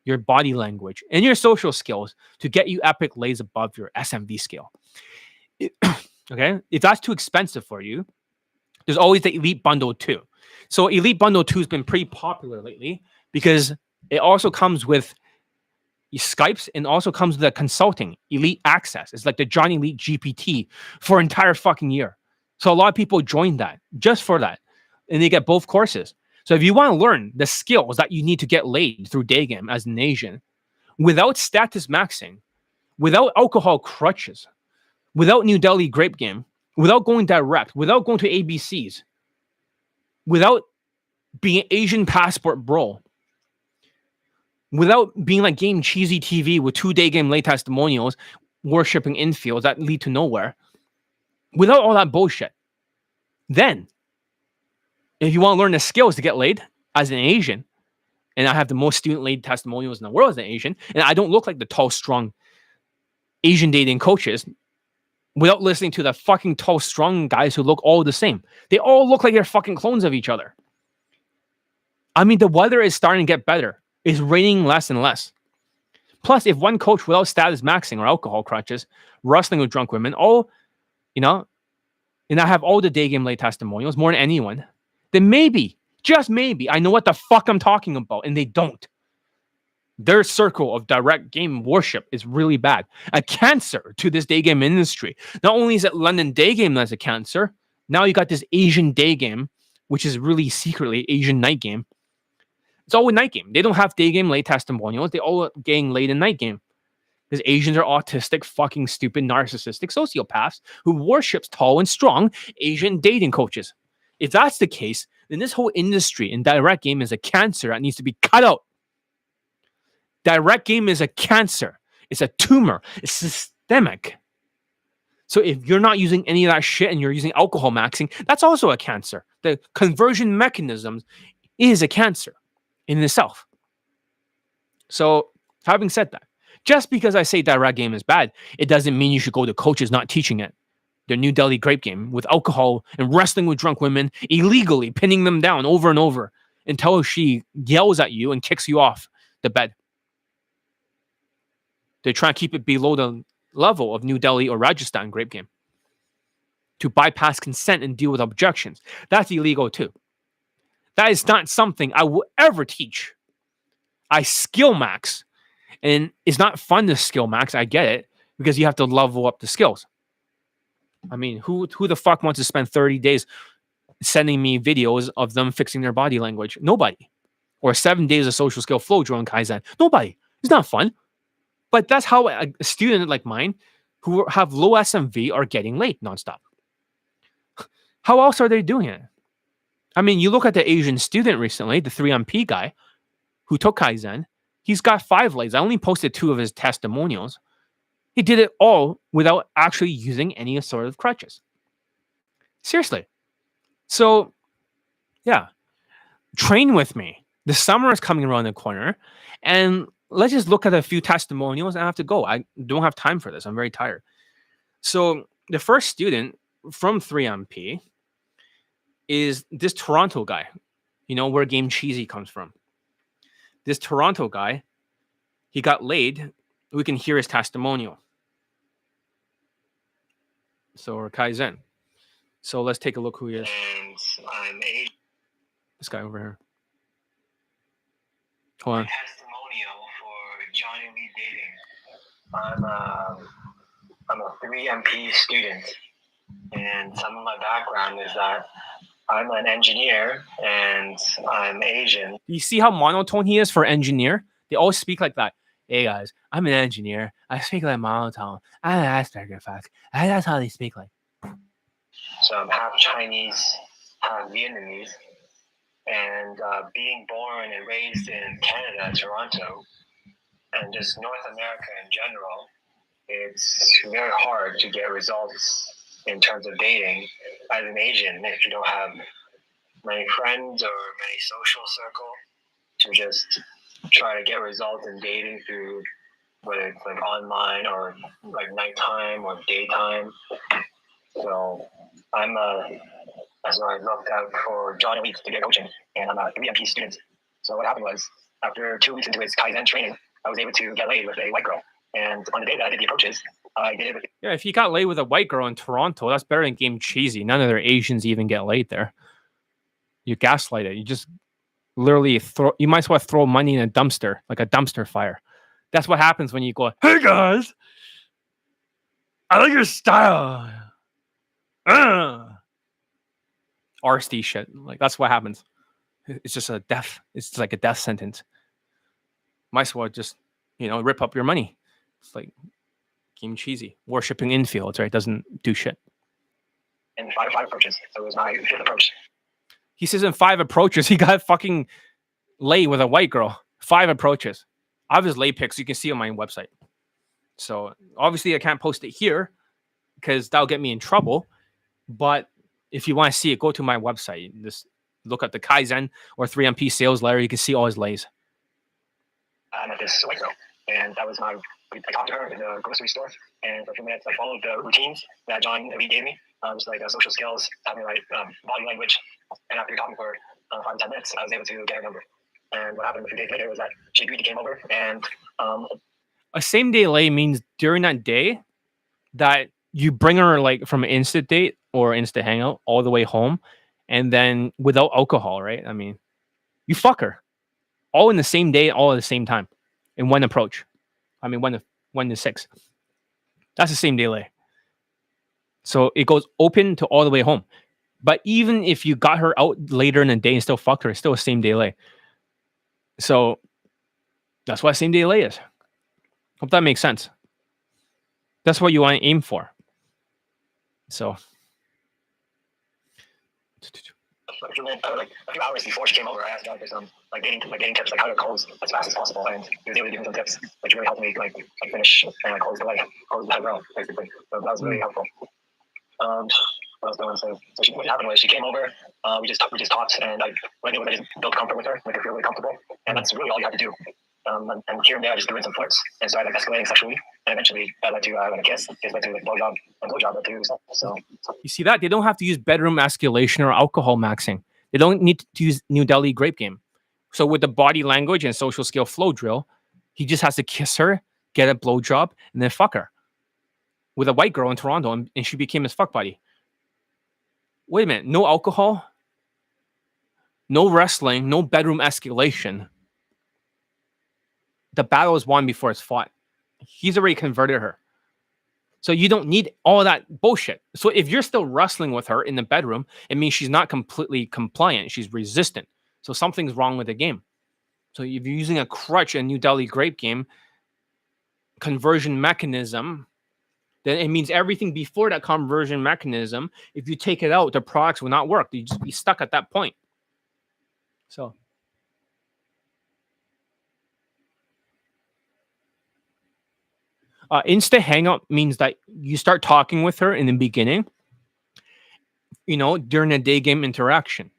Speaker 1: your body language, and your social skills to get you epic lays above your SMV scale. Okay? If that's too expensive for you, there's always the Elite Bundle 2. So Elite Bundle 2 has been pretty popular lately because it also comes with Skypes and also comes with a consulting Elite Access. It's like the Johnny Elite GPT for an entire fucking year. So a lot of people join that just for that. And they get both courses. So if you want to learn the skills that you need to get laid through Daygame as an Asian, without status maxing, without alcohol crutches, without New Delhi grape game, without going direct, without going to ABCs, without being Asian passport bro, without being like Game Cheesy TV with 2 Daygame late testimonials, worshipping infields that lead to nowhere, without all that bullshit, then if you want to learn the skills to get laid as an Asian, and I have the most student laid testimonials in the world as an Asian, and I don't look like the tall, strong Asian dating coaches, without listening to the fucking tall, strong guys who look all the same. They all look like they're fucking clones of each other. I mean, the weather is starting to get better. It's raining less and less. Plus, if one coach without status maxing or alcohol crutches, wrestling with drunk women, all, and I have all the Daygame late testimonials, more than anyone, then maybe, just maybe, I know what the fuck I'm talking about, and they don't. Their circle of direct game worship is really bad. A cancer to this Daygame industry. Not only is it London Daygame that's a cancer, now you got this Asian Daygame, which is really secretly Asian night game. It's all a night game. They don't have Daygame late testimonials. They all getting laid in night game. Because Asians are autistic, fucking stupid, narcissistic sociopaths who worships tall and strong Asian dating coaches. If that's the case, then this whole industry in direct game is a cancer that needs to be cut out. Direct game is a cancer. It's a tumor. It's systemic. So if you're not using any of that shit and you're using alcohol maxing, that's also a cancer. The conversion mechanisms is a cancer in itself. So having said that, just because I say direct game is bad, it doesn't mean you should go to coaches not teaching it. Their New Delhi grape game with alcohol and wrestling with drunk women, illegally pinning them down over and over until she yells at you and kicks you off the bed. They try to keep it below the level of New Delhi or Rajasthan grape game to bypass consent and deal with objections. That's illegal too. That is not something I will ever teach. I skill max, and it's not fun to skill max. I get it, because you have to level up the skills. I mean, who the fuck wants to spend 30 days sending me videos of them fixing their body language? Nobody. Or 7 days of social skill flow drawing Kaizen. Nobody. It's not fun. But that's how a student like mine who have low SMV are getting late nonstop. How else are they doing it? I mean, you look at the Asian student recently, the 3MP guy who took Kaizen. He's got 5 lays. I only posted 2 of his testimonials. He did it all without actually using any sort of crutches. Seriously. So, yeah. Train with me. The summer is coming around the corner. And let's just look at a few testimonials and I have to go. I don't have time for this. I'm very tired. So, the first student from 3MP is this Toronto guy. You know where Game Cheesy comes from. This Toronto guy, he got laid. We can hear his testimonial. So, or Kaizen. So let's take a look who he is.
Speaker 3: And I'm
Speaker 1: this guy over here. Hold on.
Speaker 3: Testimonial for Johnny Lee Dating. I'm a 3MP student, and some of my background is that I'm an engineer and I'm Asian.
Speaker 1: You see how monotone he is for engineer? They always speak like that. Hey guys, I'm an engineer. I speak like monotone. I have Asperger fuck. That's how they speak like.
Speaker 3: So I'm half Chinese, half Vietnamese. And being born and raised in Canada, Toronto, and just North America in general, it's very hard to get results in terms of dating as an Asian if you don't have many friends or many social circle to just try to get results in dating through whether it's like online or like nighttime or daytime. So so I looked out for Johnny Weeks to get coaching, and I'm a 3MP student. So what happened was after 2 weeks into his Kaizen training, I was able to get laid with a white girl. And on the day that I did the approaches, I did it with...
Speaker 1: Yeah, if you got laid with a white girl in Toronto, that's better than Game Cheesy. None of their Asians even get laid there. You gaslight it. You just literally you might as well throw money in a dumpster, like a dumpster fire. That's what happens when you go, hey guys, I like your style. RSD shit. Like, that's what happens. It's just a death. It's like a death sentence. Might as well just, rip up your money. It's like Game Cheesy. Worshipping infields, right? Doesn't do shit.
Speaker 3: And five approaches. So it was my 5th approach.
Speaker 1: He says in 5 approaches, he got fucking laid with a white girl. 5 approaches. I have his lay pics. You can see on my website. So obviously I can't post it here because that'll get me in trouble. But if you want to see it, go to my website. Just look up the Kaizen or 3MP sales letter. You can see all his lays.
Speaker 3: I met this white girl, and that was I talked to her in the grocery store, and for a few minutes I followed the routines that John Elite gave me. Just like social skills, having the right body language. And after talking for 5 to 10 minutes, I was able to get her number. And what happened a few days later was that she agreed to came over, and
Speaker 1: a same day lay means during that day that you bring her like from an instant date or instant hangout all the way home, and then without alcohol, right? I mean, you fuck her all in the same day, all at the same time in one approach. I mean, 1 to 6. That's the same day lay. So it goes open to all the way home. But even if you got her out later in the day and still fucked her, it's still a same day lay. So that's what same day lay is. Hope that makes sense. That's what you want to aim for. So
Speaker 3: like a few hours before she came over, I asked John for some dating tips, like how to close as fast as possible, and he was able to give me some tips, which really helped me finish and close the girl, basically. So that was really helpful. What else do I want to say? So what happened was she came over, we just talked, and I just built comfort with her, make her feel really comfortable, and that's really all you have to do. And here and there, I just threw in some flirts, and so I escalating sexually, and eventually that led to a kiss. Kiss led to blowjob, and blowjob led to sex. So
Speaker 1: you see that they don't have to use bedroom escalation or alcohol maxing. They don't need to use New Delhi grape game. So with the body language and social skill flow drill, he just has to kiss her, get a blowjob, and then fuck her. With a white girl in Toronto, and she became his fuck buddy. Wait a minute, no alcohol, no wrestling, no bedroom escalation. The battle is won before it's fought. He's already converted her. So you don't need all that bullshit. So if you're still wrestling with her in the bedroom, it means she's not completely compliant. She's resistant. So something's wrong with the game. So if you're using a crutch in New Delhi grape game conversion mechanism, then it means everything before that conversion mechanism, if you take it out, the products will not work. You just be stuck at that point. So Insta hangout means that you start talking with her in the beginning, during a day game interaction.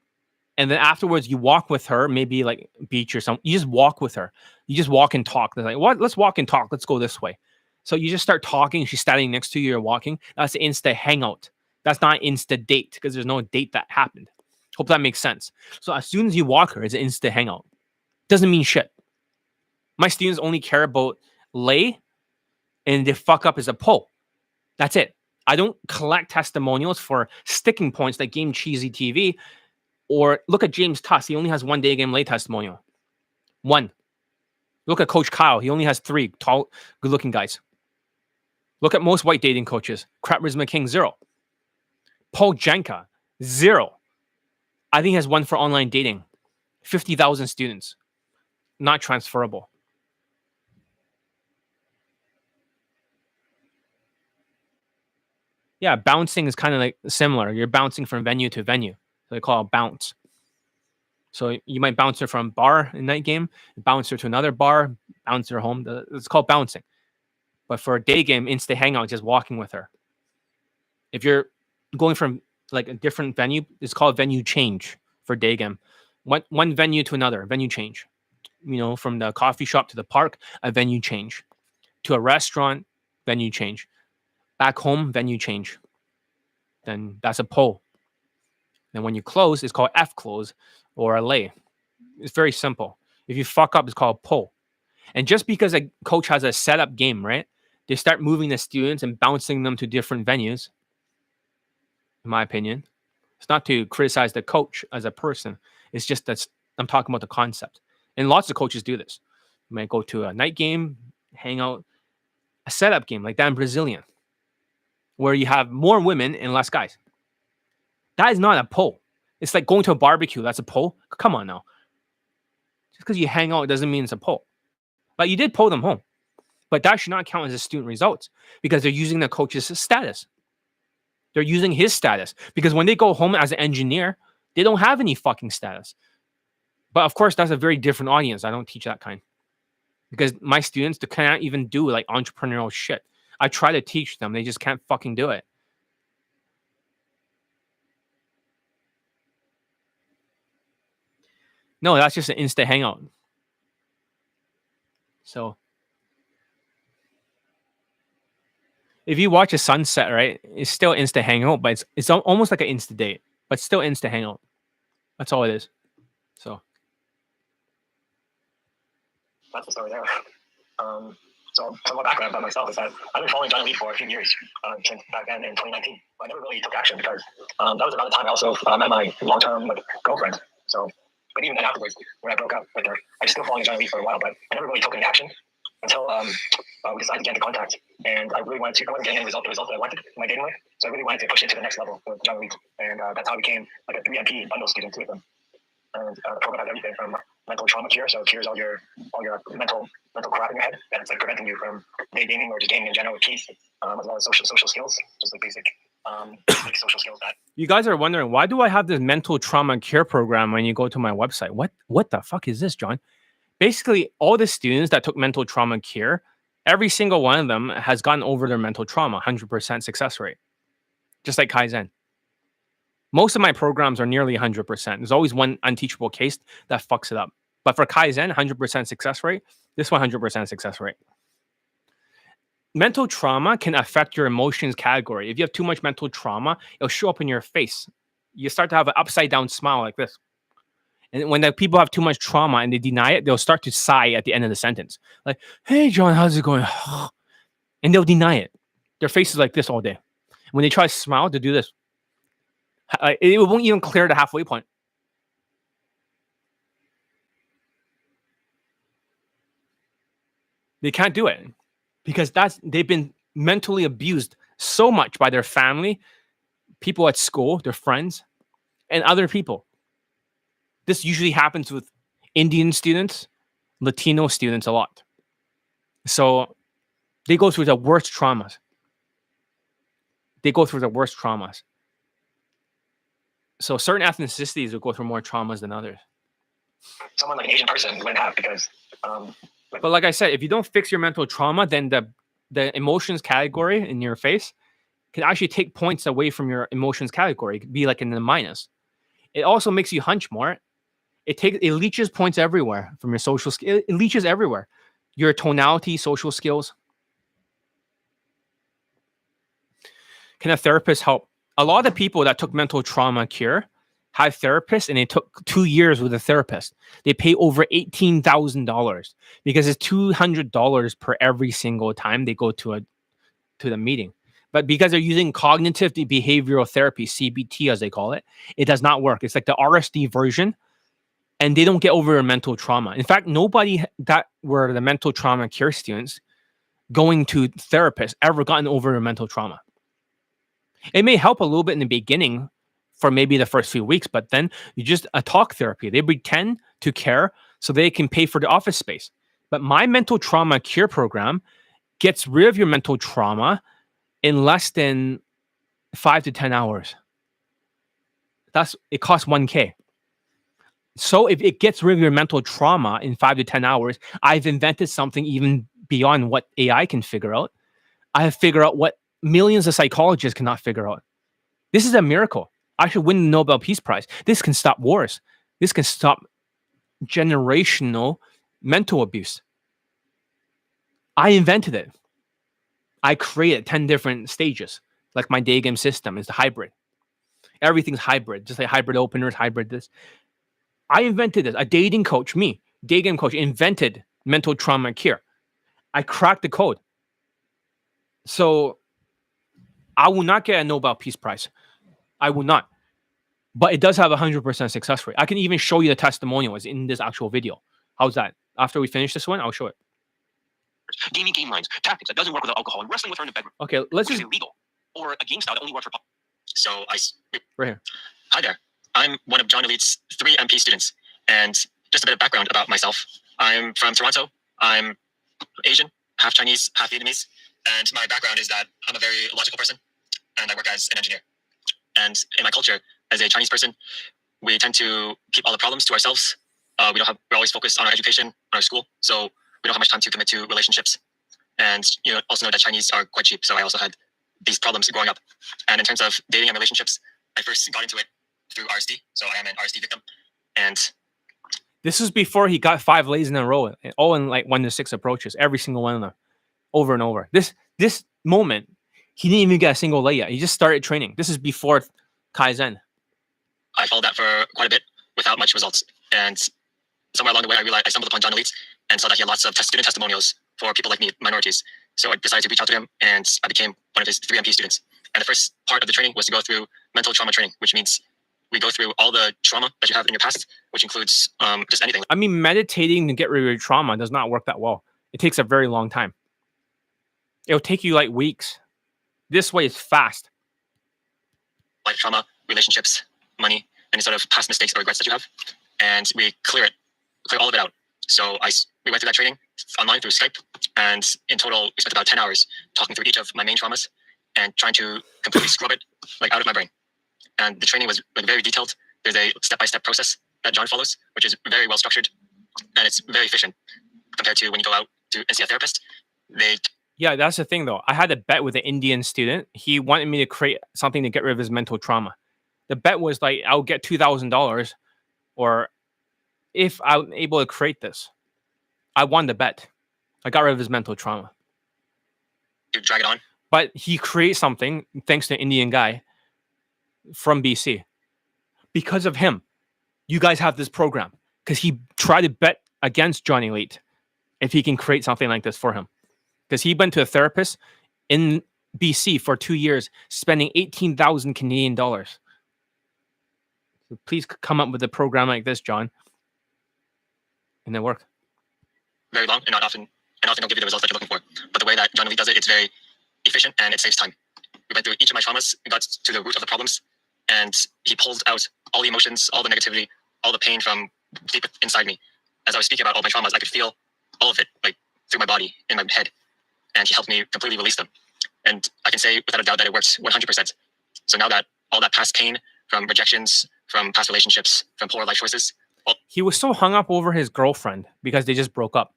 Speaker 1: And then afterwards, you walk with her, maybe like beach or something. You just walk with her. You just walk and talk. They're like, what? Let's walk and talk. Let's go this way. So you just start talking. She's standing next to you. You're walking. That's Insta hangout. That's not Insta date because there's no date that happened. Hope that makes sense. So as soon as you walk her, it's an Insta hangout. Doesn't mean shit. My students only care about lay and they fuck up as a pull. That's it. I don't collect testimonials for sticking points like Game Cheesy TV. Or look at James Tuss. He only has 1 day game lay testimonial. 1. Look at Coach Kyle. He only has 3 tall, good-looking guys. Look at most white dating coaches. Charisma King, 0. Paul Jenka, 0. I think he has 1 for online dating. 50,000 students. Not transferable. Yeah, bouncing is kind of like similar. You're bouncing from venue to venue. So they call it bounce. So you might bounce her from bar in night game, bounce her to another bar, bounce her home. It's called bouncing. But for a day game, instant hangout, just walking with her. If you're going from like a different venue, it's called venue change for day game. One venue to another, venue change. From the coffee shop to the park, a venue change. To a restaurant, venue change. Back home, venue change. Then that's a pull. And when you close, it's called F close or a lay. It's very simple. If you fuck up, it's called pull. And just because a coach has a setup game, right? They start moving the students and bouncing them to different venues. In my opinion, it's not to criticize the coach as a person. It's just that I'm talking about the concept. And lots of coaches do this. You might go to a night game, hang out, a setup game like that in Brazilian, where you have more women and less guys. That is not a pull. It's like going to a barbecue. That's a pull. Come on now. Just because you hang out doesn't mean it's a pull. But you did pull them home. But that should not count as a student results because they're using the coach's status. They're using his status because when they go home as an engineer, they don't have any fucking status. But of course, that's a very different audience. I don't teach that kind because my students, they can't even do like entrepreneurial shit. I try to teach them. They just can't fucking do it. No, that's just an Insta hangout. So if you watch a sunset, right, it's still Insta hangout, but it's almost like an Insta date, but still Insta hangout. That's all it is. So
Speaker 3: that's the story there. So some more background about myself is that I've been following Johnny Lee for a few years, since back then in 2019. But I never really took action because that was around the time I also met my long-term girlfriend. So, but even then afterwards, when I broke up with her, I was still following Johnny Lee for a while, but I never really took any action until we decided to get into contact. And I really wanted to, I wasn't getting the result that I wanted in my dating life. So I really wanted to push it to the next level with Johnny Lee. And that's how I became like a 3MP bundle student with him. And the program has everything from mental trauma cure. So it cures all your mental crap in your head that's like preventing you from gaming or just gaming in general with keys, as well as social skills, just like basic social skills that.
Speaker 1: You guys are wondering, why do I have this mental trauma cure program when you go to my website? What the fuck is this, John? Basically, all the students that took mental trauma cure, every single one of them has gotten over their mental trauma, 100% success rate. Just like Kaizen. Most of my programs are nearly 100%. There's always one unteachable case that fucks it up. But for Kaizen, 100% success rate, this 100% success rate. Mental trauma can affect your emotions category. If you have too much mental trauma, it'll show up in your face. You start to have an upside down smile like this. And when the people have too much trauma and they deny it, they'll start to sigh at the end of the sentence. Like, hey, John, how's it going? And they'll deny it. Their face is like this all day. When they try to smile, they'll do this. It won't even clear the halfway point. They can't do it because they've been mentally abused so much by their family, people at school, their friends, and other people. This usually happens with Indian students, Latino students a lot. So they go through the worst traumas. So certain ethnicities will go through more traumas than others.
Speaker 3: Someone like an Asian person wouldn't have because.
Speaker 1: But like I said, if you don't fix your mental trauma, then the emotions category in your face can actually take points away from your emotions category. It could be like in the minus. It also makes you hunch more. It leaches points everywhere from your social skills. It leaches everywhere. Your tonality, social skills. Can a therapist help? A lot of people that took mental trauma cure had therapists, and they took 2 years with a therapist. They pay over $18,000 because it's $200 per every single time they go to the meeting. But because they're using cognitive behavioral therapy, CBT as they call it, it does not work. It's like the RSD version, and they don't get over their mental trauma. In fact, nobody that were the mental trauma cure students going to therapists ever gotten over their mental trauma. It may help a little bit in the beginning for maybe the first few weeks, but then you just a talk therapy. They pretend to care so they can pay for the office space. But my mental trauma cure program gets rid of your mental trauma in less than 5 to 10 hours. It costs $1,000. So if it gets rid of your mental trauma in 5 to 10 hours, I've invented something even beyond what AI can figure out. I have figured out what millions of psychologists cannot figure out. This is a miracle. I should win the Nobel Peace Prize. This can stop wars. This can stop generational mental abuse. I invented it. I created 10 different stages. Like my Daygame system is the hybrid. Everything's hybrid, just like hybrid openers, hybrid this. I invented this. A dating coach, me, Daygame coach invented mental trauma cure. I cracked the code. So I will not get a Nobel Peace Prize. I will not. But it does have a 100% success rate. I can even show you the testimonials in this actual video. How's that? After we finish this one, I'll show it.
Speaker 2: Gaming game lines, tactics that doesn't work without alcohol, and wrestling with her in the bedroom.
Speaker 1: Okay, let's
Speaker 2: Which
Speaker 1: just
Speaker 2: is illegal, or a game style that only works for. So
Speaker 1: right here.
Speaker 2: Hi there. I'm one of John Elite's 3 MP students, and just a bit of background about myself. I'm from Toronto. I'm Asian, half Chinese, half Vietnamese, and my background is that I'm a very logical person, and I work as an engineer. And in my culture, as a Chinese person, we tend to keep all the problems to ourselves. We're always focused on our education, on our school, so we don't have much time to commit to relationships. And also know that Chinese are quite cheap, so I also had these problems growing up. And in terms of dating and relationships, I first got into it through RSD, so I am an RSD victim. And
Speaker 1: this is before he got 5 lays in a row, all in like 1 to 6 approaches, every single one of them, over and over. This moment, he didn't even get a single lay yet. He just started training. This is before Kaizen.
Speaker 2: I followed that for quite a bit without much results. And somewhere along the way, I stumbled upon John Elite and saw that he had lots of student testimonials for people like me, minorities. So I decided to reach out to him, and I became one of his 3 MP students. And the first part of the training was to go through mental trauma training, which means we go through all the trauma that you have in your past, which includes just anything.
Speaker 1: I mean, meditating to get rid of your trauma does not work that well. It takes a very long time. It'll take you like weeks. This way is fast.
Speaker 2: Life trauma, relationships, money, any sort of past mistakes or regrets that you have. And we clear all of it out. So we went through that training online through Skype. And in total, we spent about 10 hours talking through each of my main traumas and trying to completely scrub it out of my brain. And the training was very detailed. There's a step-by-step process that John follows, which is very well structured, and it's very efficient compared to when you go out to see a therapist.
Speaker 1: Yeah, that's the thing though. I had a bet with an Indian student. He wanted me to create something to get rid of his mental trauma. The bet was like, I'll get $2,000, or if I'm able to create this. I won the bet. I got rid of his mental trauma.
Speaker 2: You drag it on.
Speaker 1: But he created something thanks to an Indian guy from BC. Because of him, you guys have this program. Because he tried to bet against Johnny Elite if he can create something like this for him. Because he went to a therapist in BC for 2 years, spending 18,000 Canadian dollars. So please come up with a program like this, John. And then work.
Speaker 2: Very long and not often don't give you the results that you're looking for. But the way that John Elite does it, it's very efficient and it saves time. We went through each of my traumas, we got to the root of the problems, and he pulled out all the emotions, all the negativity, all the pain from deep inside me. As I was speaking about all my traumas, I could feel all of it through my body, in my head, and he helped me completely release them. And I can say without a doubt that it works 100%. So now that all that past pain from rejections, from past relationships, from poor life choices.
Speaker 1: He was so hung up over his girlfriend because they just broke up.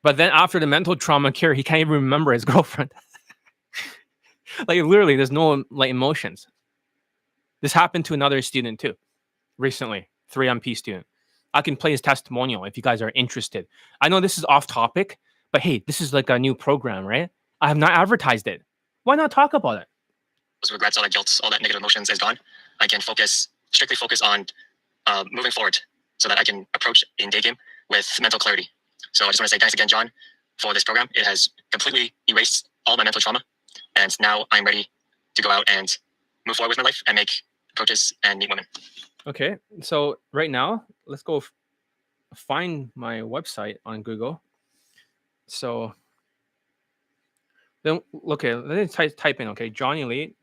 Speaker 1: But then after the mental trauma cure, he can't even remember his girlfriend. Literally, there's no emotions. This happened to another student too, recently, 3MP student. I can play his testimonial if you guys are interested. I know this is off topic, but hey, this is like a new program, right? I have not advertised it. Why not talk about it?
Speaker 2: Those regrets, all that guilt, all that negative emotions is gone. I can strictly focus on moving forward so that I can approach in Daygame with mental clarity. So I just want to say thanks again, John, for this program. It has completely erased all my mental trauma. And now I'm ready to go out and move forward with my life and make approaches and meet women. Okay, so right now, let's go find my website on Google. So then, okay, let me type in, okay, John Elite.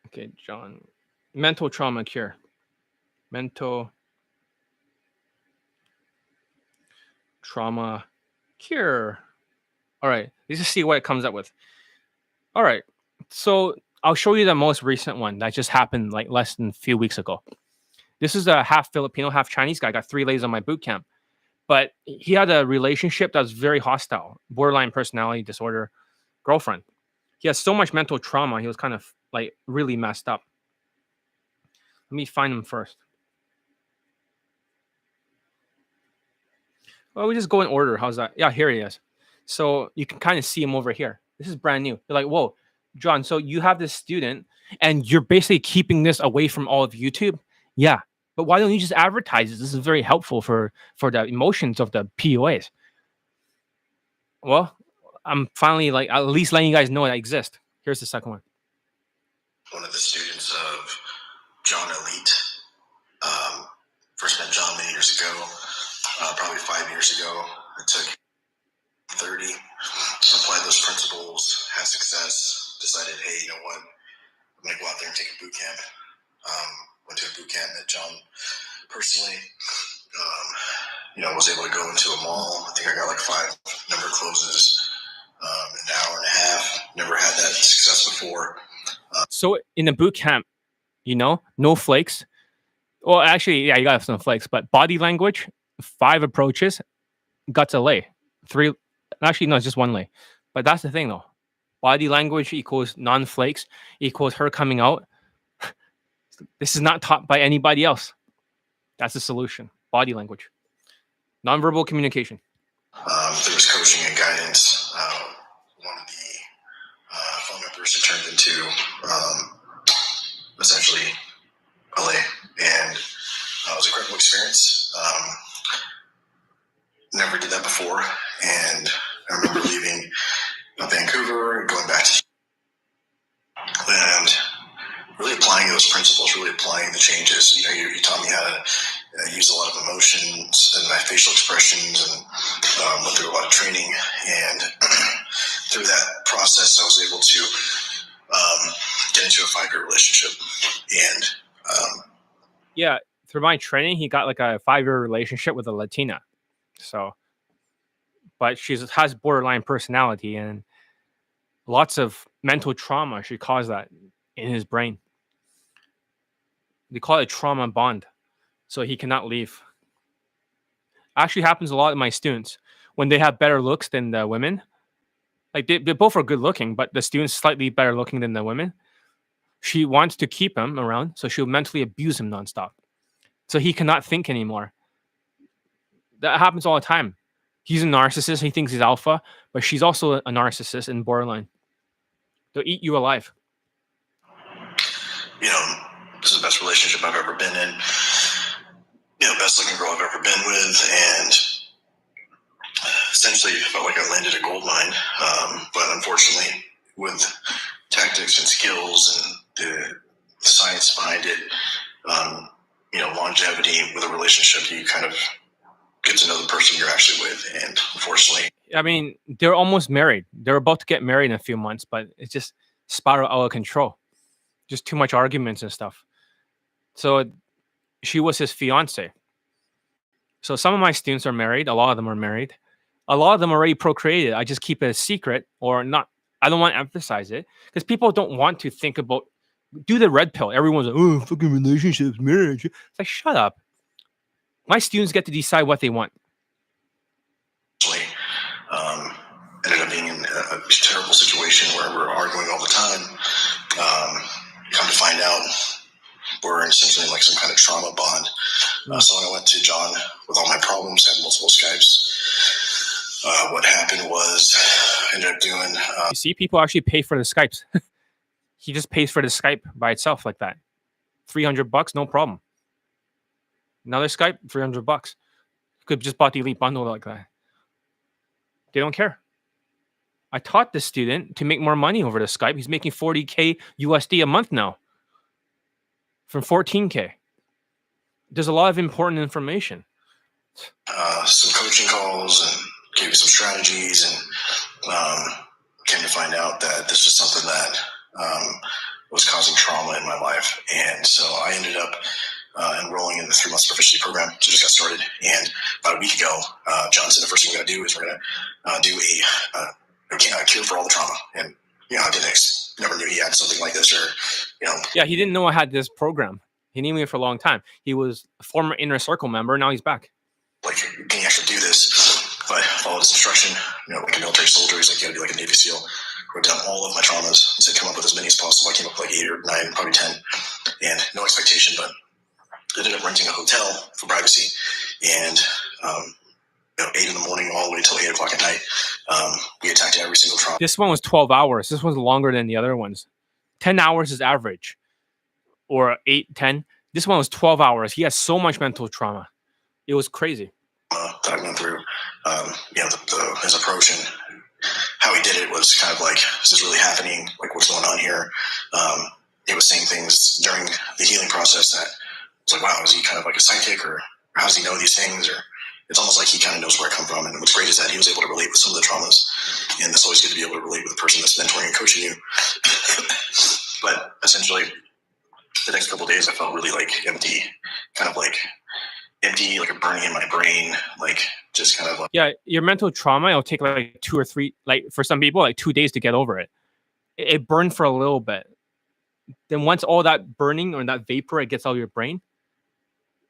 Speaker 2: Okay, John, mental trauma cure. Mental trauma cure. All right, let's just see what it comes up with. All right, so I'll show you the most recent one that just happened like less than a few weeks ago. This is a half Filipino, half Chinese guy. Got 3 lays on my boot camp, but he had a relationship that was very hostile, borderline personality disorder, girlfriend. He has so much mental trauma. He was kind of like really messed up. Let me find him first. Well, we just go in order. How's that? Yeah, here he is. So you can kind of see him over here. This is brand new. You're like, whoa, John, so you have this student and you're basically keeping this away from all of YouTube.
Speaker 1: Yeah, but why don't you just advertise it? This is very helpful for the emotions of the POAs. Well, I'm finally like at least letting you guys know I exist. Here's the second one.
Speaker 4: One of the students of John Elite. First met John many years ago, probably 5 years ago. I took 30, applied those principles, had success, decided, hey, you know what? I'm going to go out there and take a boot camp. Went to a boot camp, met John personally. Was able to go into a mall. I think I got like 5 number closes in an hour and a half. Never had that success before.
Speaker 1: So in the boot camp, no flakes. Well, actually, yeah, you got some flakes, but body language, 5 approaches, guts a lay. 3, actually, no, it's just 1 lay. But that's the thing, though. Body language equals non-flakes equals her coming out. This is not taught by anybody else. That's the solution. Body language. Nonverbal communication.
Speaker 4: There was coaching and guidance. One of the phone numbers had turned into essentially LA, and it was a incredible experience. Never did that before, and I remember leaving Vancouver and going back to and really applying those principles, really applying the changes. You taught me how to use a lot of emotions and my facial expressions, and went through a lot of training. And through that process, I was able to get into a 5-year relationship. And
Speaker 1: yeah, through my training, he got like a 5-year relationship with a Latina. So, but she has borderline personality and lots of mental trauma. She caused that in his brain. They call it trauma bond. So he cannot leave. Actually happens a lot with my students when they have better looks than the women. Like they both are good looking, but the student's slightly better looking than the women. She wants to keep him around, so she'll mentally abuse him nonstop. So he cannot think anymore. That happens all the time. He's a narcissist. He thinks he's alpha, but she's also a narcissist and borderline. They'll eat you alive.
Speaker 4: This is the best relationship I've ever been in. Best looking girl I've ever been with, and essentially felt like I landed a gold mine. But unfortunately, with tactics and skills and the science behind it, longevity with a relationship, you kind of get to know the person you're actually with. And unfortunately,
Speaker 1: I mean, they're almost married. They're about to get married in a few months, but it's just spiraled out of control. Just too much arguments and stuff. So she was his fiance. So some of my students are married. A lot of them are married. A lot of them already procreated. I just keep it a secret or not. I don't want to emphasize it because people don't want to think about, do the red pill. Everyone's like, oh, fucking relationships, marriage. It's like, shut up. My students get to decide what they want.
Speaker 4: Ended up being in a terrible situation where we're arguing all the time. Come to find out, we're essentially in like some kind of trauma bond. So when I went to John with all my problems, had multiple Skypes, what happened was I ended up doing...
Speaker 1: you see, people actually pay for the Skypes. He just pays for the Skype by itself like that. $300, no problem. Another Skype, $300. Could just bought the Elite bundle like that. They don't care. I taught this student to make more money over the Skype. He's making $40K USD a month now from $14K. There's a lot of important information.
Speaker 4: Some coaching calls and gave me some strategies, and came to find out that this was something that was causing trauma in my life. And so I ended up enrolling in the 3-month proficiency program. So just got started. And about a week ago, John said the first thing we're going to do is we're going to do a cure for all the trauma. And, I never knew he had something like this, or,
Speaker 1: Yeah, he didn't know I had this program. He knew me for a long time. He was a former Inner Circle member. Now he's back.
Speaker 4: Like, can you actually do this? But I followed his instruction, like a military soldier. He's like, you got to be like a Navy SEAL. Wrote down all of my traumas. He said, come up with as many as possible. I came up with like 8 or 9, probably 10. And no expectation, but ended up renting a hotel for privacy. And, 8 in the morning all the way till 8 o'clock at night, we attacked every single trauma.
Speaker 1: This one was 12 hours. This one's longer than the other ones. 10 hours is average. Or 8, 10. This one was 12 hours. He has so much mental trauma. It was crazy.
Speaker 4: That I went through, his approach and how he did it was kind of like, is this really happening? Like, what's going on here? He was saying things during the healing process that was like, wow, is he kind of like a psychic, or how does he know these things? Or it's almost like he kind of knows where I come from. And what's great is that he was able to relate with some of the traumas, and it's always good to be able to relate with the person that's mentoring and coaching you. But essentially, the next couple of days, I felt really like empty, like a burning in my brain, like just kind of like.
Speaker 1: Yeah, your mental trauma, it'll take like 2 or 3, like for some people, like 2 days to get over it. It burned for a little bit. Then once all that burning or that vapor, it gets out of your brain,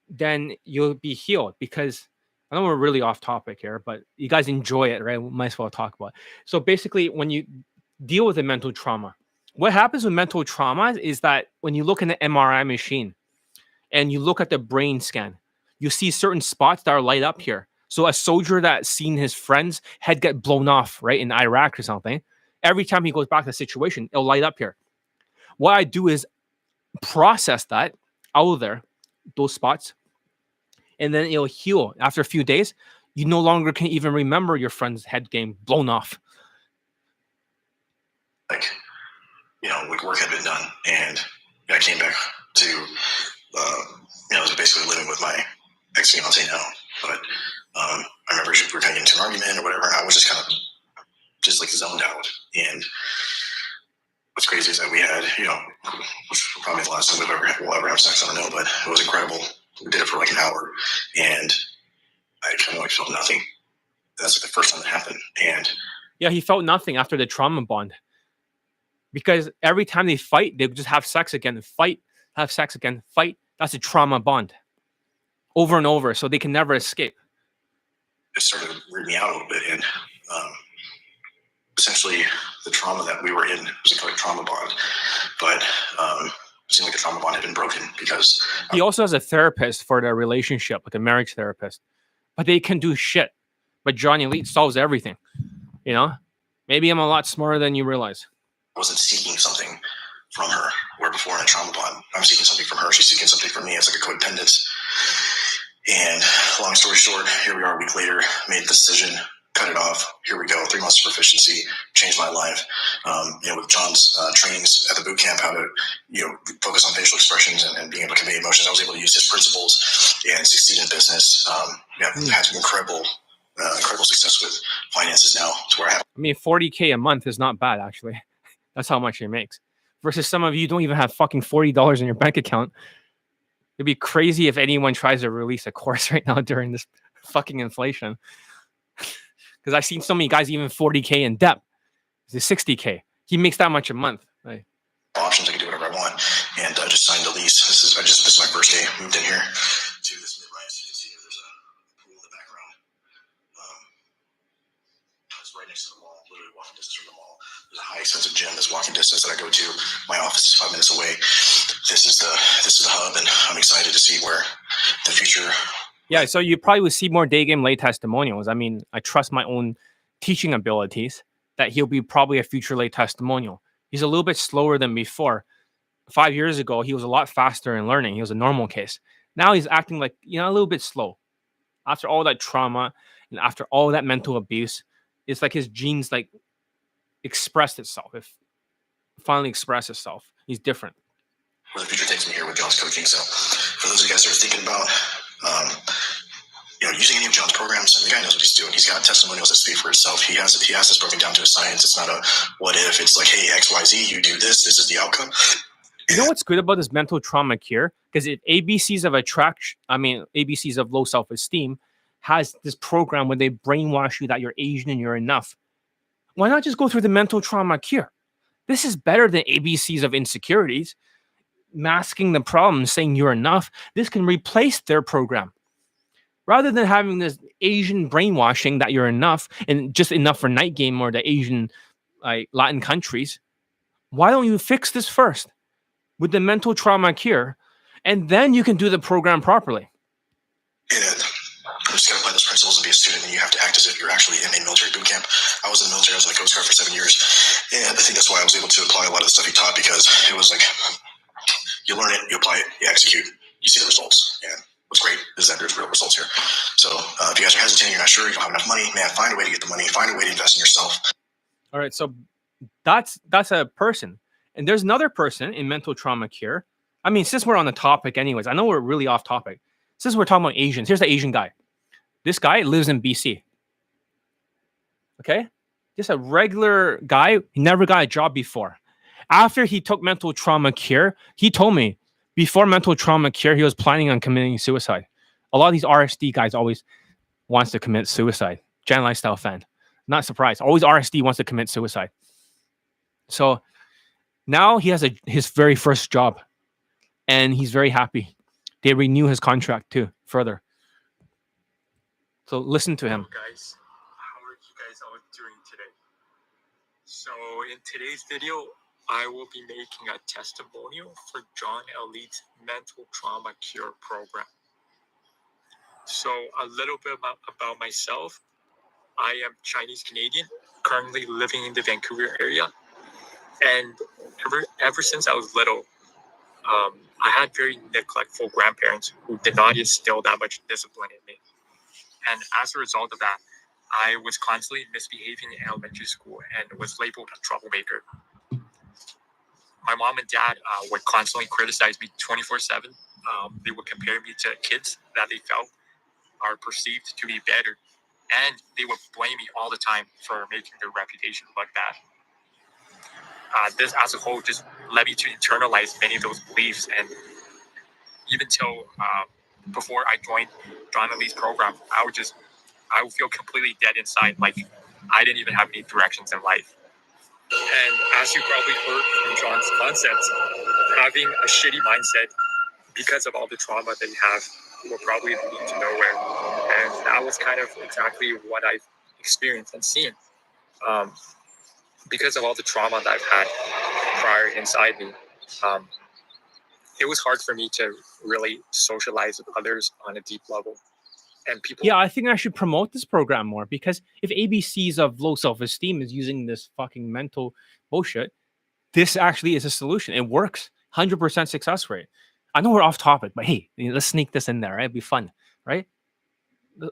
Speaker 1: then you'll be healed. Because I know we're really off topic here, but you guys enjoy it, right? We might as well talk about it. So basically, when you deal with a mental trauma, what happens with mental trauma is that when you look in the MRI machine and you look at the brain scan, you see certain spots that are light up here. So a soldier that's seen his friend's head get blown off, right, in Iraq or something, every time he goes back to the situation, it'll light up here. What I do is process that out of there, those spots, and then it'll heal. After a few days, you no longer can even remember your friend's head getting blown off.
Speaker 4: Like, work had been done, and I came back to, I was basically living with my ex-fiance now, but I remember we were kind of getting into an argument or whatever, and I was just kind of just like zoned out. And what's crazy is that we had, which was probably the last time we'll ever have sex, I don't know, but it was incredible. We did it for like an hour, and I kind of like felt nothing. That's like the first time it happened. And
Speaker 1: yeah, he felt nothing after the trauma bond. Because every time they fight, they just have sex again, fight, have sex again, fight. That's a trauma bond. Over and over, so they can never escape.
Speaker 4: It started to weird me out a little bit, and essentially the trauma that we were in was a trauma bond, but it seemed like the trauma bond had been broken because
Speaker 1: he also has a therapist for their relationship, like a marriage therapist, but they can do shit. But Johnny Elite solves everything. Maybe I'm a lot smarter than you realize.
Speaker 4: I wasn't seeking something from her, where before in a trauma bond, I'm seeking something from her, she's seeking something from me. It's like a codependence. And long story short, here we are a week later, made the decision, cut it off. Here we go, 3 months of proficiency, changed my life. With John's trainings at the boot camp, how to, focus on facial expressions and being able to convey emotions, I was able to use his principles and succeed in business. Had some incredible success with finances now to where I have.
Speaker 1: $40K a month is not bad, actually. That's how much he makes. Versus some of you don't even have fucking $40 in your bank account. It'd be crazy if anyone tries to release a course right now during this fucking inflation. Because I've seen so many guys even 40K in debt. It's 60K. He makes that much a month. Right?
Speaker 4: Options, I can do whatever I want. And I just signed a lease. This is my first day. Moved in here to this mid-rise. You can see there's a pool in the background. It's right next to the mall, literally walking distance from the mall. There's a high expensive gym that's walking distance that I go to. My office is 5 minutes away. This is the hub, and I'm excited to see where the future.
Speaker 1: Yeah, so you probably would see more Daygame lay testimonials. I mean, I trust my own teaching abilities that he'll be probably a future lay testimonial. He's a little bit slower than before. 5 years ago, he was a lot faster in learning. He was a normal case. Now he's acting like, a little bit slow. After all that trauma and after all that mental abuse, it's like his genes expressed itself. It finally expressed itself. He's different.
Speaker 4: Where the future takes me here with John's coaching. So for those of you guys that are thinking about using any of John's programs, the guy knows what he's doing. He's got testimonials that speak for itself. He has this broken down to a science. It's not a what if. It's like, hey, XYZ, you do this. This is the outcome.
Speaker 1: You know what's good about this mental trauma cure? Because if ABCs of low self-esteem has this program where they brainwash you that you're Asian and you're enough. Why not just go through the mental trauma cure? This is better than ABCs of insecurities, masking the problem, saying you're enough. This can replace their program. Rather than having this Asian brainwashing that you're enough and just enough for night game or the Asian Latin countries, why don't you fix this first with the mental trauma cure, and then you can do the program properly?
Speaker 4: And I'm just going to apply those principles and be a student, and you have to act as if you're actually in a military boot camp. I was in the military. I was in the Coast Guard for 7 years, and I think that's why I was able to apply a lot of the stuff he taught, because it was like, you learn it, you apply it, you execute. you see the results. And what's great is that there's real results here. So if you guys are hesitating, you're not sure, you don't have enough money, man, find a way to get the money, find a way to invest in yourself.
Speaker 1: All right, so that's a person. And there's another person in mental trauma cure. I mean, since we're on the topic anyways, I know we're really off topic. Since we're talking about Asians, here's the Asian guy. This guy lives in BC. Okay? Just a regular guy. He never got a job before. After he took mental trauma cure, he told me before mental trauma cure, he was planning on committing suicide. A lot of these RSD guys always wants to commit suicide. Gen Lifestyle fan. Not surprised. Always RSD wants to commit suicide. So now he has his very first job, and he's very happy. They renew his contract too further. So listen to him.
Speaker 5: Hello guys, how are you guys all doing today? So in today's video, I will be making a testimonial for John Elite's mental trauma cure program. So a little bit about myself. I am Chinese Canadian, currently living in the Vancouver area. And ever since I was little, I had very neglectful grandparents who did not instill that much discipline in me. And as a result of that, I was constantly misbehaving in elementary school and was labeled a troublemaker. My mom and dad would constantly criticize me 24/7. They would compare me to kids that they felt are perceived to be better. And they would blame me all the time for making their reputation look bad. This as a whole just led me to internalize many of those beliefs. And even till before I joined John Elite's program, I would feel completely dead inside, like I didn't even have any directions in life. And as you probably heard from John's concepts, having a shitty mindset because of all the trauma that you have will probably lead to nowhere. And that was kind of exactly what I've experienced and seen. Because of all the trauma that I've had prior inside me, it was hard for me to really socialize with others on a deep level. And people,
Speaker 1: Yeah, I think I should promote this program more, because if ABCs of low self-esteem is using this fucking mental bullshit, this actually is a solution. It works. 100% success rate. I know we're off topic, but hey, let's sneak this in there, right? It'd be fun, right?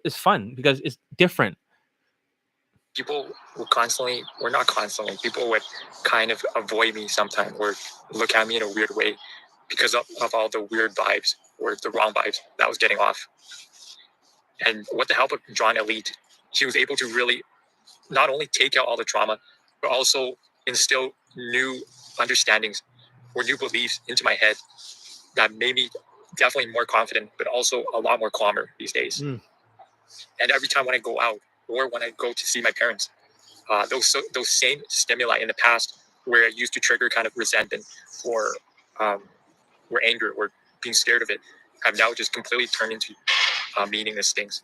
Speaker 1: It's fun because it's different.
Speaker 5: people would constantly, or not constantly, people would kind of avoid me sometimes or look at me in a weird way because of all the weird vibes or the wrong vibes that I was getting off. And with the help of John Elite, he was able to really not only take out all the trauma, but also instill new understandings or new beliefs into my head that made me definitely more confident, but also a lot more calmer these days. And every time when I go out or when I go to see my parents, those same stimuli in the past where I used to trigger kind of resentment or anger or being scared of it, have now just completely turned into meaningless things.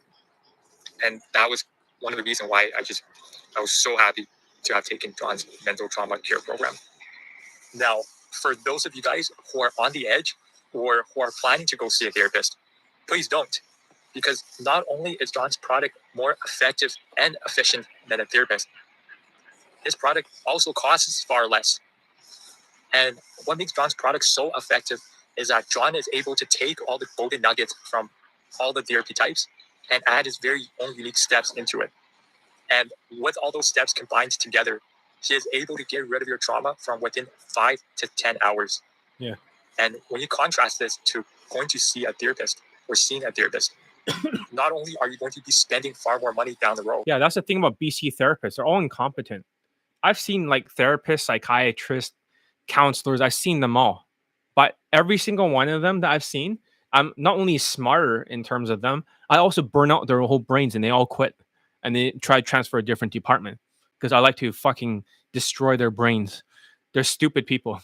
Speaker 5: And that was one of the reasons why I was so happy to have taken John's mental trauma cure program. Now, for those of you guys who are on the edge or who are planning to go see a therapist, please don't. Because not only is John's product more effective and efficient than a therapist, his product also costs far less. And what makes John's product so effective is that John is able to take all the golden nuggets from all the therapy types and add his very own unique steps into it. And with all those steps combined together, he is able to get rid of your trauma from within 5 to 10 hours.
Speaker 1: Yeah.
Speaker 5: And when you contrast this to going to see a therapist or seeing a therapist, not only are you going to be spending far more money down the road.
Speaker 1: Yeah, that's the thing about BC therapists. They're all incompetent. I've seen like therapists, psychiatrists, counselors. I've seen them all. But every single one of them that I've seen, I'm not only smarter in terms of them, I also burn out their whole brains and they all quit. And they try to transfer a different department because I like to fucking destroy their brains. They're stupid people.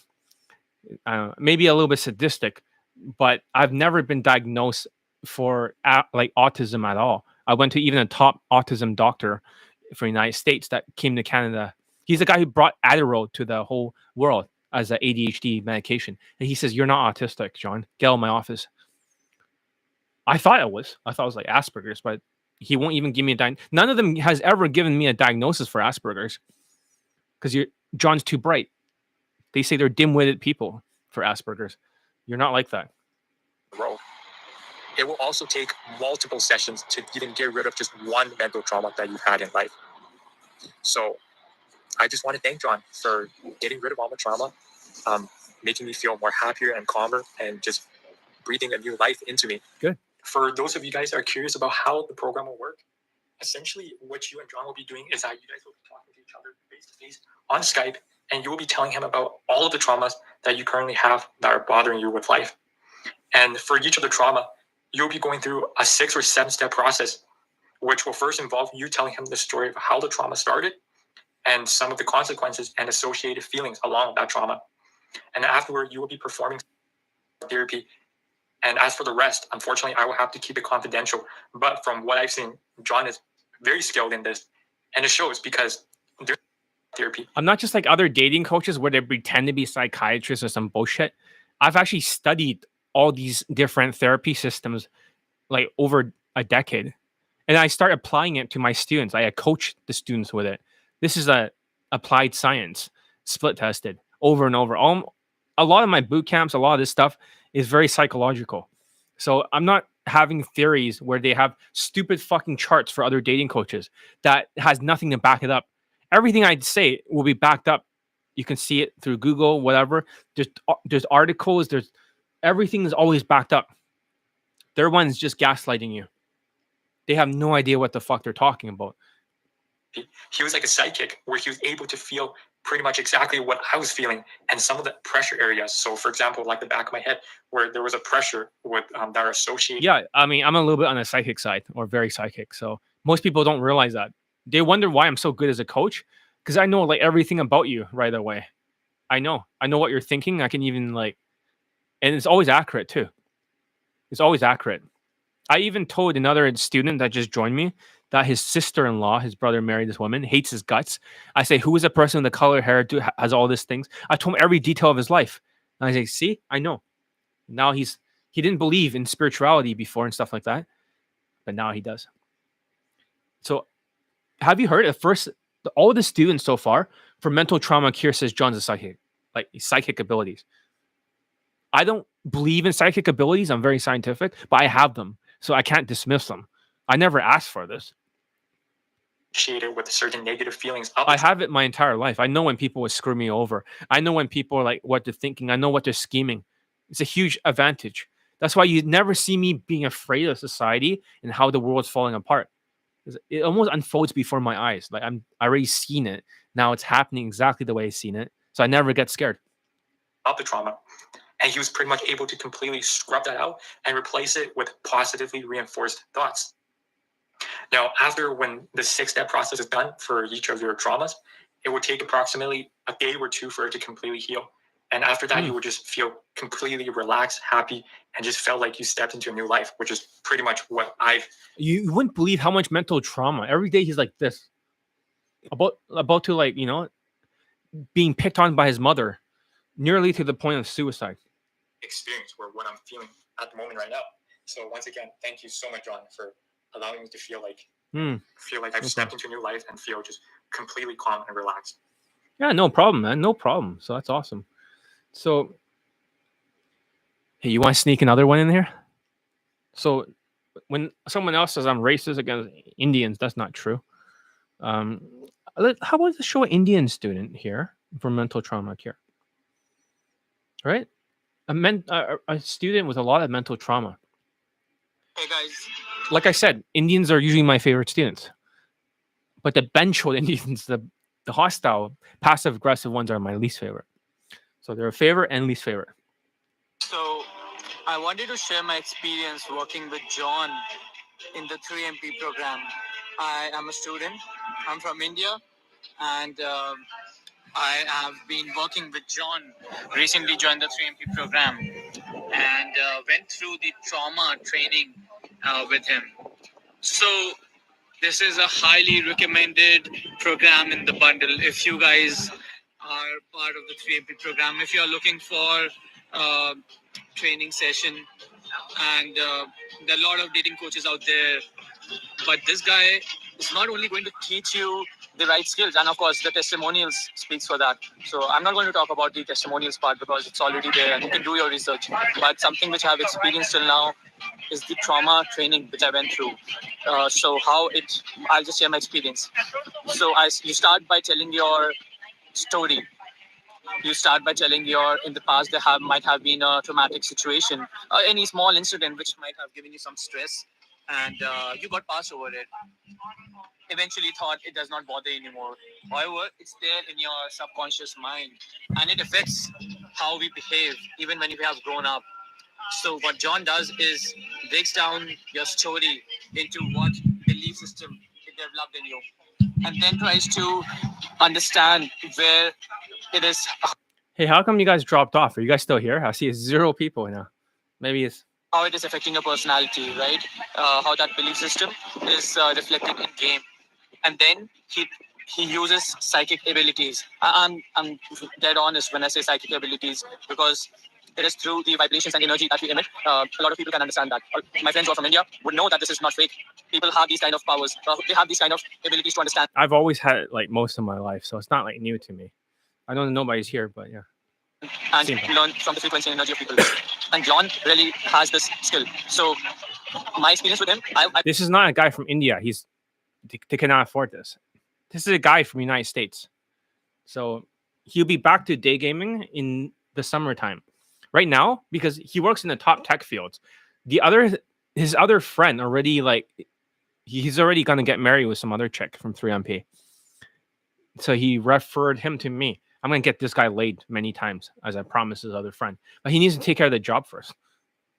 Speaker 1: Maybe a little bit sadistic, but I've never been diagnosed for like autism at all. I went to even a top autism doctor for the United States that came to Canada. He's the guy who brought Adderall to the whole world as an ADHD medication. And he says, "You're not autistic, John. Get out of my office." I thought it was like Asperger's, but he won't even give me a diagnosis. None of them has ever given me a diagnosis for Asperger's because John's too bright. They say they're dim-witted people for Asperger's. You're not like that.
Speaker 5: it will also take multiple sessions to even get rid of just one mental trauma that you've had in life. So I just want to thank John for getting rid of all my trauma, making me feel more happier and calmer, and just breathing a new life into me.
Speaker 1: Good.
Speaker 5: For those of you guys that are curious about how the program will work, essentially what you and John will be doing is that you guys will be talking to each other face to face on Skype, and you will be telling him about all of the traumas that you currently have that are bothering you with life. And for each of the trauma, you'll be going through a 6 or 7 step process, which will first involve you telling him the story of how the trauma started and some of the consequences and associated feelings along with that trauma. And afterward, you will be performing therapy. And as for the rest, unfortunately, I will have to keep it confidential. But from what I've seen, John is very skilled in this. And it shows because there's therapy.
Speaker 1: I'm not just like other dating coaches where they pretend to be psychiatrists or some bullshit. I've actually studied all these different therapy systems like over a decade. And I start applying it to my students. I coach the students with it. This is a applied science, split tested over and over. A lot of my boot camps, a lot of this stuff is very psychological. So I'm not having theories where they have stupid fucking charts for other dating coaches that has nothing to back it up. Everything I say will be backed up. You can see it through Google, whatever. There's articles. There's everything is always backed up. Their one's just gaslighting you. They have no idea what the fuck they're talking about.
Speaker 5: He was like a psychic where he was able to feel pretty much exactly what I was feeling and some of the pressure areas. So, for example, like the back of my head where there was a pressure with that are associated.
Speaker 1: Yeah, I mean, I'm a little bit on the psychic side or very psychic. So most people don't realize that. They wonder why I'm so good as a coach because I know like everything about you right away. I know what you're thinking. I can even like, and it's always accurate too. It's always accurate. I even told another student that just joined me that his sister-in-law, his brother married this woman, hates his guts. I say, who is the person with the color hair, has all these things? I told him every detail of his life. And I say, see, I know. Now he didn't believe in spirituality before and stuff like that, but now he does. So have you heard at first, all the students so far for mental trauma cure says John's a psychic, like psychic abilities. I don't believe in psychic abilities. I'm very scientific, but I have them. So I can't dismiss them. I never asked for this.
Speaker 5: With certain negative feelings.
Speaker 1: I have it my entire life. I know when people would screw me over. I know when people are like what they're thinking. I know what they're scheming. It's a huge advantage. That's why you never see me being afraid of society and how the world's falling apart. It almost unfolds before my eyes. Like I already seen it. Now it's happening exactly the way I've seen it. So I never get scared.
Speaker 5: Of the trauma. And he was pretty much able to completely scrub that out and replace it with positively reinforced thoughts. Now, after when the 6-step process is done for each of your traumas, it would take approximately a day or 2 for it to completely heal. And after that, you would just feel completely relaxed, happy, and just felt like you stepped into a new life, which is pretty much what
Speaker 1: You wouldn't believe how much mental trauma. Every day he's like this. About to like, being picked on by his mother, nearly to the point of suicide.
Speaker 5: Experience where what I'm feeling at the moment right now. So once again, thank you so much, John, for allowing me to feel like I've stepped into a new life and feel just completely calm and relaxed.
Speaker 1: Yeah, no problem, man. No problem. So that's awesome. So, hey, you want to sneak another one in here? So, when someone else says I'm racist against Indians, that's not true. How about the show an Indian student here for mental trauma care? Right? A student with a lot of mental trauma.
Speaker 6: Hey guys.
Speaker 1: Like I said, Indians are usually my favorite students. But the bench-hold Indians, the hostile, passive-aggressive ones are my least favorite. So they're a favorite and least favorite.
Speaker 6: So I wanted to share my experience working with John in the 3MP program. I am a student. I'm from India. And I have been working with John. Recently joined the 3MP program. And went through the trauma training with him. So this is a highly recommended program in the bundle. If you guys are part of the 3MP program, if you are looking for a training session, and there are a lot of dating coaches out there, but this guy is not only going to teach you the right skills, and of course the testimonials speaks for that. So I'm not going to talk about the testimonials part because it's already there and you can do your research, but something which I have experienced till now is the trauma training which I went through. I'll just share my experience. You start by telling your story. You start by telling in the past might have been a traumatic situation, any small incident which might have given you some stress, and you got past over it. Eventually thought it does not bother you anymore. However, it's there in your subconscious mind, and it affects how we behave even when we have grown up. So what John does is breaks down your story into what belief system it developed in you, and then tries to understand where it is.
Speaker 1: Hey, how come you guys dropped off? Are you guys still here? I see 0 people now. Maybe it's
Speaker 6: How it is affecting your personality, right? How that belief system is reflected in game, and then he uses psychic abilities. I'm dead honest when I say psychic abilities, because it is through the vibrations and energy that we emit. A lot of people can understand that. My friends who are from India would know that this is not fake. People have these kind of powers. They have these kind of abilities to understand.
Speaker 1: I've always had it like most of my life, so it's not like new to me. I know nobody's here, but yeah.
Speaker 6: And learn from the frequency and energy of people. And John really has this skill. So my experience with him,
Speaker 1: this is not a guy from India. They cannot afford this. This is a guy from the United States. So he'll be back to day gaming in the summertime. Right now, because he works in the top tech fields. His other friend already he's already gonna get married with some other chick from 3MP. So he referred him to me. I'm gonna get this guy laid many times, as I promised his other friend. But he needs to take care of the job first.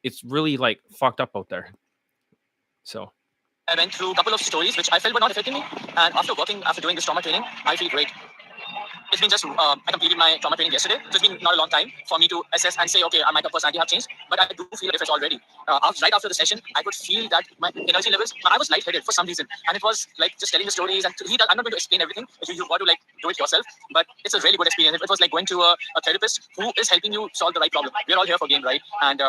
Speaker 1: It's really like fucked up out there. So
Speaker 6: I went through a couple of stories which I felt were not affecting me, and after doing this trauma training, I feel great. It's been just I completed my trauma training yesterday, so it's been not a long time for me to assess and say, okay, my personality have changed, but I do feel a difference already. Right after the session, I could feel that my energy levels, I was lightheaded for some reason, and it was like just telling the stories. And I'm not going to explain everything. You got to do it yourself, but it's a really good experience. It was like going to a therapist who is helping you solve the right problem. We're all here for game, right? And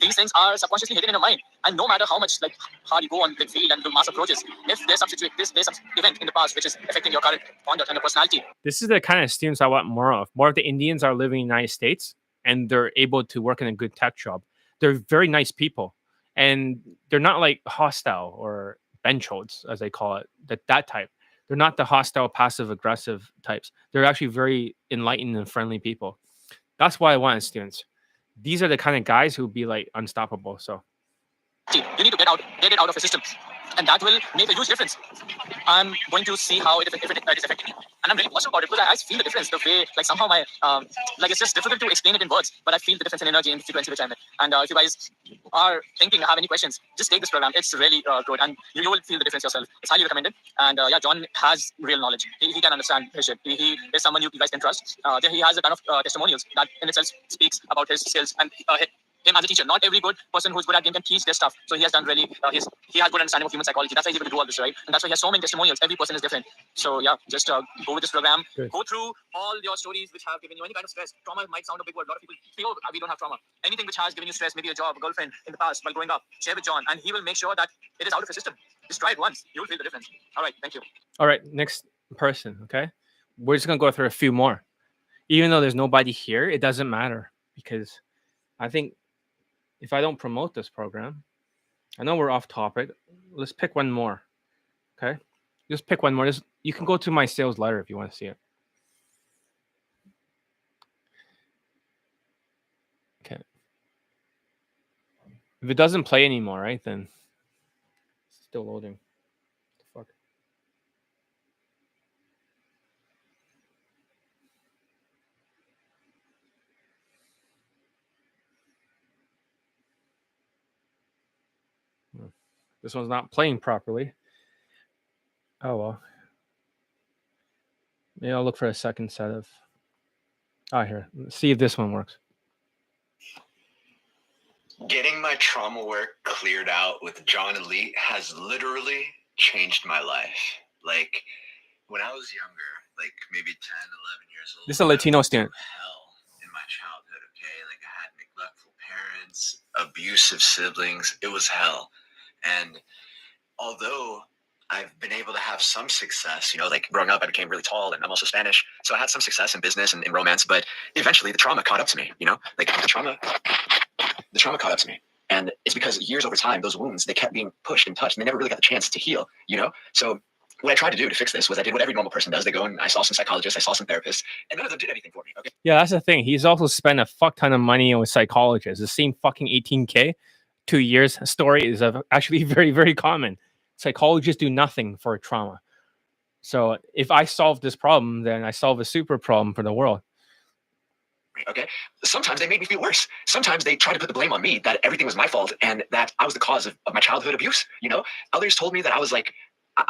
Speaker 6: these things are subconsciously hidden in your mind, and no matter how much hard you go on the field and do master approaches, if there's some event in the past which is affecting your current conduct and your personality.
Speaker 1: This is the kind of students I want more of. More of the Indians are living in the United States, and they're able to work in a good tech job. They're very nice people, and they're not like hostile or benchholds, as they call it. That type. They're not the hostile, passive aggressive types. They're actually very enlightened and friendly people. That's why I want as students. These are the kind of guys who be like unstoppable. So
Speaker 6: you need to get it out of your system, and that will make a huge difference. I'm going to see how it is affecting me, and I'm really positive about it because I feel the difference. The way somehow my it's just difficult to explain it in words, but I feel the difference in energy and frequency which I'm in. And if you guys are thinking, have any questions, just take this program. It's really good, and you will feel the difference yourself. It's highly recommended. And John has real knowledge. He can understand his shit. He is someone you guys can trust. He has a ton of testimonials that in itself speaks about his skills and him as a teacher. Not every good person who's good at game can teach their stuff. So he has done really, he has good understanding of human psychology. That's why he's able to do all this, right? And that's why he has so many testimonials. Every person is different. So yeah, just go with this program. Good. Go through all your stories which have given you any kind of stress. Trauma might sound a big word. A lot of people think, oh, we don't have trauma. Anything which has given you stress, maybe a job, a girlfriend in the past while growing up, share with John, and he will make sure that it is out of your system. Just try it once. You'll feel the difference. All right, thank you.
Speaker 1: All right, next person, okay? We're just going to go through a few more. Even though there's nobody here, it doesn't matter, because I think if I don't promote this program, I know we're off topic. Let's pick one more, okay? Just pick one more. You can go to my sales letter if you want to see it. Okay. If it doesn't play anymore, right, then it's still loading. What the fuck? This one's not playing properly. Oh, well. Maybe I'll look for a second set of... here. Let's see if this one works.
Speaker 7: Getting my trauma work cleared out with John Elite has literally changed my life. Like, when I was younger, like maybe 10, 11 years old.
Speaker 1: This is a Latino student.
Speaker 7: Hell in my childhood, okay? Like, I had neglectful parents, abusive siblings. It was hell. And although I've been able to have some success, like growing up, I became really tall, and I'm also Spanish. So I had some success in business and in romance, but eventually the trauma caught up to me, like the trauma caught up to me. And it's because years over time, those wounds, they kept being pushed and touched, and they never really got the chance to heal, you know? So what I tried to do to fix this was I did what every normal person does. They go and I saw some psychologists, I saw some therapists, and none of them did anything for me, okay?
Speaker 1: Yeah, that's the thing. He's also spent a fuck ton of money on psychologists. The same fucking 18K, 2 years story is actually very, very common. Psychologists do nothing for trauma. So if I solve this problem, then I solve a super problem for the world.
Speaker 7: Okay. Sometimes they made me feel worse. Sometimes they tried to put the blame on me that everything was my fault and that I was the cause of my childhood abuse. You know, others told me that I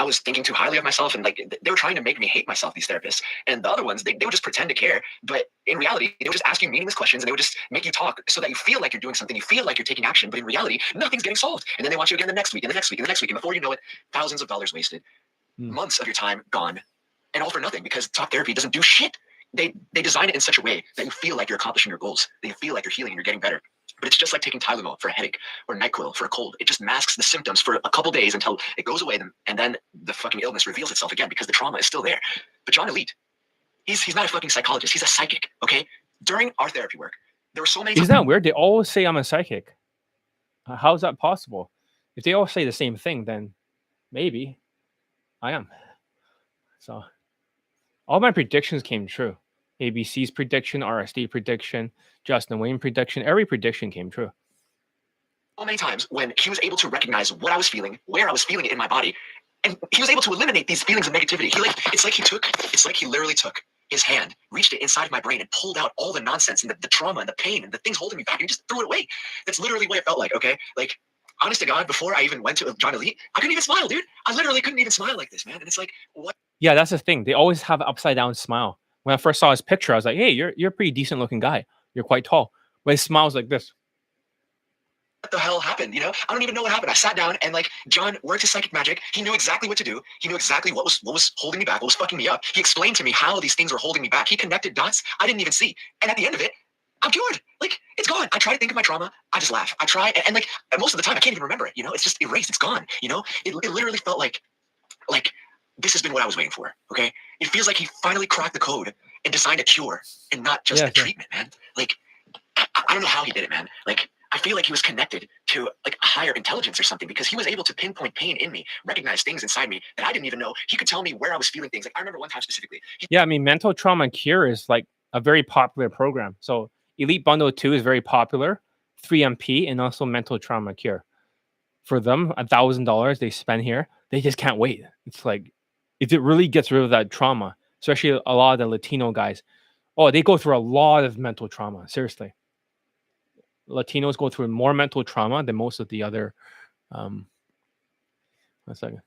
Speaker 7: was thinking too highly of myself, and like they were trying to make me hate myself, these therapists. And the other ones, they would just pretend to care, but in reality, they would just ask you meaningless questions, and they would just make you talk so that you feel like you're doing something, you feel like you're taking action, but in reality, nothing's getting solved. And then they want you again the next week, and the next week, and the next week, and before you know it, thousands of dollars wasted, months of your time gone, and all for nothing, because talk therapy doesn't do shit. They design it in such a way that you feel like you're accomplishing your goals, that you feel like you're healing and you're getting better. But it's just like taking Tylenol for a headache or NyQuil for a cold. It just masks the symptoms for a couple days until it goes away, and then the fucking illness reveals itself again because the trauma is still there. But John Elite, he's not a fucking psychologist. He's a psychic, okay? During our therapy work, there were so many...
Speaker 1: Isn't that weird? They always say I'm a psychic. How is that possible? If they all say the same thing, then maybe I am. So all my predictions came true. ABC's prediction, RSD prediction, Justin Wayne prediction, every prediction came true.
Speaker 7: So many times when he was able to recognize what I was feeling, where I was feeling it in my body, and he was able to eliminate these feelings of negativity. It's like he literally took his hand, reached it inside of my brain, and pulled out all the nonsense and the trauma and the pain and the things holding me back, and just threw it away. That's literally what it felt like, okay? Like, honest to God, before I even went to John Elite, I couldn't even smile, dude. I literally couldn't even smile like this, man. And it's like, what?
Speaker 1: Yeah, that's the thing. They always have an upside down smile. When I first saw his picture, I was like, hey, you're a pretty decent looking guy. You're quite tall. But his smile's like this.
Speaker 7: What the hell happened? You know, I don't even know what happened. I sat down and like John worked his psychic magic. He knew exactly what to do. He knew exactly what was holding me back, what was fucking me up. He explained to me how these things were holding me back. He connected dots I didn't even see. And at the end of it, I'm cured. Like, it's gone. I try to think of my trauma. I just laugh. I try. And like, most of the time, I can't even remember it. You know, it's just erased. It's gone. You know, it literally felt like this has been what I was waiting for. Okay. It feels like he finally cracked the code and designed a cure and not just a treatment, man. Like, I don't know how he did it, man. Like, I feel like he was connected to like a higher intelligence or something, because he was able to pinpoint pain in me, recognize things inside me that I didn't even know. He could tell me where I was feeling things. Like, I remember one time specifically.
Speaker 1: Yeah, I mean, Mental Trauma Cure is like a very popular program. So Elite Bundle 2 is very popular, 3MP, and also Mental Trauma Cure. For them, $1,000 they spend here, they just can't wait. It's like, if it really gets rid of that trauma, especially a lot of the Latino guys, oh, they go through a lot of mental trauma. Seriously. Latinos go through more mental trauma than most of the other. One second.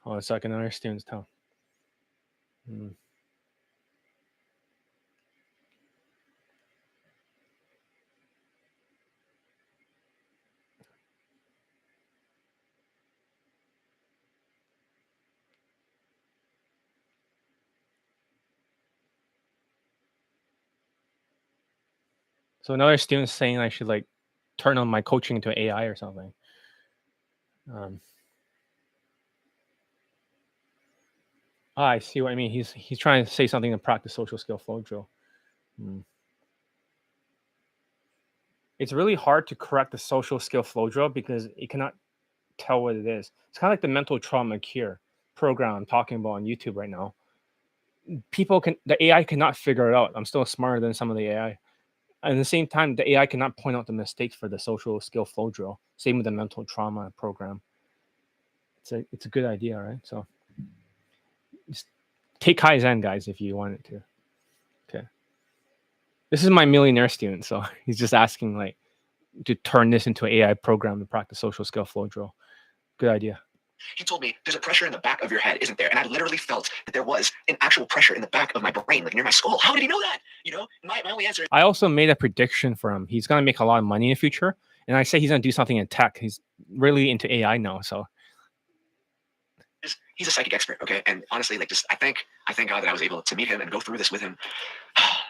Speaker 1: Hold on a second. Our students tell. So another student saying I should like turn on my coaching into AI or something. I see what I mean. He's trying to say something to practice social skill flow drill. It's really hard to correct the social skill flow drill because it cannot tell what it is. It's kind of like the mental trauma cure program I'm talking about on YouTube right now. The AI cannot figure it out. I'm still smarter than some of the AI. At the same time, the AI cannot point out the mistakes for the social skill flow drill. Same with the mental trauma program. It's a good idea, right? So just take Kaizen, guys, if you wanted to. Okay. This is my millionaire student, so he's just asking like to turn this into an AI program to practice social skill flow drill. Good idea.
Speaker 7: He told me there's a pressure in the back of your head, isn't there? And I literally felt that there was an actual pressure in the back of my brain, like near my skull. How did he know that? You know, my only answer is...
Speaker 1: I also made a prediction for him. He's going to make a lot of money in the future. And I say he's going to do something in tech. He's really into AI now. So
Speaker 7: he's a psychic expert. Okay. And honestly, like I thank God that I was able to meet him and go through this with him.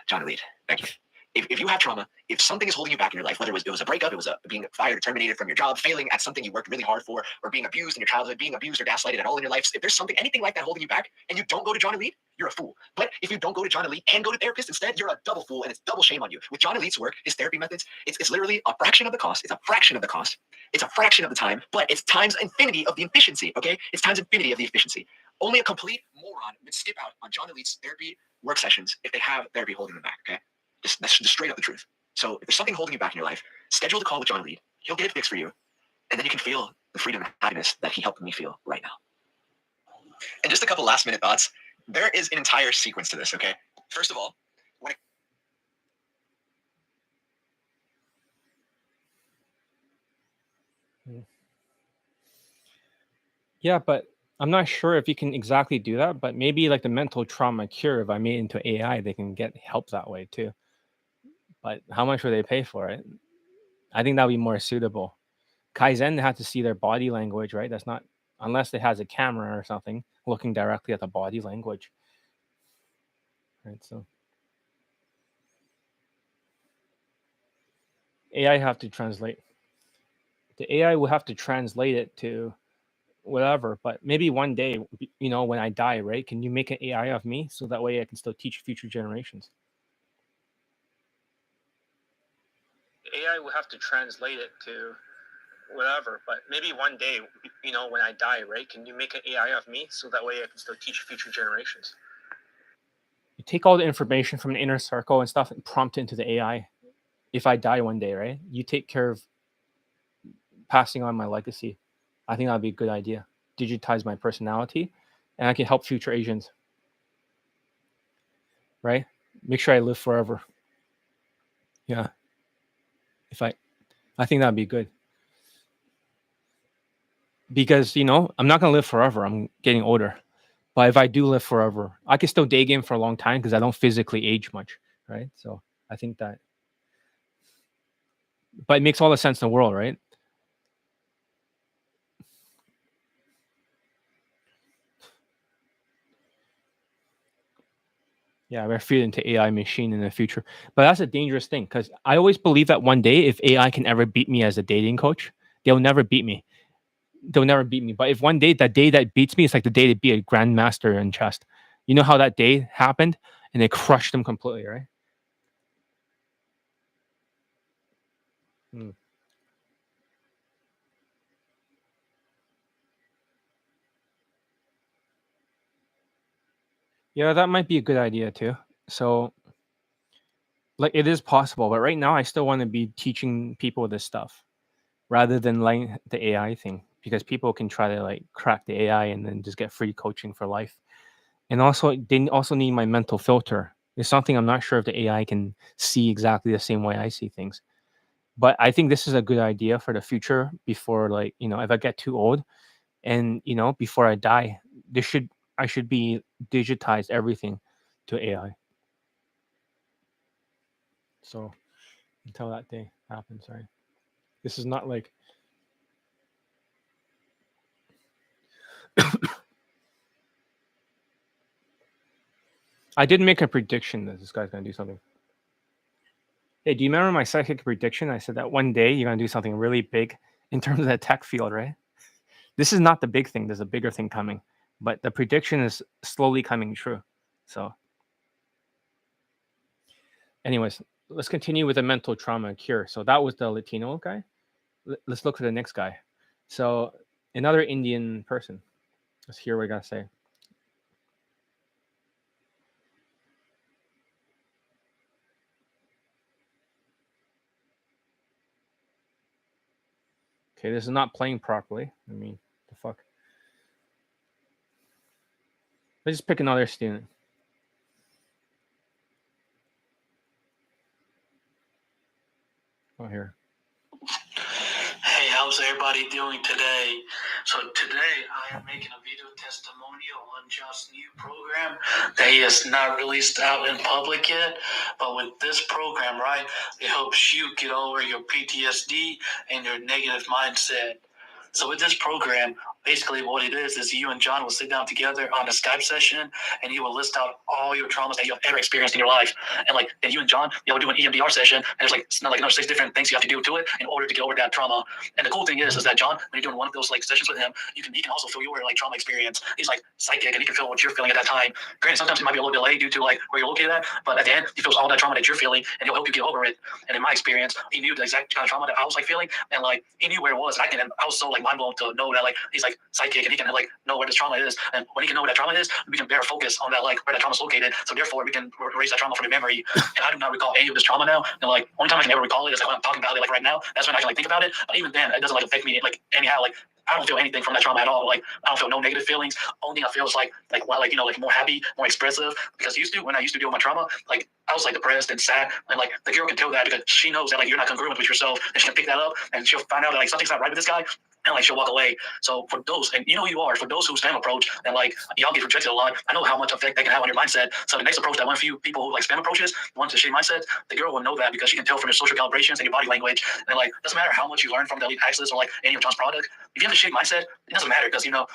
Speaker 7: John Elite, thank you. if you have trauma, if something is holding you back in your life, whether it was a breakup, it was being fired or terminated from your job, failing at something you worked really hard for, or being abused in your childhood, being abused or gaslighted at all in your life, if there's anything like that holding you back, and you don't go to John Elite, you're a fool. But if you don't go to John Elite and go to therapist instead, you're a double fool, and it's double shame on you. With John Elite's work, his therapy methods, it's literally a fraction of the cost. It's a fraction of the cost. It's a fraction of the time, but it's times infinity of the efficiency, okay? It's times infinity of the efficiency. Only a complete moron would skip out on John Elite's therapy work sessions if they have therapy holding them back, okay? That's just straight up the truth. So if there's something holding you back in your life, schedule the call with John Elite. He'll get it fixed for you. And then you can feel the freedom and happiness that he helped me feel right now. And just a couple last minute thoughts. There is an entire sequence to this, okay? First of all,
Speaker 1: Yeah, but I'm not sure if you can exactly do that, but maybe like the mental trauma cure, if I made it into AI, they can get help that way too. But how much would they pay for it? I think that would be more suitable. Kaizen, they have to see their body language, right? That's not, unless it has a camera or something looking directly at the body language. Right, so AI have to translate. The AI will have to translate it to whatever, but maybe one day, when I die, right? Can you make an AI of me so that way I can still teach future generations? The AI will have to translate it to whatever, but maybe one day, when I die, right? Can you make an AI of me so that way I can still teach future generations? You take all the information from the inner circle and stuff and prompt it into the AI. If I die one day, right? You take care of passing on my legacy. I think that'd be a good idea. Digitize my personality, and I can help future Asians. Right? Make sure I live forever. Yeah. I think that'd be good. Because, I'm not gonna live forever. I'm getting older. But if I do live forever, I can still day game for a long time because I don't physically age much. Right? So I think that, but it makes all the sense in the world, right? Yeah, we're feeding into AI machine in the future. But that's a dangerous thing because I always believe that one day, if AI can ever beat me as a dating coach, they'll never beat me. They'll never beat me. But if one day, that day that beats me, it's like the day to be a grandmaster in chess. You know how that day happened and they crushed them completely, right? Hmm. Yeah, that might be a good idea too. So, like, it is possible, but right now, I still want to be teaching people this stuff rather than like the AI thing because people can try to like crack the AI and then just get free coaching for life. And also, they also need my mental filter. It's something I'm not sure if the AI can see exactly the same way I see things. But I think this is a good idea for the future before, like, if I get too old and, before I die, I should be digitized everything to AI. So until that day happens, right? This is not like, I did make a prediction that this guy's going to do something. Hey, do you remember my psychic prediction? I said that one day you're going to do something really big in terms of the tech field, right? This is not the big thing. There's a bigger thing coming, but the prediction is slowly coming true. So, anyways, let's continue with the mental trauma cure. So that was the Latino guy. Let's look for the next guy. So another Indian person. Let's hear what I got to say. Okay, this is not playing properly. I mean, the fuck. Let's just pick another student. Oh, here.
Speaker 8: Hey, how's everybody doing today? So today I am making a video testimonial on Josh's new program that he has not released out in public yet. But with this program, right, it helps you get over your PTSD and your negative mindset. So with this program, basically what it is you and John will sit down together on a Skype session, and you will list out all your traumas that you have ever experienced in your life. And like, then you and John, you'll do an EMDR session, and there's like another 6 different things you have to do to it in order to get over that trauma. And the cool thing is that John, when you're doing one of those like sessions with him, he can also feel your like trauma experience. He's like psychic, and he can feel what you're feeling at that time. Granted, sometimes it might be a little delayed due to like where you're located at, but at the end, he feels all that trauma that you're feeling, and he'll help you get over it. And in my experience, he knew the exact kind of trauma that I was like feeling, and like he knew where it was. And I was so like mind blown to know that like he's like psychic, and he can like know where this trauma is. And when he can know where that trauma is, we can better focus on that, like where that trauma is located. So therefore, we can erase that trauma from your memory. And I do not recall any of this trauma now. And like only time I can ever recall it is like when I'm talking about it like right now. That's when I can like think about it. But even then, it doesn't like affect me like anyhow. Like I don't feel anything from that trauma at all. Like I don't feel no negative feelings. Only I feel is like you know, like more happy, more expressive. Because when I used to deal with my trauma, like I was like depressed and sad, and like the girl can tell that because she knows that like you're not congruent with yourself, and she can pick that up, and she'll find out that like something's not right with this guy, and like she'll walk away. So for those, and you know who you are, for those who spam approach, and like y'all get rejected a lot, I know how much effect that can have on your mindset. So the next approach that one few people who like spam approaches, the ones with shitty mindset, the girl will know that because she can tell from your social calibrations and your body language. And like doesn't matter how much you learn from the elite access or like any of John's product, if you have a shitty mindset, it doesn't matter because you know.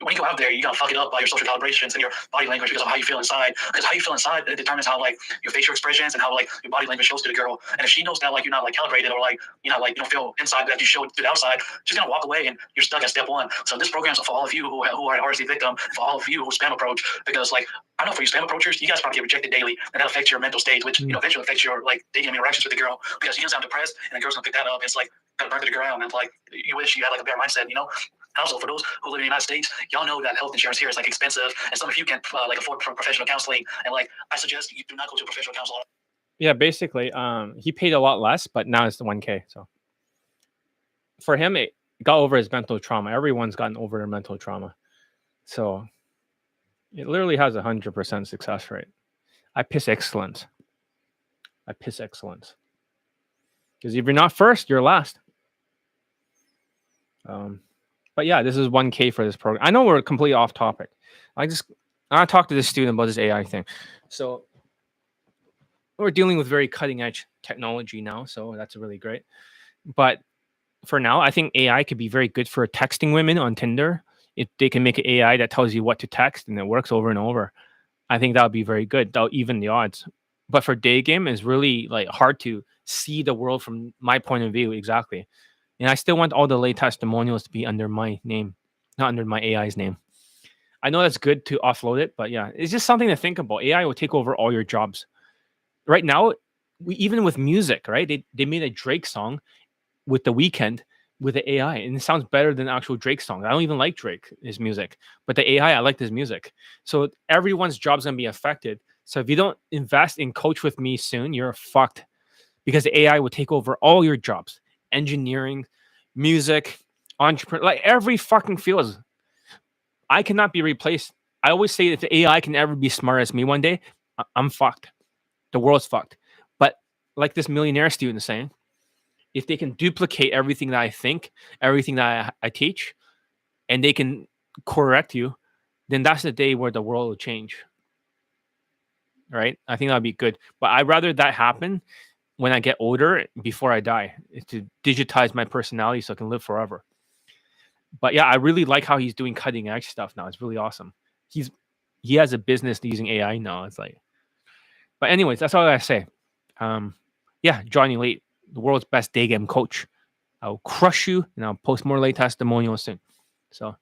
Speaker 8: When you go out there, you're going to fuck it up by your social calibrations and your body language because of how you feel inside. Because how you feel inside, it determines how like your facial expressions and how like your body language shows to the girl. And if she knows that like you're not like calibrated or like you're not like you don't feel inside that you show to the outside, she's going to walk away and you're stuck at step 1. So this program is for all of you who are an RSD victim, for all of you who spam approach, because like I know for you spam approachers, you guys probably get rejected daily, and that affects your mental state, which you know eventually affects your like dating interactions with the girl because you sound depressed and the girl's gonna pick that up. It's like gonna burn to the ground, and like you wish you had like a better mindset, you know. Also, for those who live in the United States, y'all know that health insurance here is like expensive, and some of you can't like afford professional counseling. And like, I suggest you do not go to a professional counselor.
Speaker 1: Yeah, basically, he paid a lot less, but now it's the 1K. So for him, it got over his mental trauma. Everyone's gotten over their mental trauma. So it literally has 100% success rate. I piss excellence. Because if you're not first, you're last. But yeah, this is 1K for this program. I know we're completely off topic. I talked to this student about this AI thing. So we're dealing with very cutting edge technology now, so that's really great. But for now, I think AI could be very good for texting women on Tinder. If they can make an AI that tells you what to text and it works over and over, I think that would be very good. That'll even the odds. But for Daygame, it's really like hard to see the world from my point of view exactly. And I still want all the late testimonials to be under my name, not under my AI's name. I know that's good to offload it, but yeah, it's just something to think about. AI will take over all your jobs. Right now, even with music, right? They made a Drake song with The Weeknd with the AI, and it sounds better than the actual Drake song. I don't even like Drake, his music, but the AI, I like his music. So everyone's job's gonna be affected. So if you don't invest in Coach With Me soon, you're fucked, because the AI will take over all your jobs. Engineering, music, entrepreneur, like every fucking field. I cannot be replaced. I always say if the AI can ever be smart as me one day, I'm fucked. The world's fucked. But like this millionaire student is saying, if they can duplicate everything that I think, everything that I teach, and they can correct you, then that's the day where the world will change. Right? I think that'd be good. But I'd rather that happen when I get older before I die, is to digitize my personality so I can live forever. But yeah, I really like how he's doing cutting edge stuff now. It's really awesome. He has a business using AI now. It's like, but anyways, that's all I gotta say. Yeah, Johnny Late, the world's best Daygame coach. I'll crush you, and I'll post more late testimonials soon. So